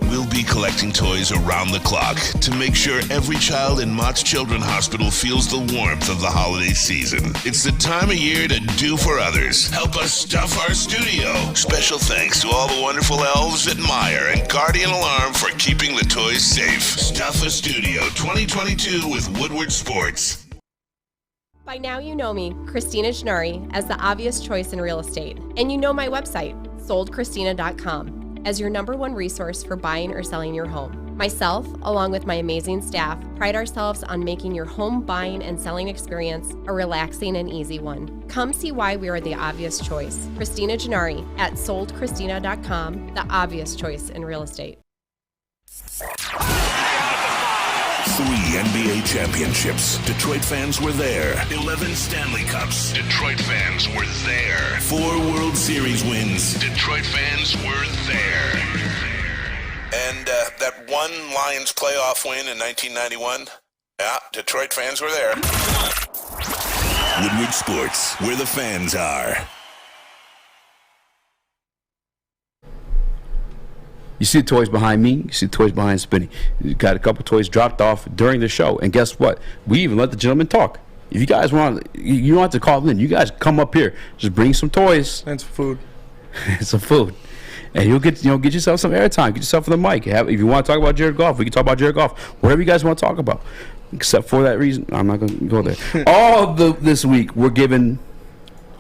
We'll be collecting toys around the clock to make sure every child in Mott's Children's Hospital feels the warmth of the holiday season. It's the time of year to do for others. Help us stuff our studio. Special thanks to all the wonderful elves at Meyer and Guardian Alarm for keeping the toys safe. Stuff-A Studio 2022 with Woodward Sports. By now you know me, Christina Gennari, as the obvious choice in real estate. And you know my website, soldchristina.com, as your #1 resource for buying or selling your home. Myself, along with my amazing staff, pride ourselves on making your home buying and selling experience a relaxing and easy one. Come see why we are the obvious choice. Christina Gennari at soldchristina.com, the obvious choice in real estate. 3 NBA championships. Detroit fans were there. 11 Stanley Cups. Detroit fans were there. 4 World Series wins. Detroit fans were there. And that one Lions playoff win in 1991, yeah, Detroit fans were there. Woodward Sports, where the fans are. You see the toys behind me, you see the toys behind Spinny. You got a couple toys dropped off during the show, and guess what? We even let the gentleman talk. If you guys want, you don't have to call in. You guys come up here, just bring some toys and some food. Some food. And you'll get yourself some airtime. Get yourself on the mic. If you want to talk about Jared Goff, we can talk about Jared Goff. Whatever you guys want to talk about. Except for that reason, I'm not going to go there. This week, we're giving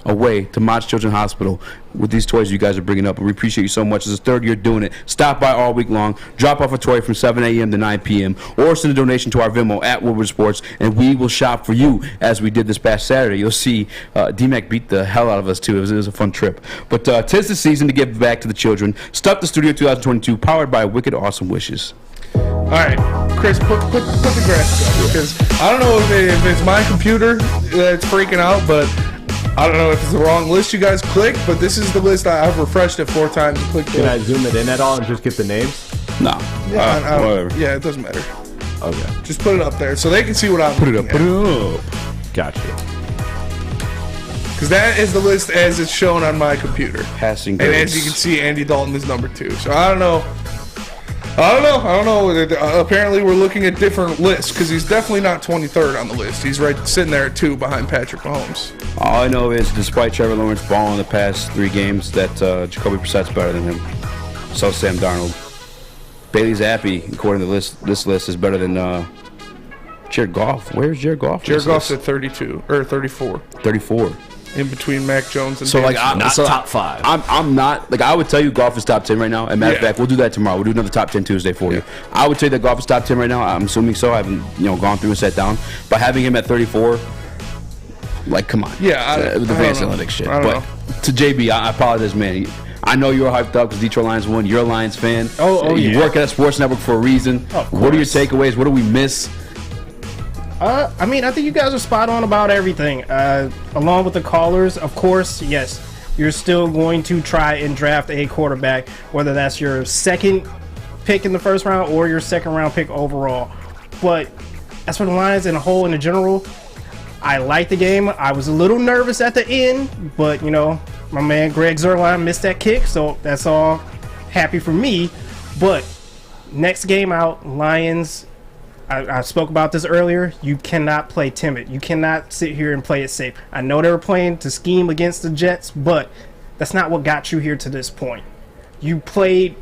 away to Mott's Children's Hospital with these toys you guys are bringing up. We appreciate you so much. It's the 3rd year doing it. Stop by all week long. Drop off a toy from 7 a.m. to 9 p.m. or send a donation to our Venmo at Woodward Sports, and we will shop for you as we did this past Saturday. You'll see D-Mac beat the hell out of us, too. It was a fun trip. But 'tis the season to give back to the children. Stuff the Studio 2022, powered by Wicked Awesome Wishes. All right, Chris, put the graphic up, because I don't know if it's my computer that's freaking out, but I don't know if it's the wrong list you guys clicked, but this is the list I've refreshed it 4 times and clicked. Can I zoom it in at all and just get the names? No. Whatever. Yeah, it doesn't matter. Okay. Just put it up there so they can see what I'm Put it up. Gotcha. Because that is the list as it's shown on my computer. Passing And grades. as you can see, Andy Dalton is number 2. So I don't know. I don't know. Apparently, we're looking at different lists because he's definitely not 23rd on the list. He's right sitting there at 2 behind Patrick Mahomes. All I know is, despite Trevor Lawrence balling the past 3 games, that Jacoby Brissett's better than him. So Sam Darnold. Bailey Zappi, according to this list, is better than Jared Goff. Where's Jared Goff? Jared Goff's at 32 or 34. 34. In between Mac Jones and I'm not top 5. I'm not like I would tell you Goff is top 10 right now. And matter of fact, we'll do that tomorrow. We'll do another top 10 Tuesday for you. I would say that Goff is top 10 right now. I'm assuming so. I haven't gone through and sat down. But having him at 34, like come on. Yeah, the advanced analytics shit. But to JB, I apologize, man. I know you're hyped up because Detroit Lions won. You're a Lions fan. You work at a sports network for a reason. What are your takeaways? What do we miss? I mean, I think you guys are spot on about everything. Along with the callers, of course, yes, you're still going to try and draft a quarterback, whether that's your second pick in the first round or your second round pick overall. But as for the Lions in a whole, in general, I like the game. I was a little nervous at the end, but my man Greg Zuerlein missed that kick, so that's all happy for me. But next game out, Lions. I spoke about this earlier. You cannot play timid. You cannot sit here and play it safe. I know they were playing to scheme against the Jets, but that's not what got you here to this point. You played,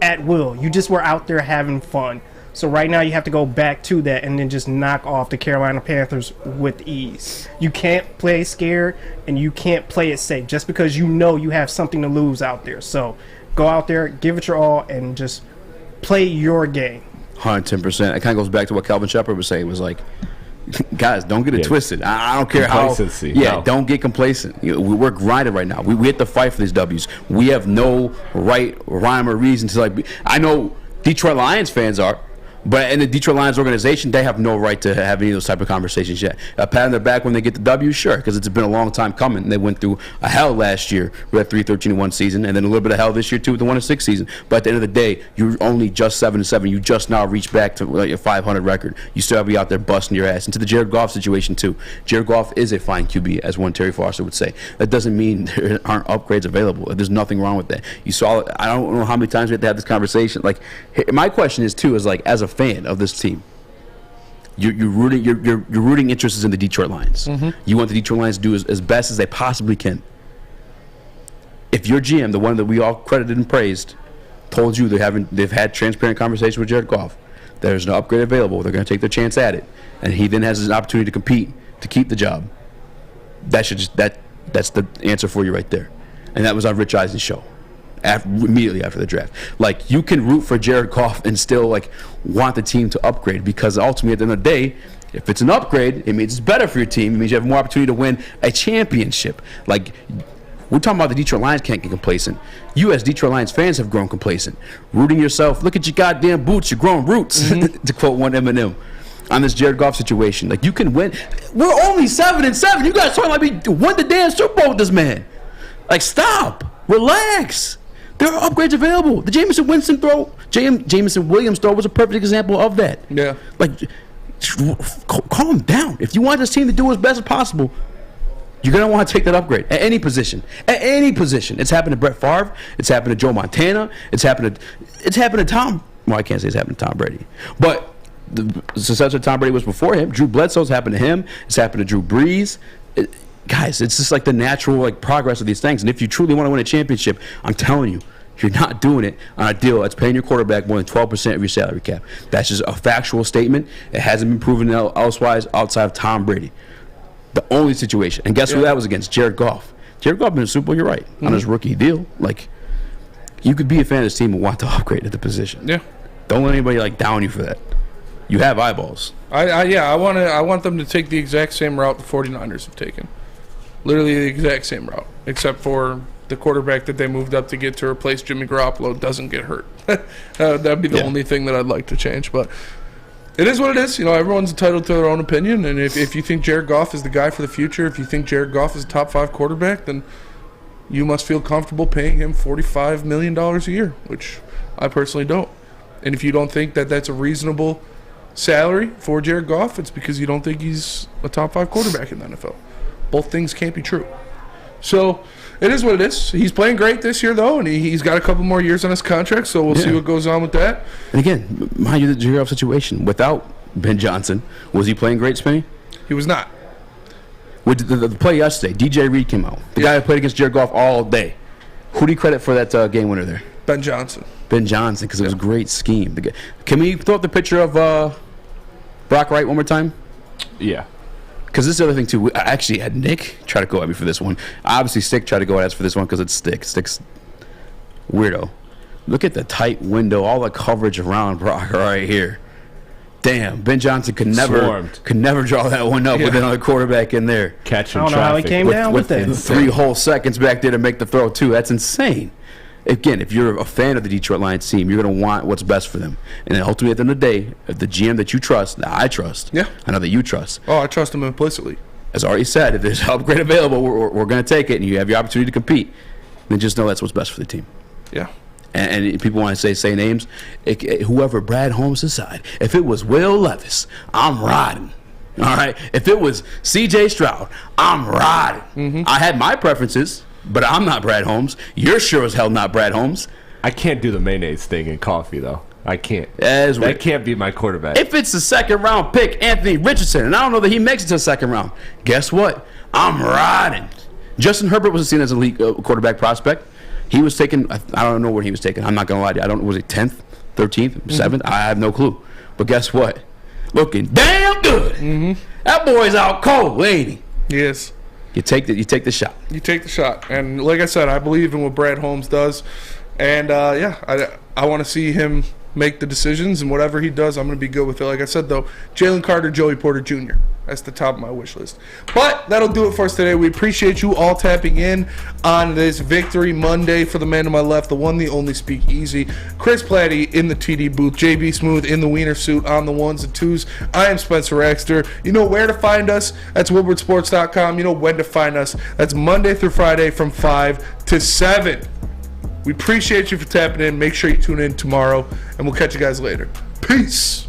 at will. You just were out there having fun. So right now you have to go back to that and then just knock off the Carolina Panthers with ease. You can't play scared and you can't play it safe just because you have something to lose out there. So go out there, give it your all, and just play your game. 110%. It kind of goes back to what Calvin Shepard was saying. It was like, guys, don't get it twisted. I don't care how. Don't get complacent. We're grinding right now. We have to fight for these W's. We have no rhyme or reason to I know Detroit Lions fans are. But in the Detroit Lions organization, they have no right to have any of those type of conversations yet. A pat on their back when they get the W, sure, because it's been a long time coming. They went through a hell last year with a 3-13-1 season, and then a little bit of hell this year too with the 1-6 season. But at the end of the day, you're only just 7-7. You just now reach back to your 500 record. You still have to be out there busting your ass. And to the Jared Goff situation too. Jared Goff is a fine QB, as one Terry Foster would say. That doesn't mean there aren't upgrades available. There's nothing wrong with that. You saw. I don't know how many times we have to have this conversation. My question is too is as a fan of this team. You're rooting interests in the Detroit Lions. Mm-hmm. You want the Detroit Lions to do as best as they possibly can. If your GM, the one that we all credited and praised, told you they've had transparent conversations with Jared Goff, there's no upgrade available, they're going to take their chance at it, and he then has an opportunity to compete to keep the job. That's the answer for you right there. And that was on Rich Eisen's show. Immediately after the draft, you can root for Jared Goff and still want the team to upgrade, because ultimately at the end of the day, if it's an upgrade, it means it's better for your team. It means you have more opportunity to win a championship. We're talking about the Detroit Lions can't get complacent. You as Detroit Lions fans have grown complacent, rooting yourself. Look at your goddamn boots, your grown roots. Mm-hmm. To quote one Eminem on this Jared Goff situation. You can win. We're only 7-7. You guys talking we won the damn Super Bowl with this man. Stop, relax. There are upgrades available. The Jameson Winston throw, Jameson Williams throw was a perfect example of that. Yeah. Calm down. If you want this team to do as best as possible, you're going to want to take that upgrade at any position. At any position. It's happened to Brett Favre. It's happened to Joe Montana. It's happened to Tom. Well, I can't say it's happened to Tom Brady. But the successor of Tom Brady was before him. Drew Bledsoe's happened to him. It's happened to Drew Brees. Guys, it's just the natural progress of these things. And if you truly want to win a championship, I'm telling you, you're not doing it on a deal that's paying your quarterback more than 12% of your salary cap. That's just a factual statement. It hasn't been proven elsewise outside of Tom Brady. The only situation. And guess who that was against? Jared Goff. Jared Goff in the Super Bowl, you're right, on his rookie deal. You could be a fan of this team and want to upgrade at the position. Yeah. Don't let anybody down you for that. You have eyeballs. I want them to take the exact same route the 49ers have taken. Literally the exact same route, except for the quarterback that they moved up to get to replace Jimmy Garoppolo doesn't get hurt. That'd be the only thing that I'd like to change. But it is what it is. Everyone's entitled to their own opinion. And if you think Jared Goff is the guy for the future, if you think Jared Goff is a top 5 quarterback, then you must feel comfortable paying him $45 million a year, which I personally don't. And if you don't think that that's a reasonable salary for Jared Goff, it's because you don't think he's a top 5 quarterback in the NFL. Both things can't be true. So it is what it is. He's playing great this year, though, and he's got a couple more years on his contract, so we'll see what goes on with that. And again, mind you, the Jared Goff situation, without Ben Johnson, was he playing great, Spinny? He was not. With the play yesterday, DJ Reed came out. The guy who played against Jared Goff all day. Who do you credit for that game winner there? Ben Johnson. Ben Johnson, because it was a great scheme. Can we throw up the picture of Brock Wright one more time? Yeah. Because this is the other thing, too. I actually had Nick try to go at me for this one. Obviously, Stick tried to go at us for this one because it's Stick. Stick's weirdo. Look at the tight window, all the coverage around Brock right here. Damn, Ben Johnson could never draw that one up with another quarterback in there. Catching I don't know how he came down with that. 3 whole seconds back there to make the throw, too. That's insane. Again, if you're a fan of the Detroit Lions team, you're going to want what's best for them. And then ultimately, at the end of the day, if the GM that you trust, that I trust, I know that you trust. Oh, I trust him implicitly. As already said, if there's an upgrade available, we're going to take it, and you have your opportunity to compete. Then just know that's what's best for the team. Yeah. And people want to say names. Whoever Brad Holmes' side. If it was Will Levis, I'm riding. All right? If it was C.J. Stroud, I'm riding. I had my preferences. But I'm not Brad Holmes. You're sure as hell not Brad Holmes. I can't do the mayonnaise thing in coffee, though. I can't. That can't be my quarterback. If it's the second-round pick, Anthony Richardson, and I don't know that he makes it to the second round, guess what? I'm riding. Justin Herbert wasn't seen as an elite quarterback prospect. He was taken, I don't know where he was taken. I'm not going to lie to you. I don't know, was he 10th, 13th, 7th? I have no clue. But guess what? Looking damn good. That boy's out cold, ain't he? Yes. You take the shot. You take the shot. And like I said, I believe in what Brad Holmes does. And, I want to see him make the decisions. And whatever he does, I'm going to be good with it. Like I said, though, Jalen Carter, Joey Porter Jr. That's the top of my wish list. But that'll do it for us today. We appreciate you all tapping in on this Victory Monday. For the man to my left, the one, the only Speak Easy, Chris Platty in the TD booth, JB Smooth in the wiener suit on the ones and twos. I am Spencer Raxter. You know where to find us. That's woodwardsports.com. You know when to find us. That's Monday through Friday from 5 to 7. We appreciate you for tapping in. Make sure you tune in tomorrow, and we'll catch you guys later. Peace.